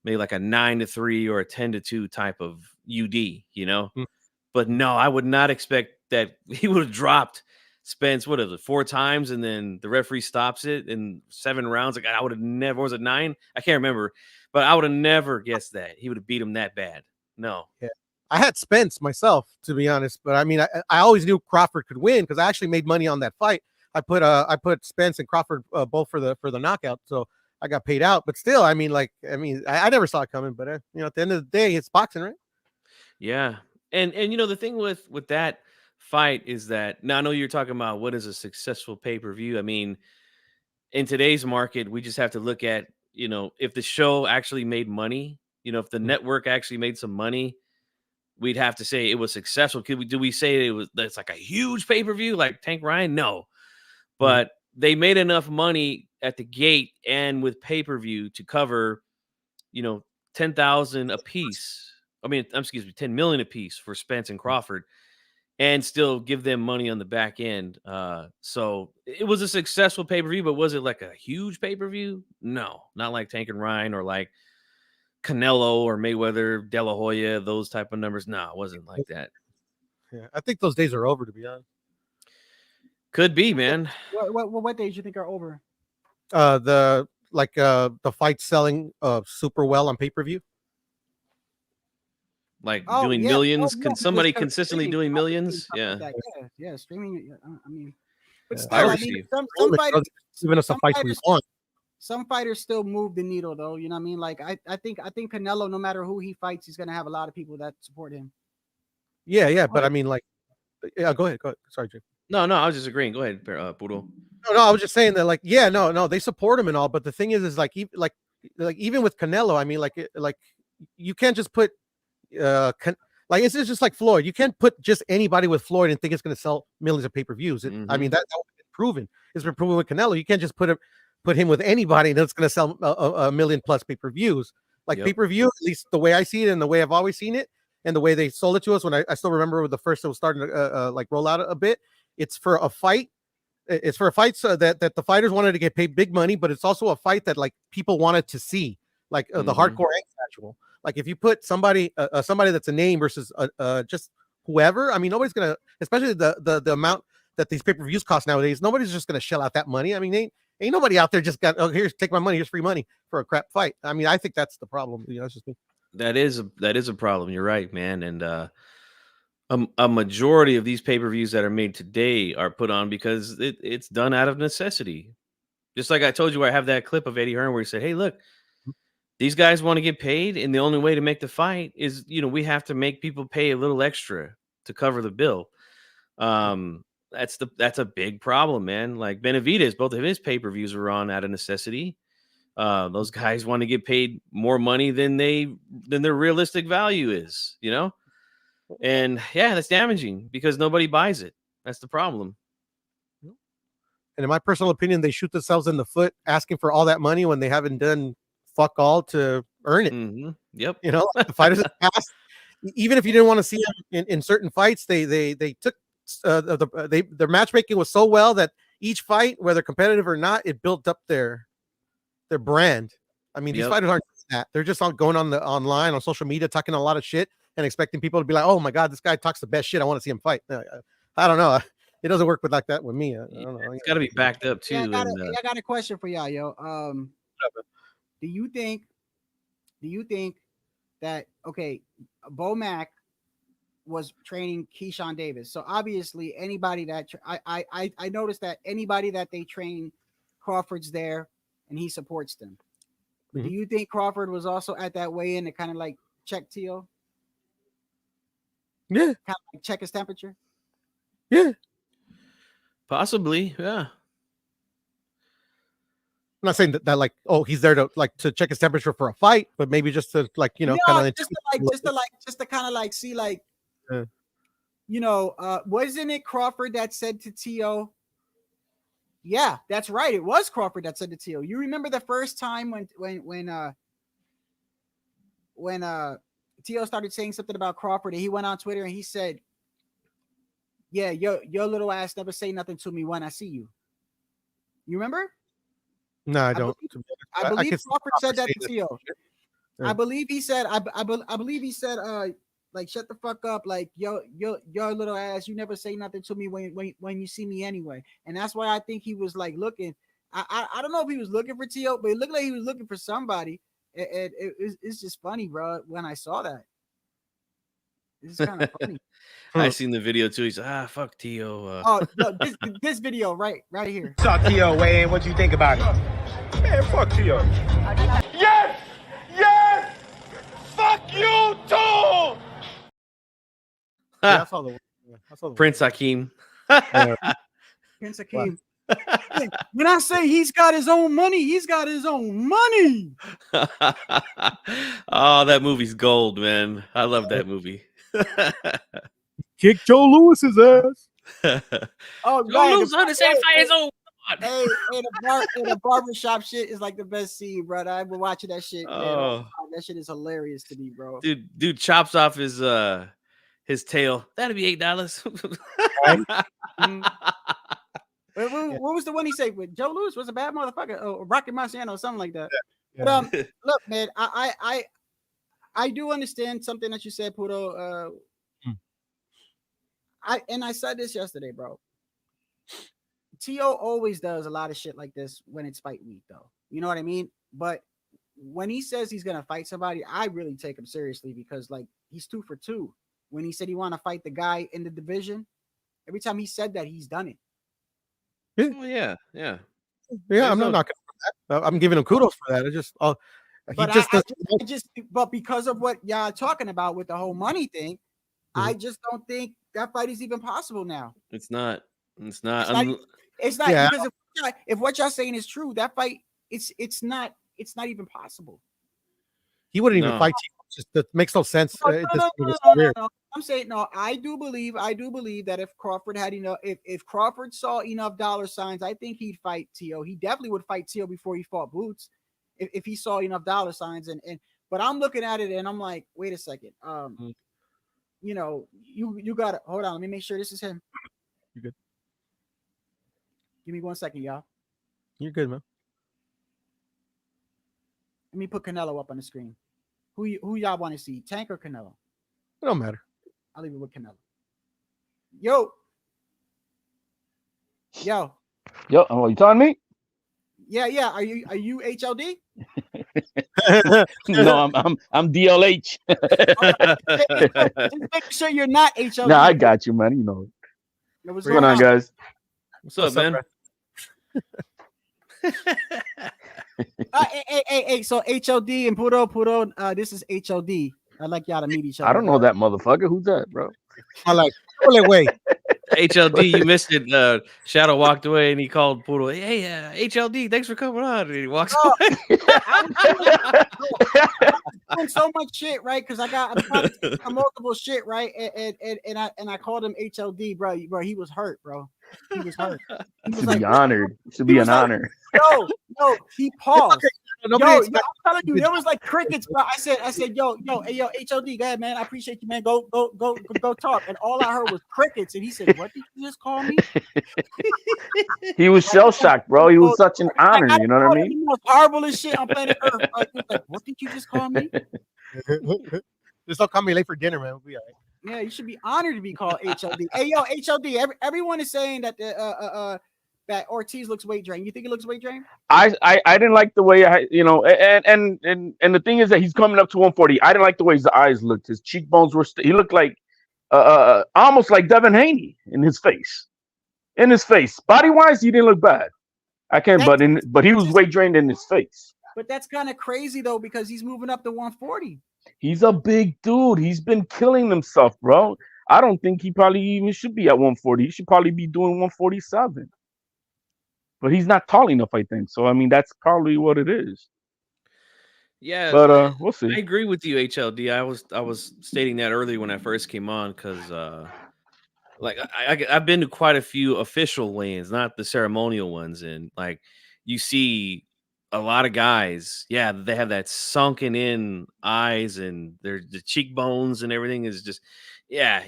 maybe like a 9-3 or a 10-2 type of UD, you know. Mm-hmm. But no, I would not expect that he would have dropped Spence, what is it, 4 times, and then the referee stops it in 7 rounds. Like I would have never, was it 9? I can't remember, but I would have never guessed that he would have beat him that bad. No. Yeah. I had Spence myself, to be honest, but I mean, I always knew Crawford could win because I actually made money on that fight. I put Spence and Crawford both for the knockout, so I got paid out. But still, I mean, I never saw it coming. But you know, at the end of the day, it's boxing, right? Yeah, and you know the thing with that fight is that, now I know you're talking about what is a successful pay-per-view. I mean, in today's market, we just have to look at, you know, if the show actually made money, you know, if the network actually made some money, we'd have to say it was successful. Do we say that's like a huge pay-per-view like Tank Ryan? No. But they made enough money at the gate and with pay-per-view to cover, you know, 10,000 a piece. I mean, excuse me, 10 million a piece for Spence and Crawford, and still give them money on the back end. So it was a successful pay-per-view, but was it like a huge pay-per-view? No, not like Tank and Ryan or like Canelo or Mayweather, De La Hoya, those type of numbers. No, it wasn't like that. Yeah, I think those days are over, to be honest. Could be, man. What days you think are over? The fight selling super well on pay-per-view. Like doing millions. Yeah. Somebody consistently doing millions? Yeah. Like yeah, streaming. I mean, but Yeah. still, I mean, some fighters, Giving us the fights we want. some fighters still move the needle, though. You know what I mean? Like I think Canelo, no matter who he fights, he's gonna have a lot of people that support him. Yeah, but I mean, like, yeah. Go ahead. Sorry, Jake. No, I was just agreeing. Go ahead, Puro. No, I was just saying that, like, yeah, no, they support him and all, but the thing is like even with Canelo, I mean, like you can't just put like it's just like Floyd. You can't put just anybody with Floyd and think it's going to sell millions of pay-per-views. I mean, that would have been proven. It's been proven with Canelo. You can't just put him with anybody and it's going to sell a million plus pay-per-views. Like pay-per-view, at least the way I see it and the way I've always seen it and the way they sold it to us when I still remember with the first that was starting to like roll out a bit. It's for a fight. It's for a fight so that the fighters wanted to get paid big money, but it's also a fight that like people wanted to see, like the hardcore and casual. Like if you put somebody that's a name versus just whoever, I mean, nobody's gonna, especially the amount that these pay-per-views cost nowadays. Nobody's just gonna shell out that money. I mean, ain't nobody out there just got, oh, here's, take my money, here's free money for a crap fight. I mean, I think that's the problem. You know, it's just me. That is a problem. You're right, man. And a majority of these pay-per-views that are made today are put on because it's done out of necessity. Just like I told you, where I have that clip of Eddie Hearn where he said, hey, look, these guys want to get paid, and the only way to make the fight is, you know, we have to make people pay a little extra to cover the bill. That's a big problem, man. Like Benavidez, both of his pay-per-views were on out of necessity. Those guys want to get paid more money than their realistic value is, you know? And yeah, that's damaging because nobody buys it. That's the problem. And in my personal opinion, they shoot themselves in the foot asking for all that money when they haven't done fuck all to earn it. Yep. You know, the fighters in the past, even if you didn't want to see them in certain fights, they took their matchmaking was so well that each fight, whether competitive or not, it built up their brand. I mean, these fighters aren't that. They're just going on the online on social media talking a lot of shit and expecting people to be like, "Oh my god, this guy talks the best shit. I want to see him fight." I don't know. It doesn't work with like that with me. I don't know. It's got to be backed up too. Yeah, I got a question for y'all, yo. Do you think that Bo Mack was training Keyshawn Davis? So obviously, anybody that I noticed that anybody that they train, Crawford's there and he supports them. Mm-hmm. Do you think Crawford was also at that weigh-in to kind of like check Tio? Yeah, kind of like check his temperature. Yeah, possibly. Yeah. I'm not saying that like, oh, he's there to check his temperature for a fight, but maybe just to like, kind of just to kind of like see like, wasn't it Crawford that said to Tio? Yeah, that's right. It was Crawford that said to Tio. You remember the first time when Tio started saying something about Crawford and he went on Twitter and he said, "Yeah, your little ass never say nothing to me when I see you." You remember? No, I don't. I believe Crawford said that to Tio. Yeah. I believe he said, like, shut the fuck up, like your little ass, you never say nothing to me when you see me anyway. And that's why I think he was like looking. I don't know if he was looking for Tio, but it looked like he was looking for somebody. It's just funny, bro. When I saw that, it's kind of funny. I seen the video too. He's fuck Tio. Oh no, this video right here. Saw Tio weigh in. What you think about it? Man, fuck Tio. Yes! Yes! Fuck you too! I saw the Prince Hakeem. Prince Hakeem. When I say he's got his own money, he's got his own money. Oh, that movie's gold, man. I love that movie. Kick Joe Lewis's ass. Oh, Joe Lewis on the same fight as old. Hey, the barbershop shit is like the best scene, brother. I've been watching that shit. Man. That shit is hilarious to me, bro. Dude chops off his tail. That'd be $8. What was the one he said with Joe Lewis was a bad motherfucker? Oh, Rocky Marciano or something like that. Yeah. But look, man, I do understand something that you said, Puto. I said this yesterday, bro. Tio always does a lot of shit like this when it's fight week, though. You know what I mean? But when he says he's gonna fight somebody, I really take him seriously because like he's 2 for 2. When he said he want to fight the guy in the division, every time he said that, he's done it. Yeah. I'm not knocking that. I'm giving him kudos for that. But because of what y'all talking about with the whole money thing, I just don't think that fight is even possible now. It's not. It's not yeah. Because if what y'all saying is true, that fight it's not even possible. He wouldn't even fight. Just that makes no sense. No. I'm saying no. I do believe that if Crawford had if Crawford saw enough dollar signs, I think he'd fight Tio. He definitely would fight Tio before he fought Boots, if he saw enough dollar signs. But I'm looking at it and I'm like, wait a second. You got to hold on. Let me make sure this is him. You good? Give me 1 second, y'all. You're good, man. Let me put Canelo up on the screen. Who y'all want to see, Tank or Canelo? It don't matter. I'll leave it with Canelo. Yo. Oh, you telling me? Yeah. Are you HLD? No, I'm DLH. Just make sure you're not HLD. No, I got you, man. You know. What's going on, guys? What's up, man? Hey, so HLD and Puto, this is HLD. I'd like y'all to meet each other. I don't know that motherfucker. Who's that, bro? I like wait. HLD, you missed it. Shadow walked away and he called Poodle. Hey, HLD, thanks for coming on. And he walks away. I'm doing so much shit, right? Because I'm multiple shit, right? And I called him HLD, bro. He was hurt, bro. He was hurt. He was Should like, be honored. Should he be was an like, honor. yo, he paused. Nobody Yo, expects I'm telling you, there was like crickets, bro. I said, hey, yo, HOD, go ahead, man. I appreciate you, man. Go talk. And all I heard was crickets. And he said, what did you just call me? He was shell shocked, bro. He was such an honor. You know what I mean? The most horrible shit on planet Earth. Like, he was like, what did you just call me? Just don't call me late for dinner, man. We'll be all right. Yeah, you should be honored to be called HOD. Hey, yo, HOD. Everyone is saying that that Ortiz looks weight drained. You think it looks weight drained? I didn't like the way and the thing is that he's coming up to 140. I didn't like the way his eyes looked. His cheekbones were he looked like almost like Devin Haney in his face. Body wise, he didn't look bad. But he was weight drained in his face. But that's kind of crazy though, because he's moving up to 140. He's a big dude. He's been killing himself, bro. I don't think he probably even should be at 140. He should probably be doing 147. But he's not tall enough, I think. So I mean, that's probably what it is. Yeah, but we'll see. I agree with you, HLD. I was stating that earlier when I first came on because like I've been to quite a few official weigh-ins, not the ceremonial ones, and like you see a lot of guys, yeah, they have that sunken in eyes and the cheekbones and everything is just, yeah.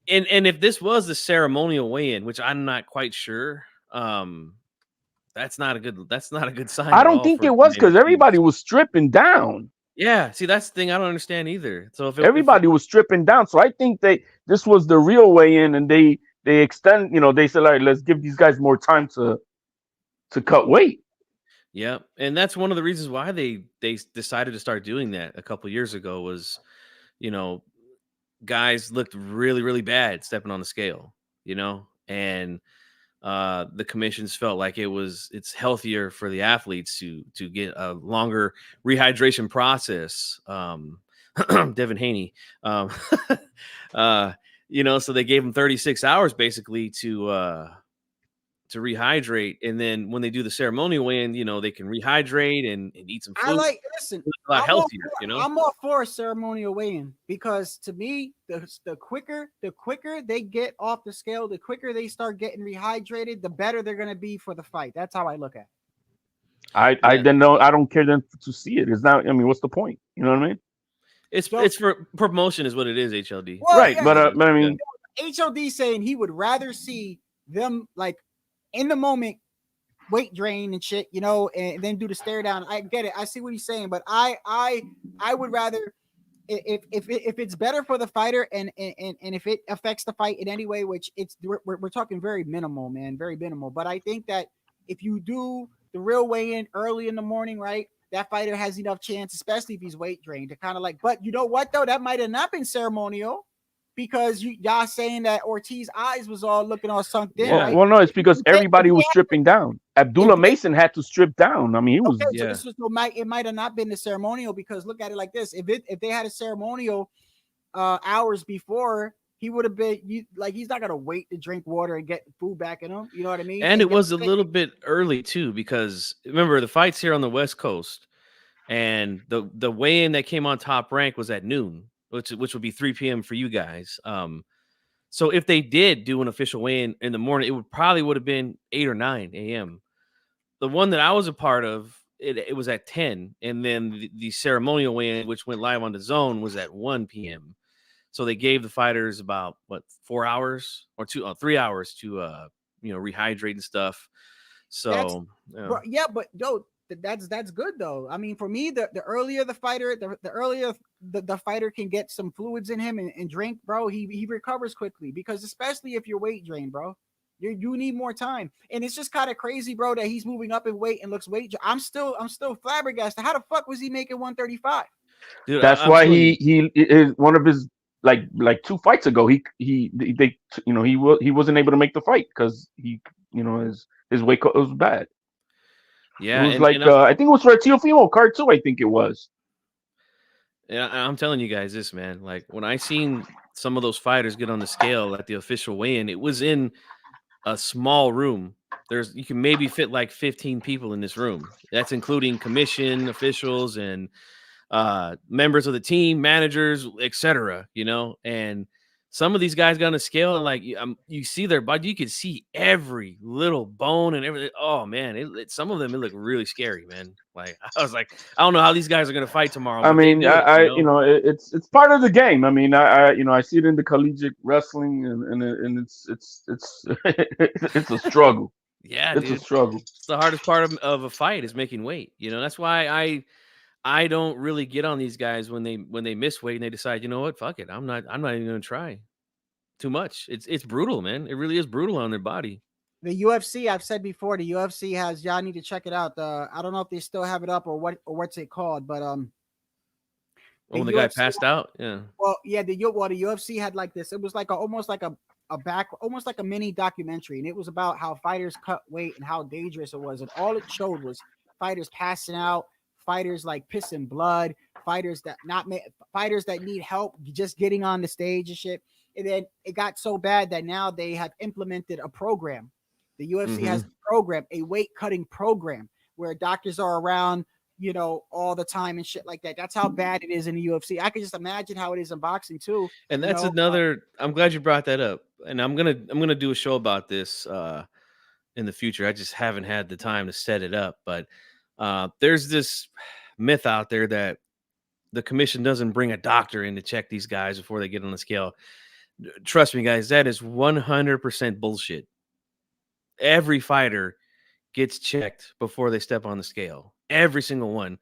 And if this was the ceremonial weigh-in, which I'm not quite sure, that's not a good sign. I don't think it was because everybody was stripping down. Yeah, see, that's the thing I don't understand either. So if everybody was stripping down, so I think this was the real weigh-in, and they extend, they said, all right, let's give these guys more time to cut weight. Yeah, and that's one of the reasons why they decided to start doing that a couple of years ago was, guys looked really, really bad stepping on the scale, and the commissions felt like it's healthier for the athletes to get a longer rehydration process. Devin Haney, so they gave him 36 hours basically to rehydrate, and then when they do the ceremonial weigh-in, they can rehydrate and eat some food. Listen, a lot healthier, I'm all for a ceremonial weigh-in because to me, the quicker they get off the scale, the quicker they start getting rehydrated, the better they're gonna be for the fight. That's how I look at it. I don't care then to see it. It's not. I mean, what's the point? You know what I mean? It's for promotion, is what it is. HLD, well, right? Yeah, but I mean, HLD saying he would rather see them like in the moment weight drain and shit, and then do the stare down. I get it. I see what he's saying, but I would rather if it's better for the fighter and if it affects the fight in any way, which we're talking very minimal, man, very minimal. But I think that if you do the real weigh-in early in the morning, right, that fighter has enough chance, especially if he's weight drained, to kind of like. But you know what though, that might have not been ceremonial. Because y'all saying that Ortiz's eyes was all looking all sunk in. Well, right? well, no, it's because everybody was stripping down. Abdullah Mason had to strip down. I mean, he was. Okay, so it might have not been the ceremonial because look at it like this: if they had a ceremonial hours before, he would have been he's not gonna wait to drink water and get food back in him. You know what I mean? And it was a little bit early too because remember the fights here on the West Coast, and the weigh-in that came on Top Rank was at noon. Which would be 3 p.m. for you guys. So if they did do an official weigh-in in the morning, it would have been 8 or 9 a.m. The one that I was a part of, it was at 10, and then the ceremonial weigh-in, which went live on the Zone, was at 1 p.m. So they gave the fighters about 4 hours or 3 hours to rehydrate and stuff. So but yo, that's good though. I mean, for me, the earlier the fighter, the earlier the fighter can get some fluids in him and drink, bro, he recovers quickly because especially if you're weight drained, bro, you need more time. And it's just kind of crazy, bro, that he's moving up in weight and looks weight. I'm still flabbergasted. How the fuck was he making 135? Dude, that's why he is one of his like 2 fights ago. He wasn't able to make the fight because his weight cut was bad. Yeah, it was I think it was for a Teofimo card too. I think it was. Yeah, I'm telling you guys this, man. Like when I seen some of those fighters get on the scale at the official weigh-in, it was in a small room. You can maybe fit like 15 people in this room. That's including commission officials and members of the team, managers, etc. And some of these guys got on the scale and like you see their body, you can see every little bone and everything. Oh man, some of them it look really scary, man. Like I was like, I don't know how these guys are gonna fight tomorrow. I But they mean, do it, you know, it's part of the game. I mean, you know, I see it in the collegiate wrestling, and it's it's a struggle. Yeah, It's a dude. struggle. It's the hardest part of a fight is making weight. You know, that's why I don't really get on these guys when they miss weight and they decide, you know what, fuck it, I'm not even gonna try. Too much. It's brutal, man. It really is brutal on their body. The UFC, I've said before, the UFC has, y'all need to check it out. I don't know if they still have it up or what's it called, but When the guy passed out, yeah. Well, yeah, the UFC had like this. It was like almost like almost like a mini documentary, and it was about how fighters cut weight and how dangerous it was, and all it showed was fighters passing out, fighters like pissing blood, fighters that need help just getting on the stage and shit. And then it got so bad that now they have implemented a program. The UFC has a program, a weight cutting program, where doctors are around, you know, all the time and shit like that. That's how bad it is in the UFC. I can just imagine how it is in boxing too. And that's another. I'm glad you brought that up, and I'm gonna do a show about this in the future. I just haven't had the time to set it up, but there's this myth out there that the commission doesn't bring a doctor in to check these guys before they get on the scale. Trust me, guys, that is 100% bullshit. Every fighter gets checked before they step on the scale. Every single one.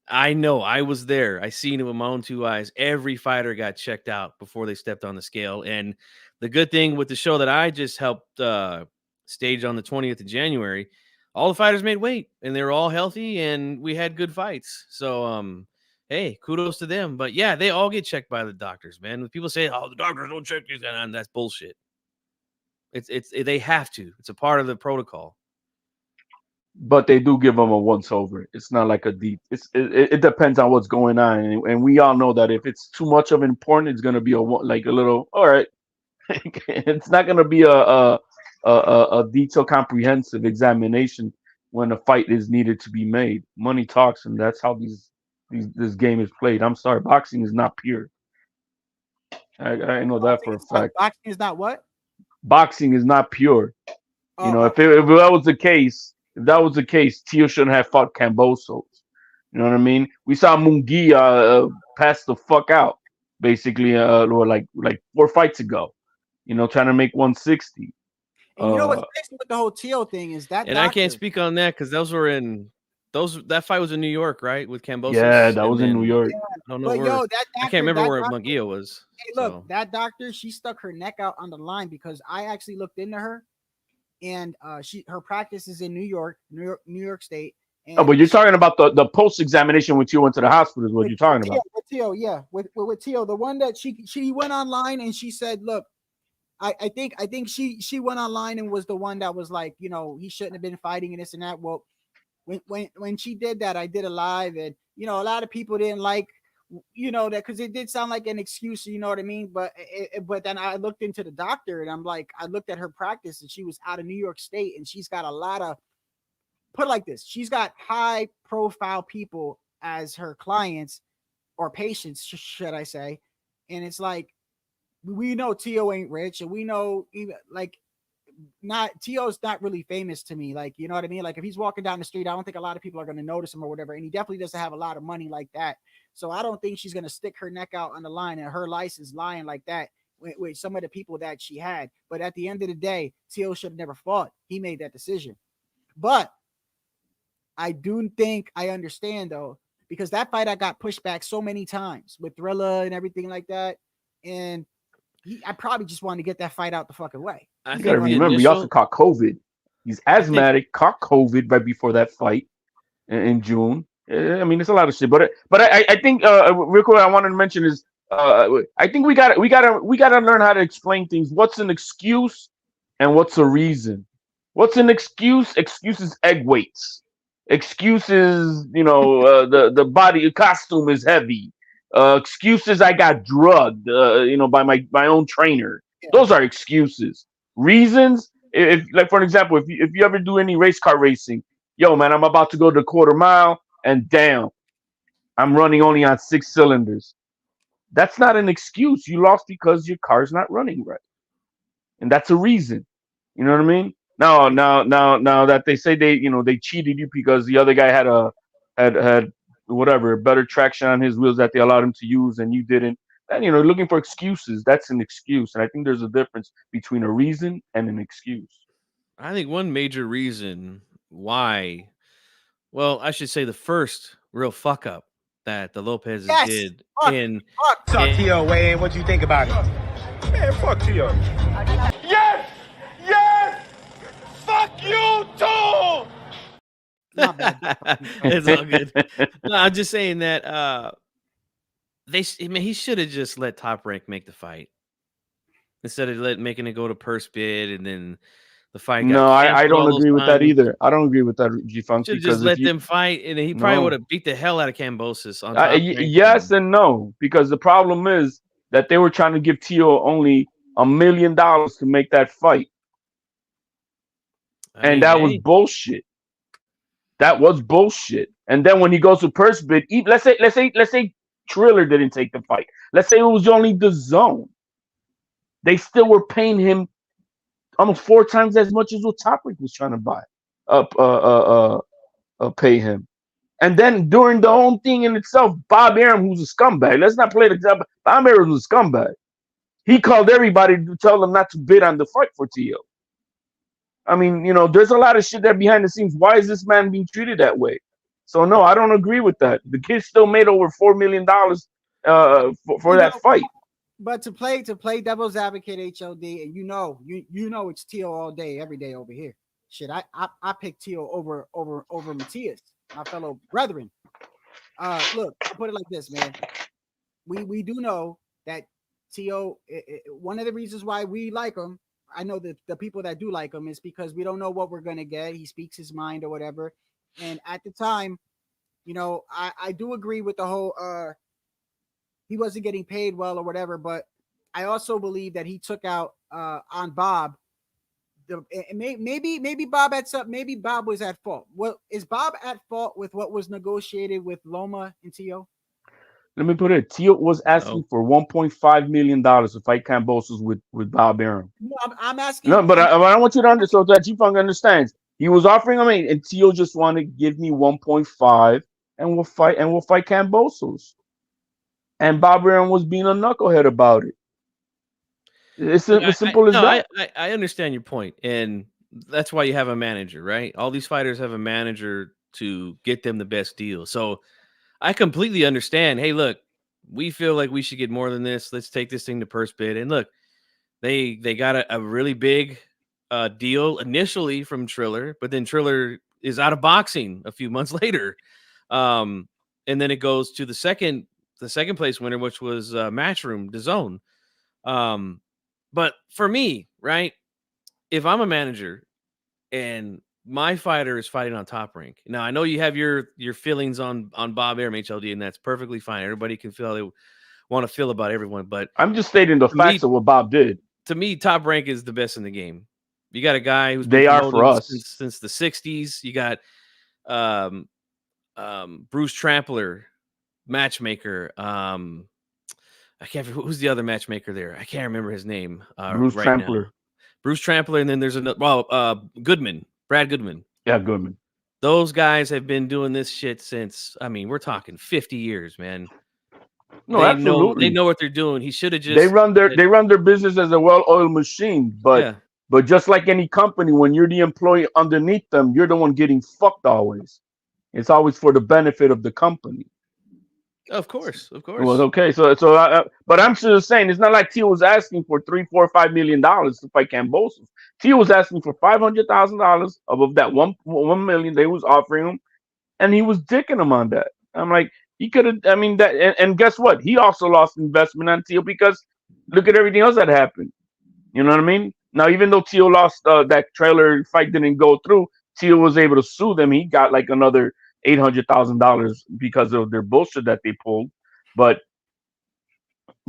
I know. I was there. I seen it with my own two eyes. Every fighter got checked out before they stepped on the scale. And the good thing with the show that I just helped stage on the 20th of January, all the fighters made weight and they were all healthy and we had good fights. So, hey, kudos to them. But yeah, they all get checked by the doctors, man. When people say, "Oh, the doctors don't check these," and that's bullshit. They have to. It's a part of the protocol. But they do give them a once over. It's not like a deep. It depends on what's going on, and we all know that if it's too much of an important, it's gonna be a little. All right, it's not gonna be a detailed, comprehensive examination when a fight is needed to be made. Money talks, and that's how this game is played. I'm sorry, boxing is not pure. I know that for a fact. Boxing is not what? Boxing is not pure. You know, if that was the case, Tio shouldn't have fought Cambosos. You know what I mean? We saw Munguia pass the fuck out, basically, like 4 fights ago. You know, trying to make 160. And you know what's crazy with the whole Tio thing is that. And I can't speak on that because that fight was in New York, right? With Cambosos. Yeah, that was in New York. I don't know where. I can't remember where Munguia was. Hey, look, that doctor, she stuck her neck out on the line because I actually looked into her, and her practice is in New York State. And but you're talking about the post examination when Tio went to the hospital is what you're talking about. With Tio, yeah, with Tio, the one that she went online and she said, look, I think she went online and was the one that was like, you know, he shouldn't have been fighting and this and that. Well, when she did that, I did a live, and you know, a lot of people didn't like, you know, that because it did sound like an excuse, you know what I mean? But then I looked into the doctor, and I'm like, I looked at her practice, and she was out of New York State, and she's got a lot of, put it like this, she's got high profile people as her clients or patients, should I say? And it's like, we know Tio ain't rich, and we know even like. Tio's not really famous to me, like, you know what I mean? Like if he's walking down the street, I don't think a lot of people are going to notice him or whatever, and he definitely doesn't have a lot of money like that. So I don't think she's going to stick her neck out on the line and her license lying like that with some of the people that she had. But at the end of the day, Tio should have never fought. He made that decision. But I do think I understand though, because that fight I got pushed back so many times with Thrilla and everything like that, and I probably just wanted to get that fight out the fucking way. You gotta remember, he also caught COVID. He's asthmatic, caught COVID right before that fight in June. I mean, it's a lot of shit. But I think real quick, I wanted to mention is I think we gotta learn how to explain things. What's an excuse and what's a reason? What's an excuse? Excuses egg weights. Excuses, you know, the body costume is heavy. Excuses I got drugged, you know, by my own trainer. Yeah. Those are excuses. Reasons, if like for example, if you ever do any race car racing, yo man, I'm about to go to quarter mile and damn, I'm running only on 6 cylinders. That's not an excuse. You lost because your car's not running right, and that's a reason. You know what I mean? Now that they say they cheated you because the other guy had whatever better traction on his wheels that they allowed him to use and you didn't. And looking for excuses, that's an excuse. And I think there's a difference between a reason and an excuse. I think one major reason why, well, I should say the first real fuck up that the Lopez's Yes. did Fuck. in Talk to your way in. What you think about it? Man, fuck Tio. Yes! Yes! Fuck you too! Not bad. it's all good. No, I'm just saying that he should have just let Top Rank make the fight instead of making it go to purse bid and then the fight. No, I don't agree with that times. either. I don't agree with that, G-Funk. Should just let them fight, and he probably would have beat the hell out of Cambosis on Top Rank. Yes and no, because the problem is that they were trying to give Tio only $1 million to make that fight, that was bullshit. That was bullshit. And then when he goes to purse bid, let's say Triller didn't take the fight. Let's say it was only the zone. They still were paying him almost 4 times as much as what Top Rank was trying to pay him. And then during the whole thing in itself, Bob Arum, who's a scumbag, let's not play the example. Bob Arum was a scumbag. He called everybody to tell them not to bid on the fight for Tio. I mean, there's a lot of shit there behind the scenes. Why is this man being treated that way? So no, I don't agree with that. The kid still made over $4 million for that fight. But to play devil's advocate, HOD, and you know it's Tio all day, every day over here. Shit, I picked Tio over Matias, my fellow brethren. Look, I'll put it like this, man. We do know that Tio, one of the reasons why we like him, I know that the people that do like him is because we don't know what we're gonna get. He speaks his mind or whatever. And at the time, I do agree with the whole he wasn't getting paid well or whatever, but I also believe that he took out on Bob. Maybe Bob maybe Bob was at fault. Well, is Bob at fault with what was negotiated with Loma and Tio? Let me put it. Tio was asking for $1.5 million to fight Cambosis with Bob Arum. No, I'm asking. No, but I want you to understand so that G-Funk understands. He was offering him, and Tio just wanted to give me 1.5, and we'll fight Cambosis. And Bob Arum was being a knucklehead about it. It's as simple as that. I understand your point, and that's why you have a manager, right? All these fighters have a manager to get them the best deal. So I completely understand. Hey, look, we feel like we should get more than this. Let's take this thing to purse bid. And look, they got a really big deal initially from Triller, but then Triller is out of boxing a few months later. And then it goes to the second place winner, which was Matchroom, DAZN. But for me, right, if I'm a manager and my fighter is fighting on Top Rank. Now, I know you have your feelings on Bob Arum, HLD, and that's perfectly fine. Everybody can feel how they want to feel about everyone. But I'm just stating the facts of what Bob did. To me, Top Rank is the best in the game. You got a guy who's they are for us since the 60s. You got Bruce Trampler, matchmaker. I can't. Who's the other matchmaker there? I can't remember his name. Bruce Trampler. Now. Bruce Trampler, and then there's another. Goodman. Brad Goodman. Yeah, Goodman. Those guys have been doing this shit since, we're talking 50 years, man. No, absolutely. They know what they're doing. He should have just. They run their business as a well-oiled machine, but just like any company, when you're the employee underneath them, you're the one getting fucked always. It's always for the benefit of the company. Of course. Well, okay, but I'm just saying it's not like Tio was asking for $3, $4, $5 million to fight Cambosis. Tio was asking for $500,000 above that $1 million they was offering him, and he was dicking him on that. I'm like, he could have. And guess what? He also lost investment on Tio because look at everything else that happened. You know what I mean? Now, even though Tio lost that trailer fight didn't go through, Tio was able to sue them. He got like another $800,000 because of their bullshit that they pulled. But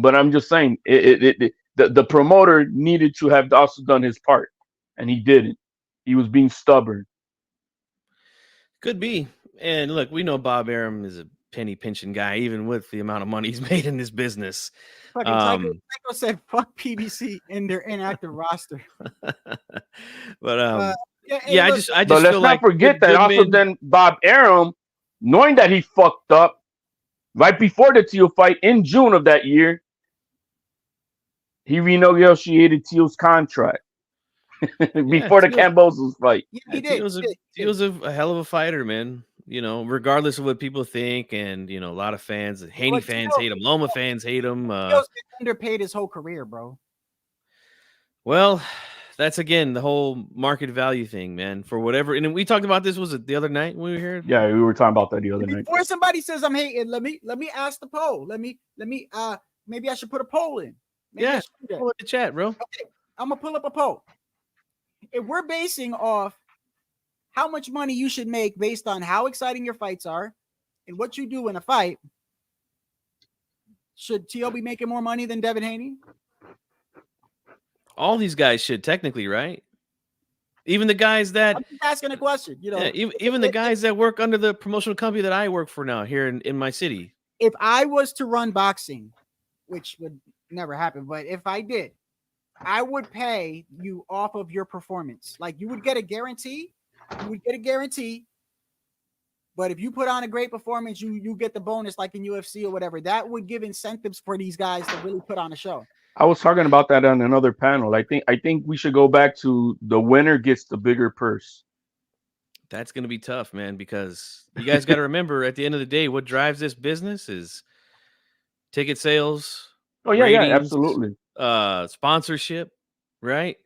I'm just saying the promoter needed to have also done his part, and he didn't. He was being stubborn. Could be. And look, we know Bob Arum is a penny pinching guy, even with the amount of money he's made in this business. Fucking Tycho said, "Fuck PBC" in their inactive roster. But yeah, I look, just But feel let's not like forget that also Goodman- then Bob Arum, knowing that he fucked up right before the Teal fight in June of that year, he renegotiated Teal's contract before the Teal- Cambosos fight. yeah, he did. Teal's a hell of a fighter, man. You know, regardless of what people think, and you know, a lot of fans, Haney fans hate him, Loma fans hate him. Teal's been underpaid his whole career, bro. Well, that's again the whole market value thing, man. For whatever, and we talked about this, was it the other night when we were here? Yeah, we were talking about that the other night. Before somebody says I'm hating, let me ask the poll. Let me maybe I should put a poll in. Maybe I should do that. Pull up the chat, bro. Okay, I'm gonna pull up a poll. If we're basing off how much money you should make based on how exciting your fights are and what you do in a fight, should T.O. be making more money than Devin Haney? All these guys should technically, right? Even the guys that I'm just asking a question. You know, even the guys that work under the promotional company that I work for now here in my city. If I was to run boxing, which would never happen, but if I did, I would pay you off of your performance. Like you would get a guarantee. You would get a guarantee. But if you put on a great performance, you get the bonus like in UFC or whatever. That would give incentives for these guys to really put on a show. I was talking about that on another panel. I think we should go back to the winner gets the bigger purse. That's going to be tough, man, because you guys got to remember at the end of the day, what drives this business is ticket sales. Oh yeah, ratings, yeah, absolutely. Sponsorship, right?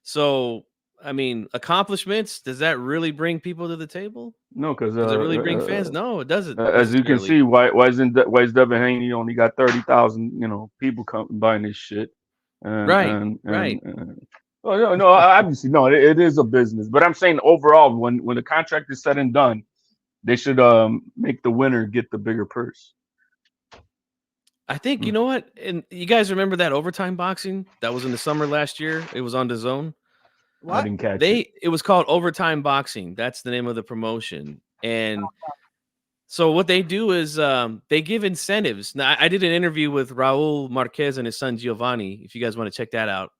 So, I mean, accomplishments, does that really bring people to the table? No, because does it really bring fans? No, it doesn't. As you can see, why is Devin Haney only got 30,000 people buying this shit? Right. Oh no, obviously no, it is a business. But I'm saying overall, when the contract is said and done, they should make the winner get the bigger purse. I think you know what, and you guys remember that overtime boxing that was in the summer last year? It was on DAZN. I didn't catch it. It was called Overtime Boxing. That's the name of the promotion. And so what they do is they give incentives. Now, I did an interview with Raul Marquez and his son Giovanni. If you guys want to check that out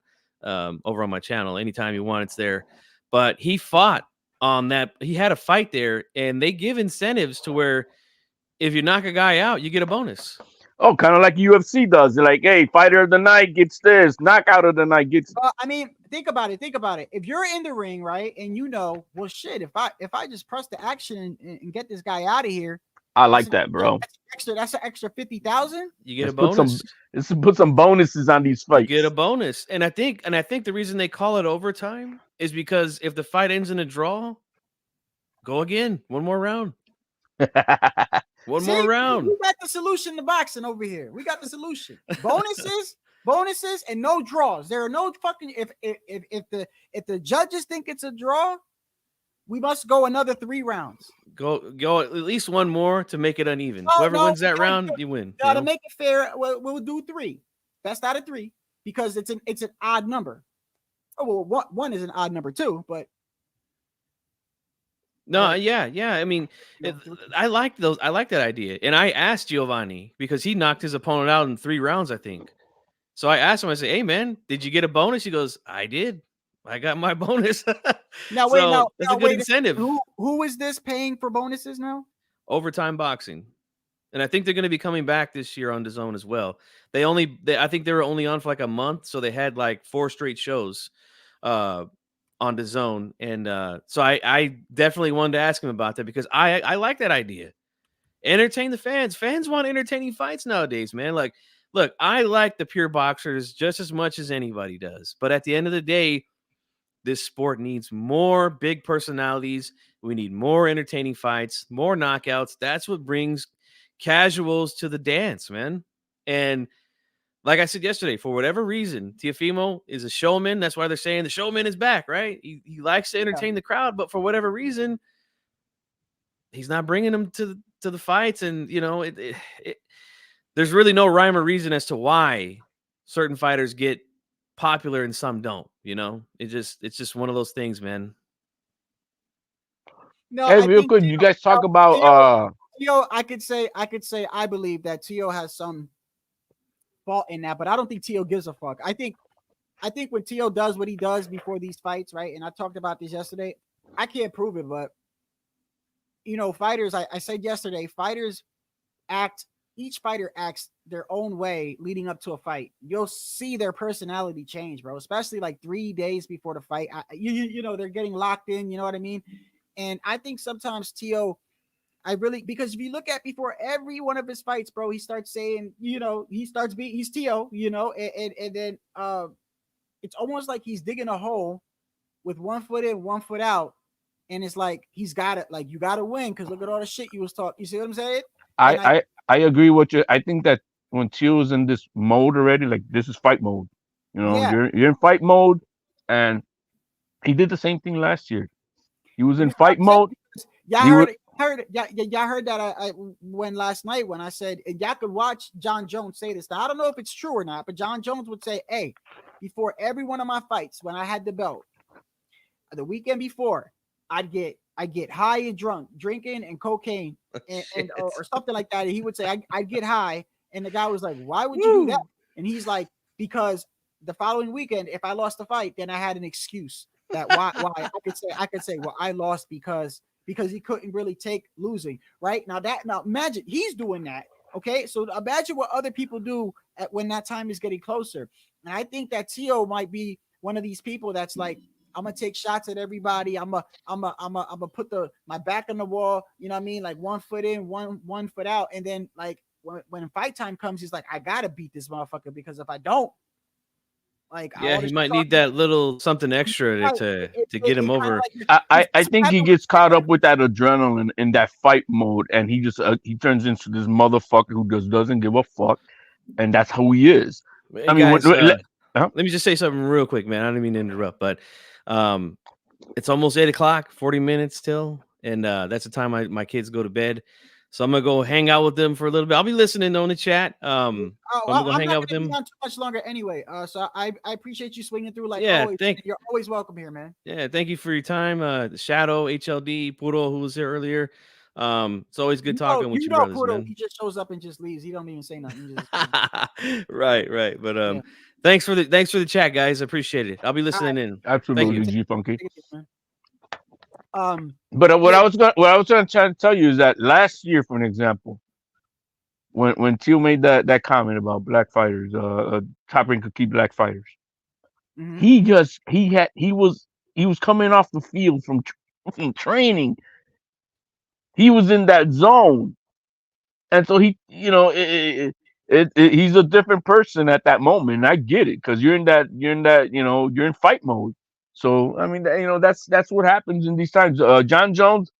over on my channel, anytime you want, it's there. But he fought on that. He had a fight there, and they give incentives to where if you knock a guy out, you get a bonus. Oh, kind of like UFC does. They're like, hey, fighter of the night gets this, knockout of the night gets. I mean, think about it. If you're in the ring, right, and well, shit, if I just press the action and get this guy out of here, I like that, bro. That's an extra 50,000. You get a bonus. Let's put some bonuses on these fights. You get a bonus, and I think the reason they call it overtime is because if the fight ends in a draw, go again, one more round. More round. We got the solution to boxing over here. We got the solution. Bonuses, and no draws. There are no fucking if the judges think it's a draw, we must go another 3 rounds. Go at least one more to make it uneven. Whoever wins that round, you win. To make it fair, we'll do 3. Best out of 3 because it's an odd number. Oh well, one is an odd number too, but. No, yeah. I mean, I like those. I like that idea. And I asked Giovanni because he knocked his opponent out in 3 rounds, I think. So I asked him, I said, hey, man, did you get a bonus? He goes, I did. I got my bonus. Now, wait, that's a good incentive. Who is this paying for bonuses now? Overtime Boxing. And I think they're going to be coming back this year on DAZN as well. I think they were only on for like a month. So they had like 4 straight shows. On DAZN, and so I definitely wanted to ask him about that because I like that idea. Entertain the fans. Fans want entertaining fights nowadays, man. Like, look, I like the pure boxers just as much as anybody does, but at the end of the day, this sport needs more big personalities. We need more entertaining fights, more knockouts. That's what brings casuals to the dance, man. And like I said yesterday, for whatever reason, Teofimo is a showman. That's why they're saying the showman is back, right? He likes to entertain the crowd, but for whatever reason, he's not bringing them to the fights. And, there's really no rhyme or reason as to why certain fighters get popular and some don't, It's just one of those things, man. No, hey, real quick, you guys talk about Tio, I could say I believe that Tio has some fault in that, but I don't think Tio gives a fuck. I think when Tio does what he does before these fights, right? And I talked about this yesterday. I can't prove it, but fighters. I said yesterday, each fighter acts their own way leading up to a fight. You'll see their personality change, bro, especially like 3 days before the fight. They're getting locked in, you know what I mean? And I think sometimes Tio, because if you look at before every one of his fights, bro, he starts saying, he's Tio, and then it's almost like he's digging a hole with 1 foot in, 1 foot out. And it's like, he's got it. Like, you got to win. Cause look at all the shit you was talking. You see what I'm saying? I agree with you. I think that when Tio's in this mode already, like this is fight mode. Yeah. You're in fight mode, and he did the same thing last year. He was in fight mode. Y'all heard that when last night when I said, and y'all could watch John Jones say this. Now I don't know if it's true or not, but John Jones would say, "Hey, before every one of my fights, when I had the belt, the weekend before, I'd get high and drunk, drinking and cocaine and or something like that." And he would say, I'd get high. And the guy was like, "Why would you do that?" And he's like, "Because the following weekend, if I lost the fight, then I had an excuse that why I could say, well, I lost because he couldn't really take losing." Right now imagine he's doing that. Okay. So imagine what other people do when that time is getting closer. And I think that Tio might be one of these people that's like, I'm gonna take shots at everybody. I'm gonna put my back on the wall. You know what I mean? Like 1 foot in, one foot out. And then like when fight time comes, he's like, I gotta beat this motherfucker because if I don't, like, yeah, he might need that little something extra to get him over. I think he gets caught up with that adrenaline in that fight mode, and he just he turns into this motherfucker who just doesn't give a fuck, and that's who he is. Hey, I mean, guys, let me just say something real quick, man. I don't mean to interrupt, but it's almost 8:00, 40 minutes till, and that's the time my kids go to bed. So I'm gonna go hang out with them for a little bit. I'll be listening on the chat. I'm gonna hang out with them. Too much longer anyway. So I appreciate you swinging through. Like, yeah, always. You're always welcome here, man. Yeah, thank you for your time. Shadow, HLD, Puro, who was here earlier. It's always good talking with you, brothers, Puro, man. he just shows up and just leaves. He don't even say nothing. Right. But thanks for the chat, guys. I appreciate it. I'll be listening in. Absolutely, G Funky. But what I was trying to tell you is that last year, for an example, when Teal made that comment about black fighters, Top Rank could keep black fighters, he was coming off the field from training. He was in that zone, and so he, he's a different person at that moment. And I get it because you're in fight mode. So I mean, that's what happens in these times. John Jones,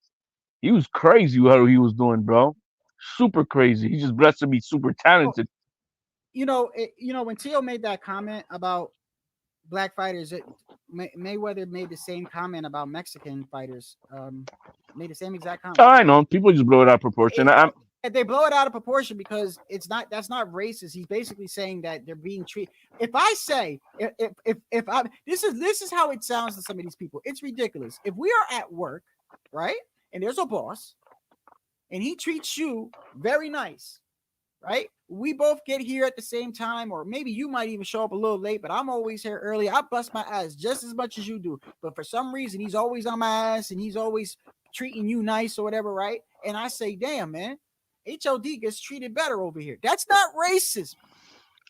he was crazy how he was doing, bro. Super crazy. He's just blessed to be super talented. When Tio made that comment about black fighters, Mayweather made the same comment about Mexican fighters. Made the same exact comment. Oh, I know. People just blow it out of proportion. They blow it out of proportion because that's not racist. He's basically saying that they're being treated. If I say if I this is how it sounds to some of these people. It's ridiculous. If we are at work, right, and there's a boss, and he treats you very nice, right? We both get here at the same time, or maybe you might even show up a little late, but I'm always here early. I bust my ass just as much as you do. But for some reason, he's always on my ass and he's always treating you nice or whatever, right? And I say, damn, man, HLD gets treated better over here. That's not racist.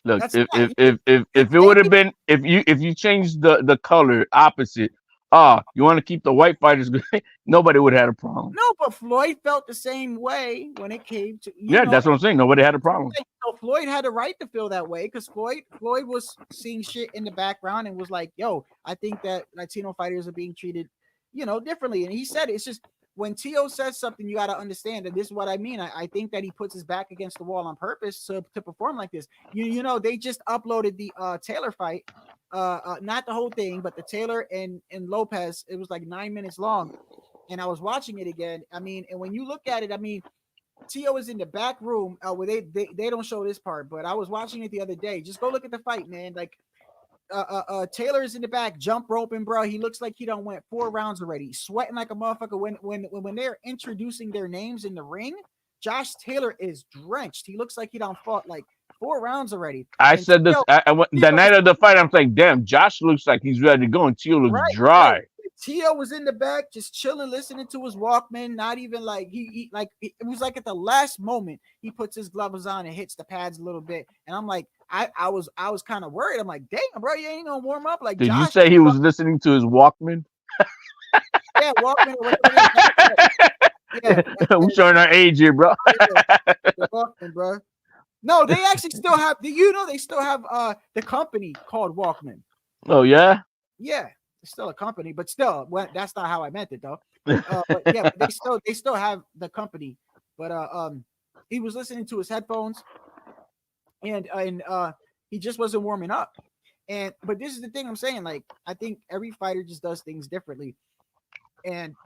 Look, if it would have been if you changed the color opposite, you want to keep the white fighters good, nobody would have had a problem. No, but Floyd felt the same way when it came to that's what I'm saying. Nobody had a problem. So Floyd had a right to feel that way because Floyd was seeing shit in the background and was like, yo, I think that Latino fighters are being treated, differently. And he said it's just when Tio says something, you got to understand that this is what I mean. I think that he puts his back against the wall on purpose to perform like this. They just uploaded the Taylor fight, not the whole thing, but the Taylor and Lopez. It was like 9 minutes long, and I was watching it again. I mean, and when you look at it, I mean, Tio is in the back room where they don't show this part, but I was watching it the other day. Just go look at the fight, man. Like Taylor is in the back, jump roping, bro. He looks like he done went 4 rounds already, sweating like a motherfucker. When they're introducing their names in the ring, Josh Taylor is drenched. He looks like he done fought like 4 rounds already. I And said this the night of the fight. I'm like, damn, Josh looks like he's ready to go, and Tio looks dry. Right. Tio was in the back, just chilling, listening to his Walkman. Not even like it was like at the last moment he puts his gloves on and hits the pads a little bit. And I'm like, I was kind of worried. I'm like, damn, bro, you ain't gonna warm up like. Did Josh, you say he was listening to his Walkman? Yeah, Walkman. Or whatever it is. Yeah, we're showing our age here, bro. the Walkman, bro. No, they actually still have. They still have the company called Walkman. Oh yeah. Yeah, it's still a company, but still, well, that's not how I meant it though. But yeah, but they still have the company. But he was listening to his headphones, and he just wasn't warming up. But this is the thing I'm saying. Like, I think every fighter just does things differently.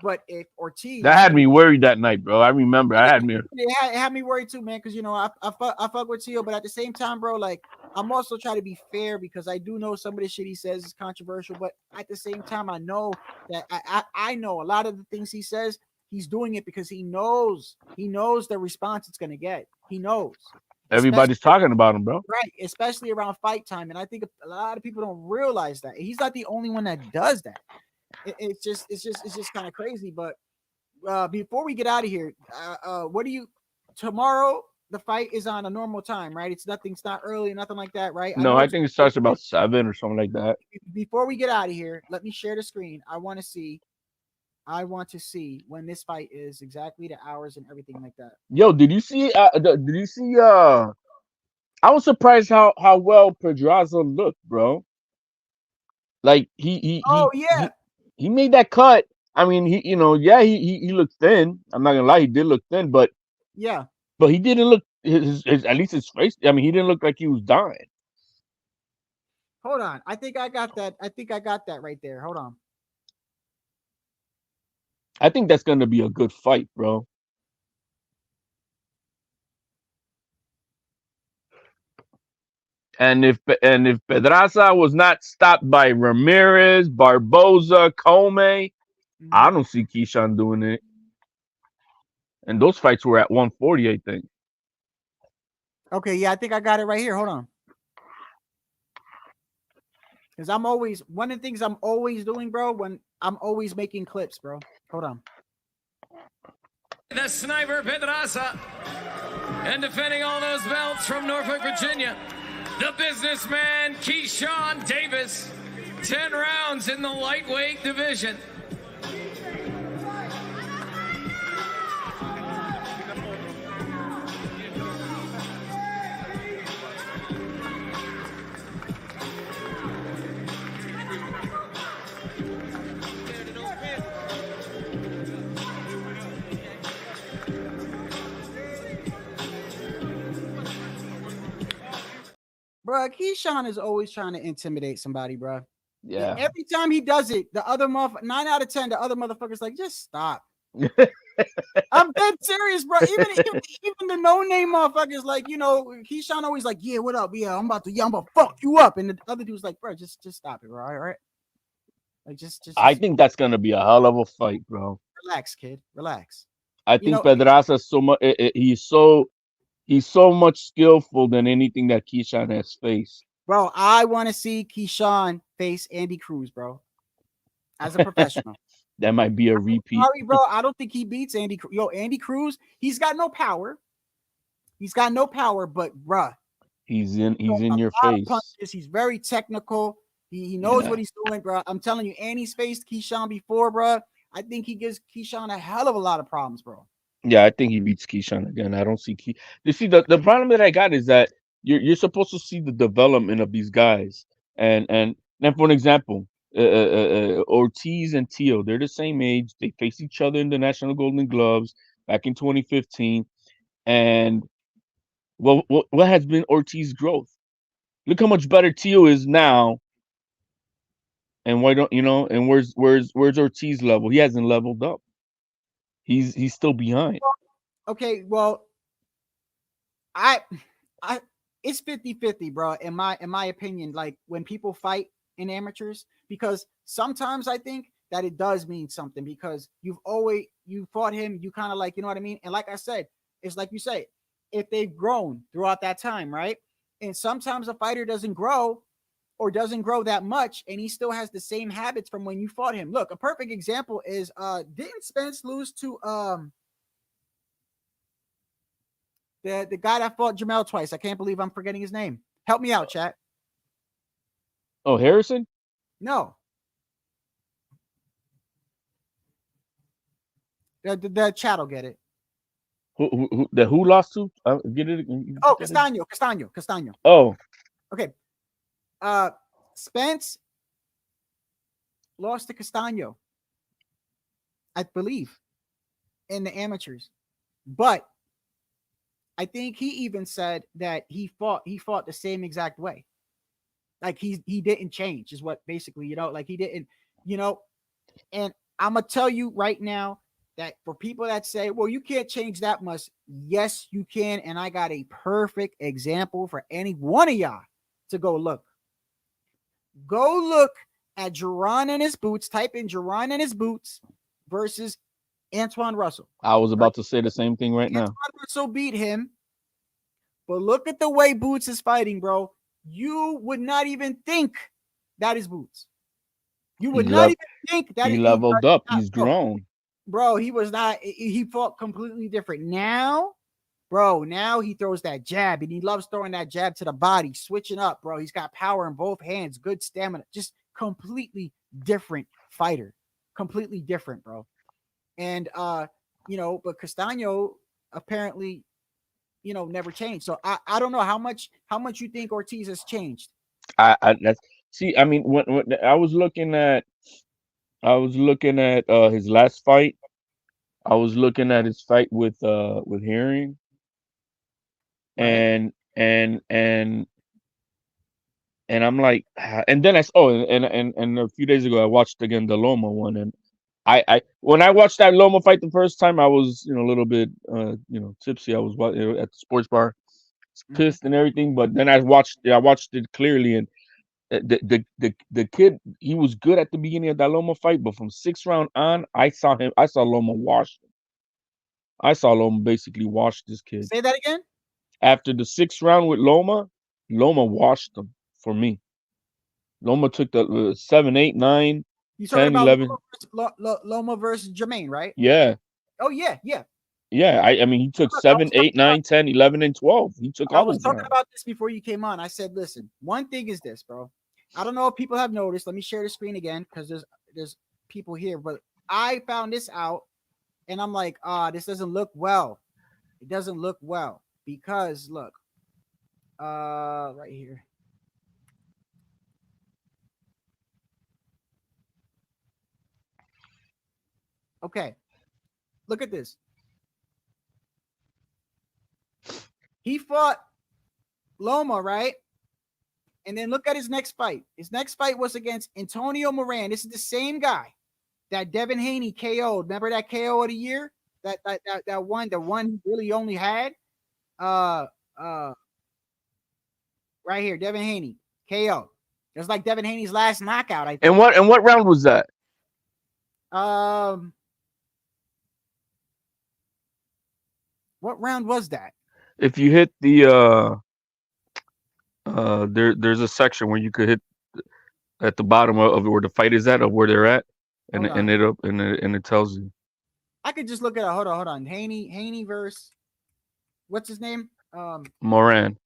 But if Ortiz, that had me worried that night, bro. I remember. It had me worried too, man. Because I fuck with Tio, but at the same time, bro, like I'm also trying to be fair because I do know some of the shit he says is controversial, but at the same time, I know that I know a lot of the things he says, he's doing it because he knows the response it's gonna get. He knows. Everybody's talking about him, bro. Right, especially around fight time, and I think a lot of people don't realize that he's not the only one that does that. It's just kind of crazy. But before we get out of here, what do you tomorrow? The fight is on a normal time, right? It's not early, nothing like that, right? No, I think it starts about 7 or something like that. Before we get out of here, let me share the screen. I want to see when this fight is, exactly the hours and everything like that. Yo, did you see? I was surprised how well Pedraza looked, bro. Like he made that cut. I mean, he looked thin. I'm not gonna lie, he did look thin, but yeah, but he didn't look his at least his face. I mean, he didn't look like he was dying. Hold on, I think I got that. Right there. Hold on. I think that's gonna be a good fight, bro. And if Pedraza was not stopped by Ramirez, Barboza, Comey, I don't see Keyshawn doing it. And those fights were at 140, I think. Okay, yeah, I think I got it right here. Hold on. Because one of the things I'm always doing, bro, when I'm always making clips, bro. Hold on. The sniper Pedraza, and defending all those belts from Norfolk, Virginia, the businessman Keyshawn Davis. 10 rounds in the lightweight division. Bro, Keyshawn is always trying to intimidate somebody, bro. Yeah. And every time he does it, the other 9 out of 10, the other motherfuckers like, just stop. I'm dead serious, bro. Even the no-name motherfuckers, like, Keyshawn always like, yeah, what up? Yeah, I'm about to fuck you up. And the other dude's like, bro, just stop it, bro. All right. Like, just I think that's gonna be a hell of a fight, bro. Relax, kid. Relax. I think Pedraza so much. He's so much skillful than anything that Keyshawn has faced. Bro, I want to see Keyshawn face Andy Cruz, bro. As a professional. That might be a repeat. Sorry, bro. I don't think he beats Andy Cruz. Yo, Andy Cruz, he's got no power. But bruh. He's in your face. Punches. He's very technical. He knows what he's doing, bro. I'm telling you, Andy's faced Keyshawn before, bro. I think he gives Keyshawn a hell of a lot of problems, bro. Yeah, I think he beats Keyshawn again. I don't see You see, the problem that I got is that you're supposed to see the development of these guys. And then, for an example, Ortiz and Tio, they're the same age. They faced each other in the National Golden Gloves back in 2015. And what has been Ortiz's growth? Look how much better Tio is now. And why don't and where's Ortiz level? He hasn't leveled up. He's still behind. Okay, well, it's 50-50, bro, in my opinion, like when people fight in amateurs, because sometimes I think that it does mean something because you fought him, you kind of like, you know what I mean? And like I said, is like you say, if they've grown throughout that time, right? And sometimes a fighter doesn't grow or doesn't grow that much, and he still has the same habits from when you fought him. Look, a perfect example is didn't Spence lose to the guy that fought Jamel twice? I can't believe I'm forgetting his name. Help me out, chat. Oh, Harrison? No. The chat will get it. Who lost to? Get it? Oh, Castaño. Oh, okay. Spence lost to Castaño, I believe, in the amateurs. But I think he even said that he fought the same exact way. Like he didn't change, is what basically, like he didn't, and I'm gonna tell you right now that for people that say, well, you can't change that much, yes, you can. And I got a perfect example for any one of y'all to go look. Go look at Jerron and his boots. Type in Jerron and his boots versus Antoine Russell. I was about to say the same thing right now. Antoine Russell beat him, but look at the way Boots is fighting, bro. You would not even think that is Boots. You would not even think that he leveled up. He's grown. Bro, he was not. He fought completely different. Now he throws that jab, and he loves throwing that jab to the body, switching up, bro. He's got power in both hands, good stamina, just completely different fighter. Completely different, bro. And but Castaño apparently, never changed. So I don't know how much you think Ortiz has changed. I mean, when I was looking at his last fight. I was looking at his fight with Herring, and I'm like, and then and a few days ago I watched again the Loma one, and I when I watched that Loma fight the first time, I was a little bit tipsy. I was at the sports bar, pissed and everything, but then I watched it clearly, and the kid, he was good at the beginning of that Loma fight, but from 6th round on, I saw Loma wash him. I saw Loma basically wash this kid. Say that again. After the 6th round with Loma washed him for me. Loma took the 7, 8, 9, You 10, talking 11. about Loma versus Jermaine, right? Yeah. Oh yeah. Yeah, I mean, he took 7, 8, 9, 10, 11, and 12. He took all of them. I was talking about this before you came on. I said, listen, one thing is this, bro. I don't know if people have noticed. Let me share the screen again because there's people here. But I found this out, and I'm like, this doesn't look well. It doesn't look well because look, right here. Okay, look at this. He fought Loma, right? And then look at his next fight. His next fight was against Antonio Moran. This is the same guy that Devin Haney KO'd. Remember that KO of the year? That one, the one he really only had? Right here, Devin Haney, KO. It was like Devin Haney's last knockout, I think. And what round was that? What round was that? If you hit the there's a section where you could hit at the bottom of where the fight is at, or where they're at, and it tells you. I could just look at it. Hold on. Haney versus what's his name? Moran.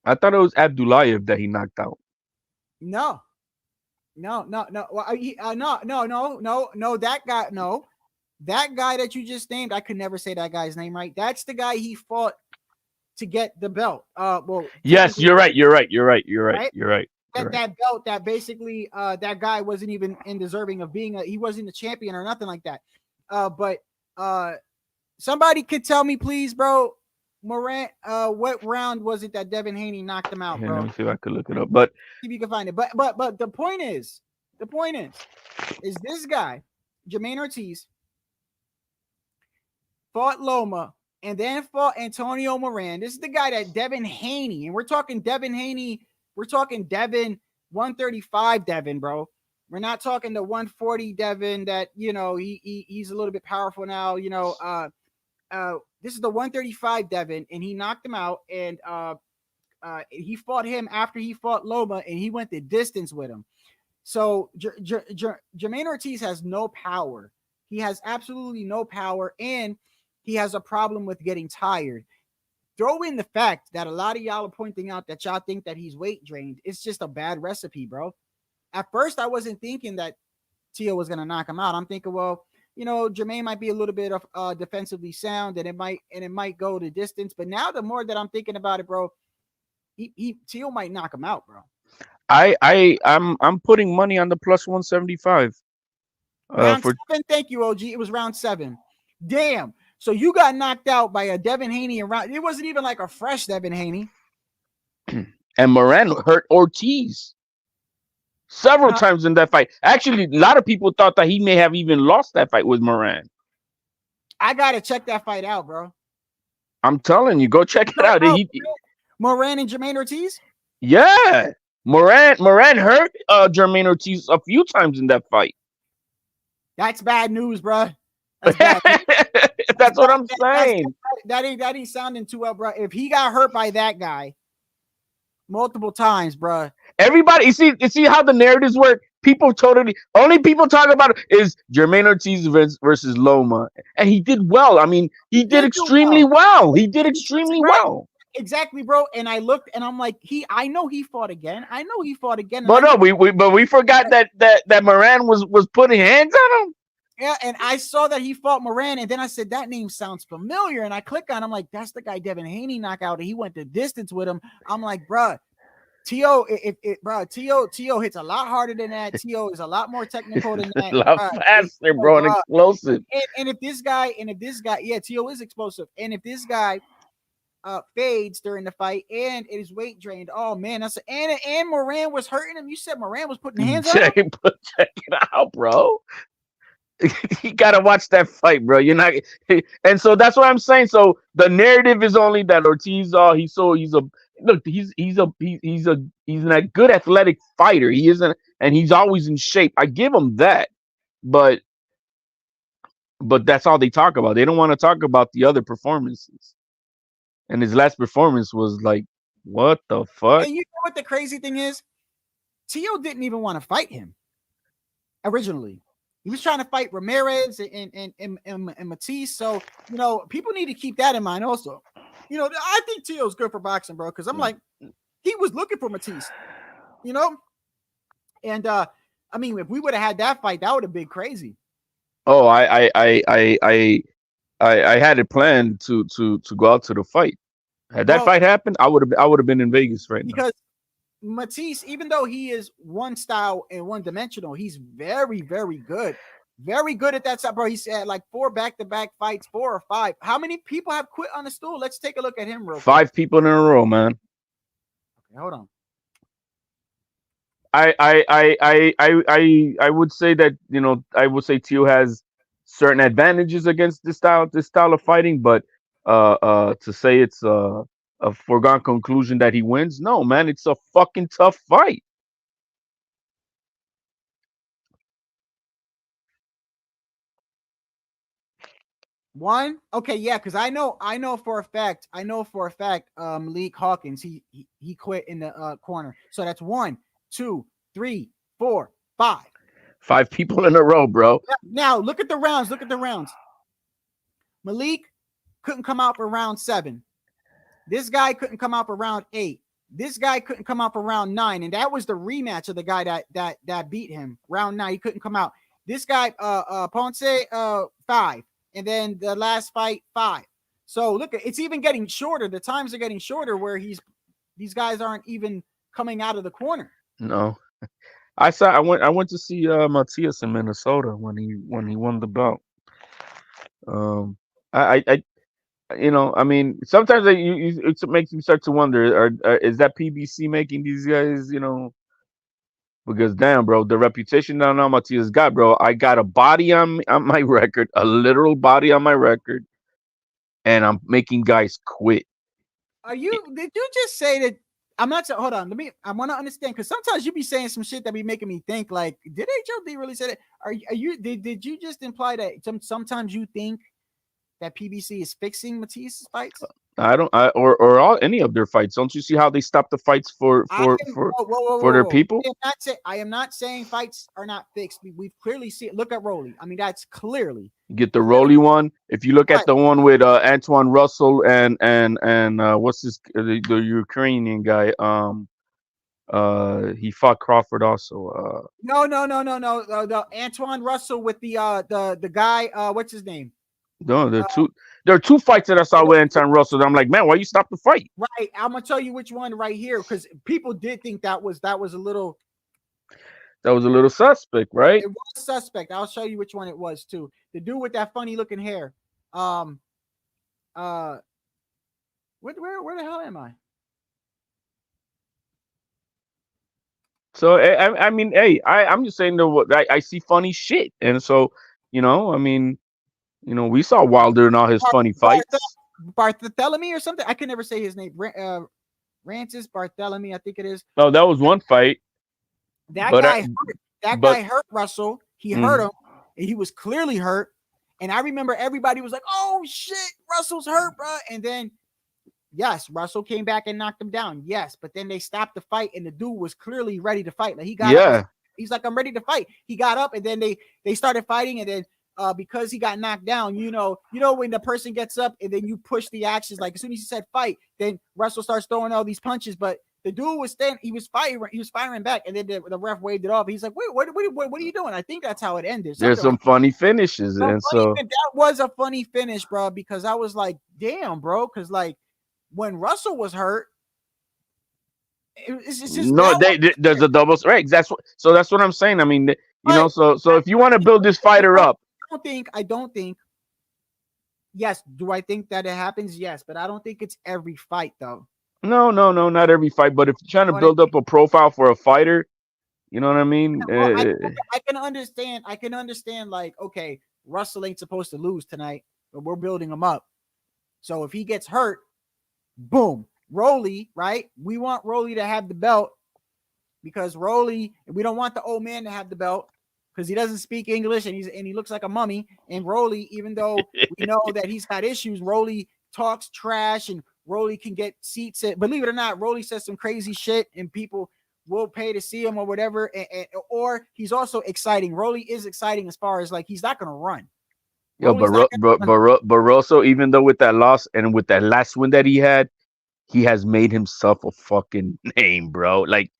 I thought it was Abdullayev that he knocked out. No. Well, no. That guy. No, that guy that you just named. I could never say that guy's name right. That's the guy he fought to get the belt. Well, yes, you're right. That belt that basically that guy wasn't even deserving of being he wasn't a champion or nothing like that. But somebody could tell me, please, bro. Moran, what round was it that Devin Haney knocked him out, bro? Let me see if I could look it up. But see if you can find it. But the point is this guy, Jermaine Ortiz, fought Loma and then fought Antonio Moran. This is the guy that Devin Haney, and we're talking Devin Haney. We're talking Devin 135 Devin, bro. We're not talking the 140 Devin that, you know, he's a little bit powerful now, you know. This is the 135 Devin, and he knocked him out, and he fought him after he fought Loma, and he went the distance with him. So Jermaine Ortiz has no power. He has absolutely no power, and he has a problem with getting tired. Throw in the fact that a lot of y'all are pointing out that y'all think that he's weight drained. It's just a bad recipe, bro. At first, I wasn't thinking that Tio was going to knock him out. I'm thinking, well, you know, Jermaine might be a little bit of defensively sound, and it might go the distance. But now, the more that I'm thinking about it, bro, Tio might knock him out, bro. I'm putting money on the plus 175. Round 7, thank you, OG. It was round 7. Damn. So you got knocked out by a Devin Haney and round. It wasn't even like a fresh Devin Haney. And Moran hurt Ortiz several times in that fight. Actually, a lot of people thought that he may have even lost that fight with Moran. I gotta check that fight out, bro. I'm telling you, go check it out. Moran and Jermaine Ortiz? Yeah. Moran hurt Jermaine Ortiz a few times in that fight. That's bad news, bro. That's bad news. That's what I'm saying. That ain't sounding too well, bro. If he got hurt by that guy multiple times, bro. Everybody, you see how the narratives work? People only people talk about it is Jermaine Ortiz versus Loma. And he did well. I mean, he did extremely well. He did extremely well. Exactly, bro. And I looked and I'm like, I know he fought again. But no, we forgot that Moran was putting hands on him. Yeah, and I saw that he fought Moran, and then I said that name sounds familiar, and I click on him, like, that's the guy Devin Haney knocked out, and he went the distance with him. I'm like, bruh, Tio hits a lot harder than that. Tio is a lot more technical than that. A lot faster, bro, and explosive. And if this guy, yeah, Tio is explosive. And if this guy fades during the fight and it is weight drained, oh man, and Moran was hurting him. You said Moran was putting hands on him? Check it out, bro. You gotta watch that fight, bro. You're not, and so that's what I'm saying. So the narrative is only that Ortiz, he's a good athletic fighter. He isn't, and he's always in shape. I give him that, but that's all they talk about. They don't want to talk about the other performances. And his last performance was like, what the fuck? And you know what the crazy thing is? Tio didn't even want to fight him originally. He was trying to fight Ramirez and Matisse. So, you know, people need to keep that in mind also. You know, I think Tio's good for boxing, bro, because I'm like, he was looking for Matisse, you know? And, I mean, if we would have had that fight, that would have been crazy. Oh, I had it planned to go out to the fight. Had that fight happened, I would have been in Vegas right now. Because Matisse, even though he is one style and one dimensional, he's very, very good. Very good at that side, bro. He's had like 4 back-to-back fights, 4 or 5. How many people have quit on the stool? Let's take a look at him real quick. 5 people in a row, man. Okay, hold on. I would say that, you know, I would say Tio has certain advantages against this style of fighting, but to say it's a foregone conclusion that he wins, no, man, it's a fucking tough fight. One, okay, yeah, because I know for a fact, Malik Hawkins, he quit in the corner. So that's 1, 2, 3, 4, 5. 5 people in a row, bro. Now look at the rounds. Malik couldn't come out for round 7. This guy couldn't come out for round 8. This guy couldn't come out for round 9, and that was the rematch of the guy that beat him. Round 9, he couldn't come out. This guy, Ponce, 5. And then the last fight, 5. So look, it's even getting shorter. The times are getting shorter where these guys aren't even coming out of the corner. No, I went to see Matias in Minnesota when he won the belt. I you know, I mean, sometimes it makes me start to wonder: is that PBC making these guys, you know? Because damn, bro, the reputation that now Matias got, bro. I got a body on my record, a literal body on my record, and I'm making guys quit. Did you just say that I'm not saying. Hold on. I want to understand because sometimes you be saying some shit that be making me think. Like, did HLD really say that? Are you? Did you just imply that sometimes you think that PBC is fixing Matisse's fights? I don't. Or all any of their fights. Don't you see how they stop the fights for their people? I am not saying fights are not fixed. We've clearly seen it. Look at Rolly. I mean, that's clearly. You get the Rolly one. If you look at the one with Antoine Russell and what's this the Ukrainian guy? He fought Crawford also. No. Antoine Russell with the guy. What's his name? No, there are two fights that I saw with Antoine Russell. I'm like, man, why you stop the fight? Right. I'm gonna tell you which one right here because people did think that was a little. That was a little suspect, right? It was suspect. I'll show you which one it was too. The dude with that funny looking hair. Where the hell am I? So I mean, hey, I'm just saying that I see funny shit, and so I mean, we saw Wilder and all his funny fights. Bartholomew or something. I can never say his name. Rancis Bartholomew, I think it is. Oh, that was one fight. That guy hurt Russell. He hurt him, and he was clearly hurt. And I remember everybody was like, "Oh shit, Russell's hurt, bro!" And then, yes, Russell came back and knocked him down. Yes, but then they stopped the fight, and the dude was clearly ready to fight. Like he got up, he's like, "I'm ready to fight." He got up, and then they started fighting, and then because he got knocked down, when the person gets up and then you push the actions, like as soon as he said fight, then Russell starts throwing all these punches, but the dude was he was firing back, and then the ref waved it off. He's like, "Wait, what are you doing?" I think that's how it ended. There's some funny finishes, and so that was a funny finish, bro, because I was like, "Damn, bro," because like when Russell was hurt, it's just there's a double right. That's what I'm saying. I mean, so if you want to build this fighter up, I don't think. Yes, do I think that it happens? Yes, but I don't think it's every fight though. No, not every fight. But if you're trying to build up a profile for a fighter, you know what I mean? I can understand. Like, okay, Russell ain't supposed to lose tonight, but we're building him up. So if he gets hurt, boom, Rolly, right? We want Rolly to have the belt because we don't want the old man to have the belt because he doesn't speak English and he looks like a mummy. And Rolly, even though we know that he's got issues, Rolly talks trash and Rolly can get seats. Believe it or not, Rolly says some crazy shit and people will pay to see him or whatever. Or he's also exciting. Rolly is exciting as far as like he's not going to run. Yo, Barroso, even though with that loss and with that last win that he had, he has made himself a fucking name, bro. Like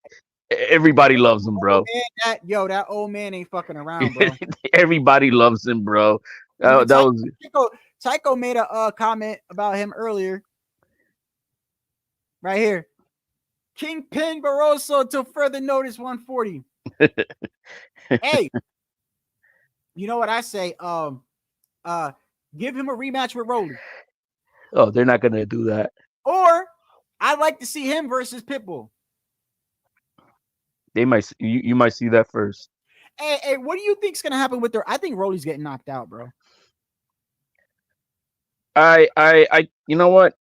everybody loves him, bro. That old man ain't fucking around, bro. Everybody loves him, bro. Tycho made a comment about him earlier. Right here. Kingpin Barroso till further notice 140. Hey, you know what I say? Give him a rematch with Rolly. Oh, they're not gonna do that. Or I'd like to see him versus Pitbull. They might you might see that first. Hey, what do you think's gonna happen with I think Rolly's getting knocked out, bro. I you know what?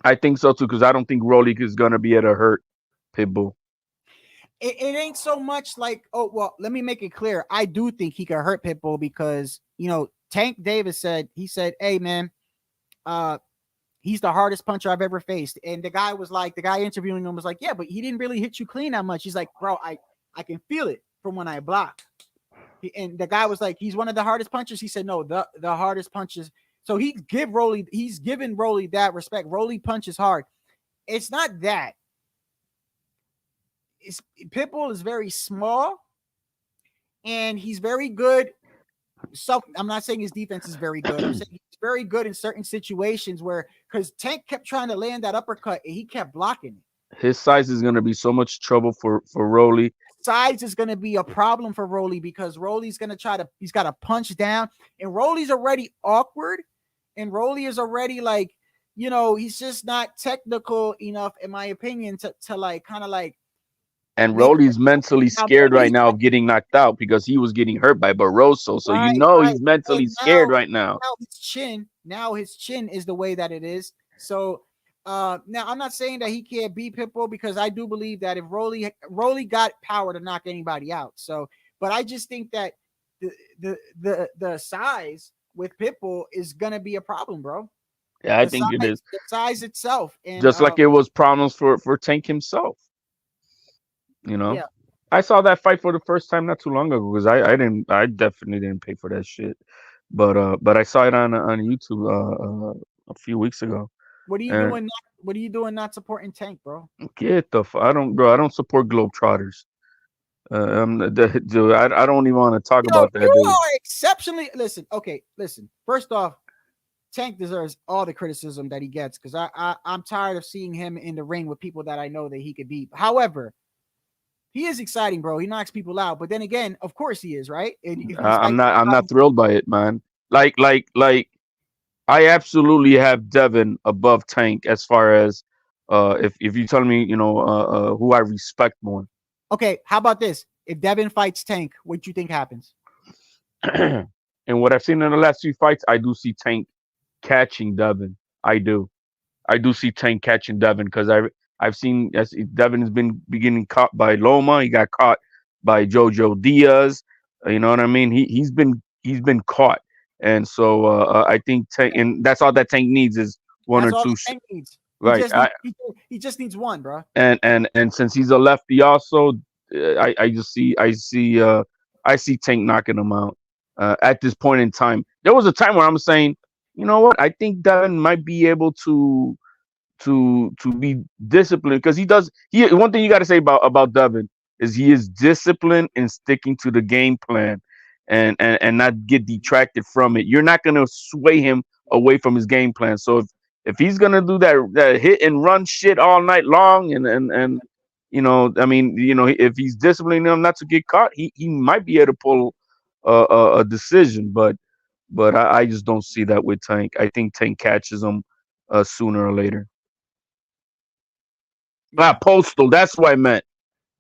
I think so too, because I don't think Rolly is gonna be able to hurt Pitbull. It ain't so much like, oh well, let me make it clear. I do think he could hurt Pitbull because Tank Davis said, hey man, he's the hardest puncher I've ever faced. And the guy interviewing him was like, yeah, but he didn't really hit you clean that much. He's like, bro, I can feel it from when I block. And the guy was like, he's one of the hardest punchers. He said, no, the hardest punches. So he's given Rolly that respect. Rolly punches hard. It's not that. Pitbull is very small and he's very good. So I'm not saying his defense is very good. I'm saying he's very good in certain situations because Tank kept trying to land that uppercut and he kept blocking it. His size is going to be so much trouble for Rolly. Size is going to be a problem for Rolly because Rolly's going to he's got to punch down and Rolly's already awkward and Rolly is already like, he's just not technical enough, in my opinion, to like kind of like. And Rolly's mentally scared right now of getting knocked out because he was getting hurt by Barroso. So he's mentally scared right now. Now his chin is the way that it is. So Now I'm not saying that he can't beat Pitbull, because I do believe that if Rolly got power to knock anybody out. So, but I just think that the size with Pitbull is gonna be a problem, bro. Yeah, I think it is. The size itself, and Just like it was problems for Tank himself. You know, yeah. I saw that fight for the first time not too long ago because I definitely didn't pay for that shit. But I saw it on YouTube a few weeks ago. What are you And doing? What are you doing not supporting Tank, bro? get the I don't, bro. I don't support Globetrotters. Dude, I don't even want to talk Yo, about that, you dude. are exceptionally listen. Okay, listen. First off, Tank deserves all the criticism that he gets, because I'm tired of seeing him in the ring with people that I know that he could beat. However, he is exciting, bro. He knocks people out. But then again, of course he is, right? And if these I'm fights, not thrilled by it, man. Like I absolutely have Devin above Tank as far as if you tell me, who I respect more. okay, how about this? If Devin fights Tank, what do you think happens? And what I've seen in the last few fights, I do see Tank catching Devin. I do. I do see Tank catching Devin because I've seen as Devin has been beginning caught by Loma. He got caught by Jojo Diaz. You know what I mean? He's been caught, and so I think Tank, and that's all that Tank needs is one That's or all two. that Tank needs. Right. He just needs one, bro. And since he's a lefty, also, I see Tank knocking him out at this point in time. There was a time where I'm saying, you know what? I think Devin might be able to be disciplined because he does. One thing you got to say about Devin is he is disciplined in sticking to the game plan and not get detracted from it. You're not gonna sway him away from his game plan. So if he's gonna do that hit and run shit all night long and I mean, if he's disciplining him not to get caught, he might be able to pull a decision, but I just don't see that with Tank. I think Tank catches him sooner or later. Yeah. Postal. That's what I meant.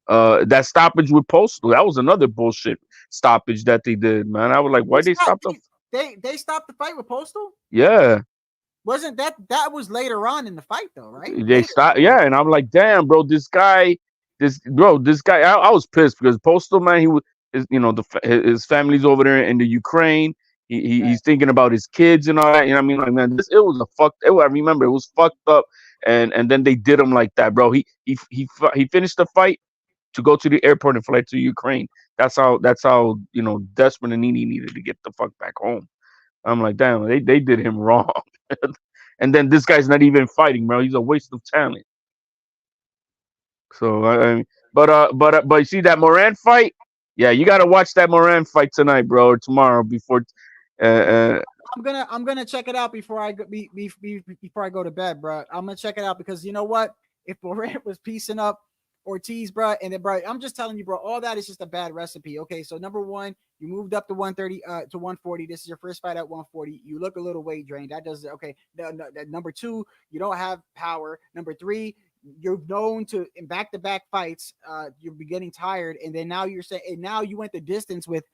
That stoppage with Postal. That was another bullshit stoppage that they did, man. I was like, why they stopped them? They stopped the fight with Postal? Yeah, Wasn't that was later on in the fight though, right? they Later. stopped. Yeah, and I'm like, damn, bro, this guy. I was pissed because Postal, man, he was, his family's over there in the Ukraine. He's thinking about his kids and all that. You know what I mean? Like, man, it was a fucked. I remember it was fucked up, and then they did him like that, bro. He finished the fight to go to the airport and fly to Ukraine. That's how desperate and needy needed to get the fuck back home. I'm like, damn, they did him wrong. And then this guy's not even fighting, bro. He's a waste of talent. So but you see that Moran fight? Yeah, you gotta watch that Moran fight tonight, bro, or tomorrow before. I'm gonna check it out before I go before I go to bed, bro. I'm gonna check it out because you know what? If Morant was piecing up Ortiz, bro, and then bro, I'm just telling you, bro, all that is just a bad recipe. Okay, so number one, you moved up to 130 to 140. This is your first fight at 140. You look a little weight drained. That does okay. Number two, you don't have power. Number three, you're known to in back-to-back fights. You're getting tired, and then now you're saying, and now you went the distance with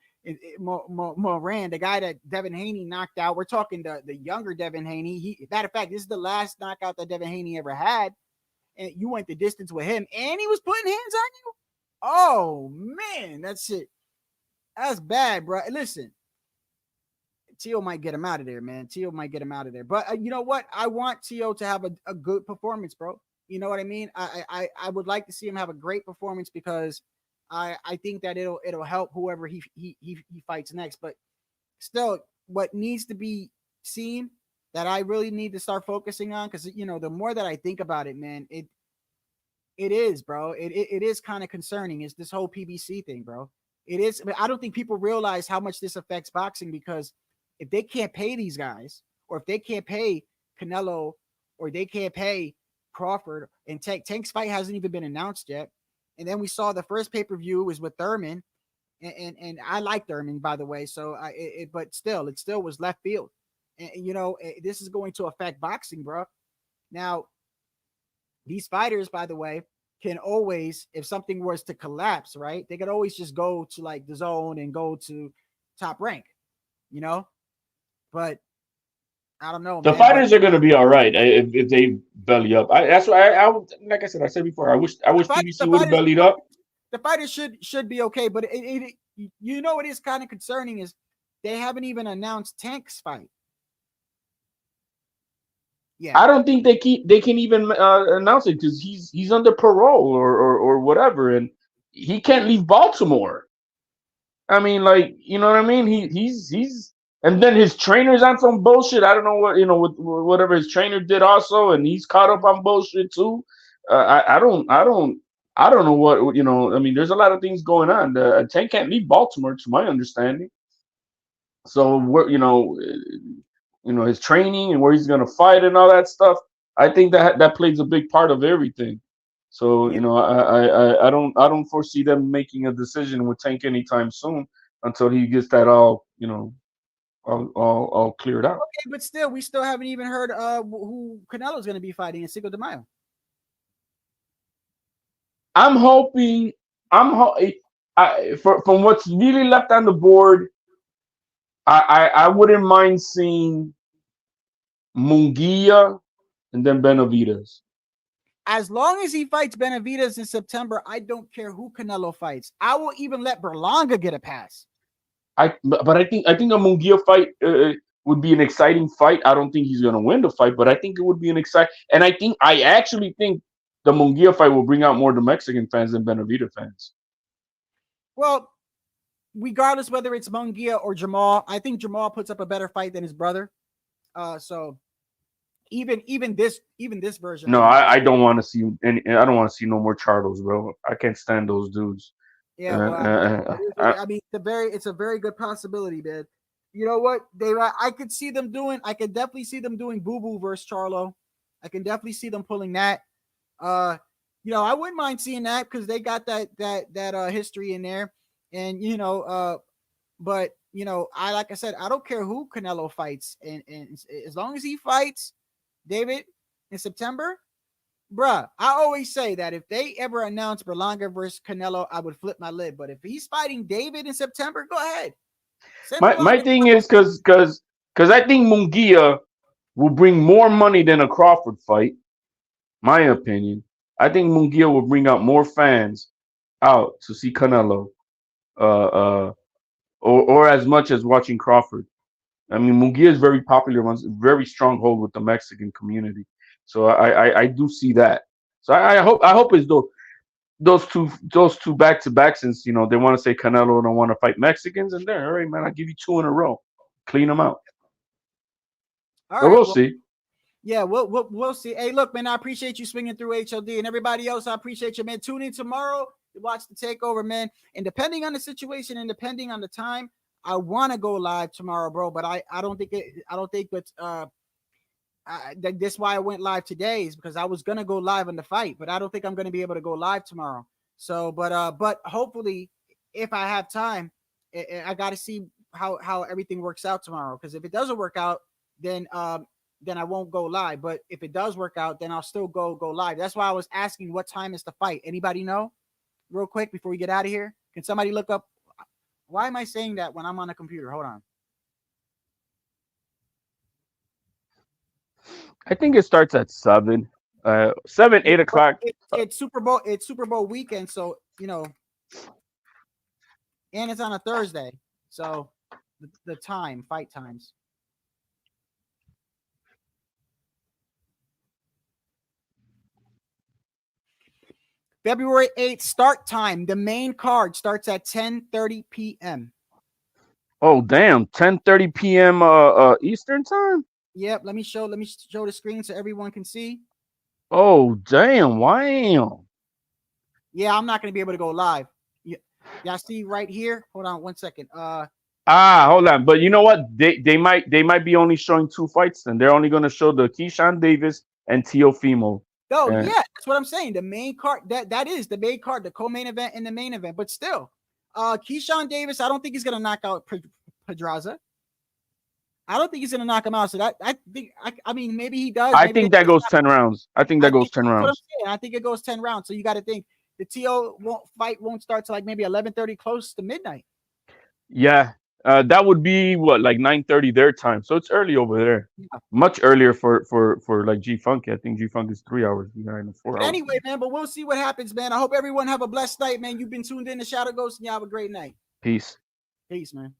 Moran, the guy that Devin Haney knocked out. We're talking the younger Devin Haney. Matter of fact, this is the last knockout that Devin Haney ever had. And you went the distance with him, and he was putting hands on you. Oh man, that's it. That's bad, bro. Listen, Tio might get him out of there, man. Tio might get him out of there. But you know what? I want Tio to have a good performance, bro. You know what I mean? I would like to see him have a great performance because I think that it'll help whoever he fights next. But still, what needs to be seen that I really need to start focusing on, because the more that I think about it, man, it is, bro. It is kind of concerning. It's this whole PBC thing, bro. It is. I don't think people realize how much this affects boxing, because if they can't pay these guys, or if they can't pay Canelo, or they can't pay Crawford, and Tank's fight hasn't even been announced yet. And then we saw the first pay-per-view was with Thurman, and I like Thurman, by the way. So but still, it still was left field. And this is going to affect boxing, bro. Now, these fighters, by the way, can always, if something was to collapse, right? They could always just go to like the zone and go to Top Rank, But I don't know, The man. fighters are gonna be all right if they belly up. That's why like I said before. I wish PBC would have bellied up. The fighters should be okay, but you know what is kind of concerning is they haven't even announced Tank's fight. Yeah, I don't think they can even announce it because he's under parole or whatever, and he can't leave Baltimore. I mean, like, you know what I mean? He's and then his trainer's on some bullshit. I don't know what, with whatever his trainer did also, and he's caught up on bullshit too. I don't know what, I mean, there's a lot of things going on. Tank can't leave Baltimore, to my understanding. So what, his training and where he's gonna fight and all that stuff. I think that plays a big part of everything. So I don't foresee them making a decision with Tank anytime soon until he gets that all cleared out. Okay, but still, we still haven't even heard who Canelo's going to be fighting in Cinco de Mayo. I'm hoping. From what's really left on the board, I wouldn't mind seeing Munguia and then Benavidez. As long as he fights Benavidez in September, I don't care who Canelo fights. I will even let Berlanga get a pass. But I think a Munguia fight would be an exciting fight. I don't think he's going to win the fight, but I think it would be an exciting. And I actually think the Munguia fight will bring out more the Mexican fans than Benavidez fans. Well, regardless whether it's Munguia or Jamal, I think Jamal puts up a better fight than his brother. So even this version. No, I don't want to see any. I don't want to see no more Charlos, bro. I can't stand those dudes. Yeah, well, I mean, it's a very good possibility, man. You know what? I could see them doing. I could definitely see them doing Boo Boo versus Charlo. I can definitely see them pulling that. I wouldn't mind seeing that because they got that history in there, and but like I said, I don't care who Canelo fights, and as long as he fights David in September. Bruh, I always say that if they ever announce Berlanga versus Canelo, I would flip my lid. But if he's fighting David in September, go ahead. My thing is because I think Munguia will bring more money than a Crawford fight. My opinion. I think Munguia will bring out more fans out to see Canelo, or as much as watching Crawford. I mean, Munguia is very popular, very strong hold with the Mexican community. So I do see that. So I hope it's those two back to back, since they want to say Canelo don't want to fight Mexicans, and there, all right, man, I'll give you 2 in a row, clean them out. All but right, we'll see. Yeah, we'll see. Hey, look, man, I appreciate you swinging through HOD, and everybody else, I appreciate you, man. Tune in tomorrow to watch the takeover, man. And depending on the situation and depending on the time, I want to go live tomorrow, bro. But I don't think it's that's why I went live today, is because I was gonna go live on the fight, but I don't think I'm gonna be able to go live tomorrow. So, but hopefully, if I have time, I got to see how everything works out tomorrow. Because if it doesn't work out, then I won't go live. But if it does work out, then I'll still go live. That's why I was asking what time is the fight. Anybody know? Real quick before we get out of here, can somebody look up? Why am I saying that when I'm on a computer? Hold on. I think it starts at 7, 8 o'clock. It's Super Bowl. It's Super Bowl weekend, so and it's on a Thursday. So the fight times. February 8th start time. The main card starts at 10:30 p.m. Oh damn, 10:30 p.m. Eastern time. Yep. Let me show the screen so everyone can see. Oh damn! Wow. Yeah, I'm not gonna be able to go live. Y'all see right here. Hold on 1 second. Hold on. But you know what? They might be only showing 2 fights, and they're only gonna show the Keyshawn Davis and Teofimo. Oh, yeah, that's what I'm saying. The main card, that is the main card, the co-main event and the main event. But still, Keyshawn Davis, I don't think he's gonna knock out Pedraza. I don't think he's gonna knock him out. So I mean, maybe he does. I think that goes 10 rounds. I think that goes 10 rounds. I think it goes 10 rounds. So you got to think the TO won't start till like maybe 11:30, close to midnight. Yeah, That would be what, like 9:30 their time. So it's early over there. Yeah. Much earlier for like G Funk. I think G Funk is 3 hours behind, 4 But hours. anyway, man, but we'll see what happens, man. I hope everyone have a blessed night, man. You've been tuned in to Shadow Ghost, and you have a great night. Peace. Peace, man.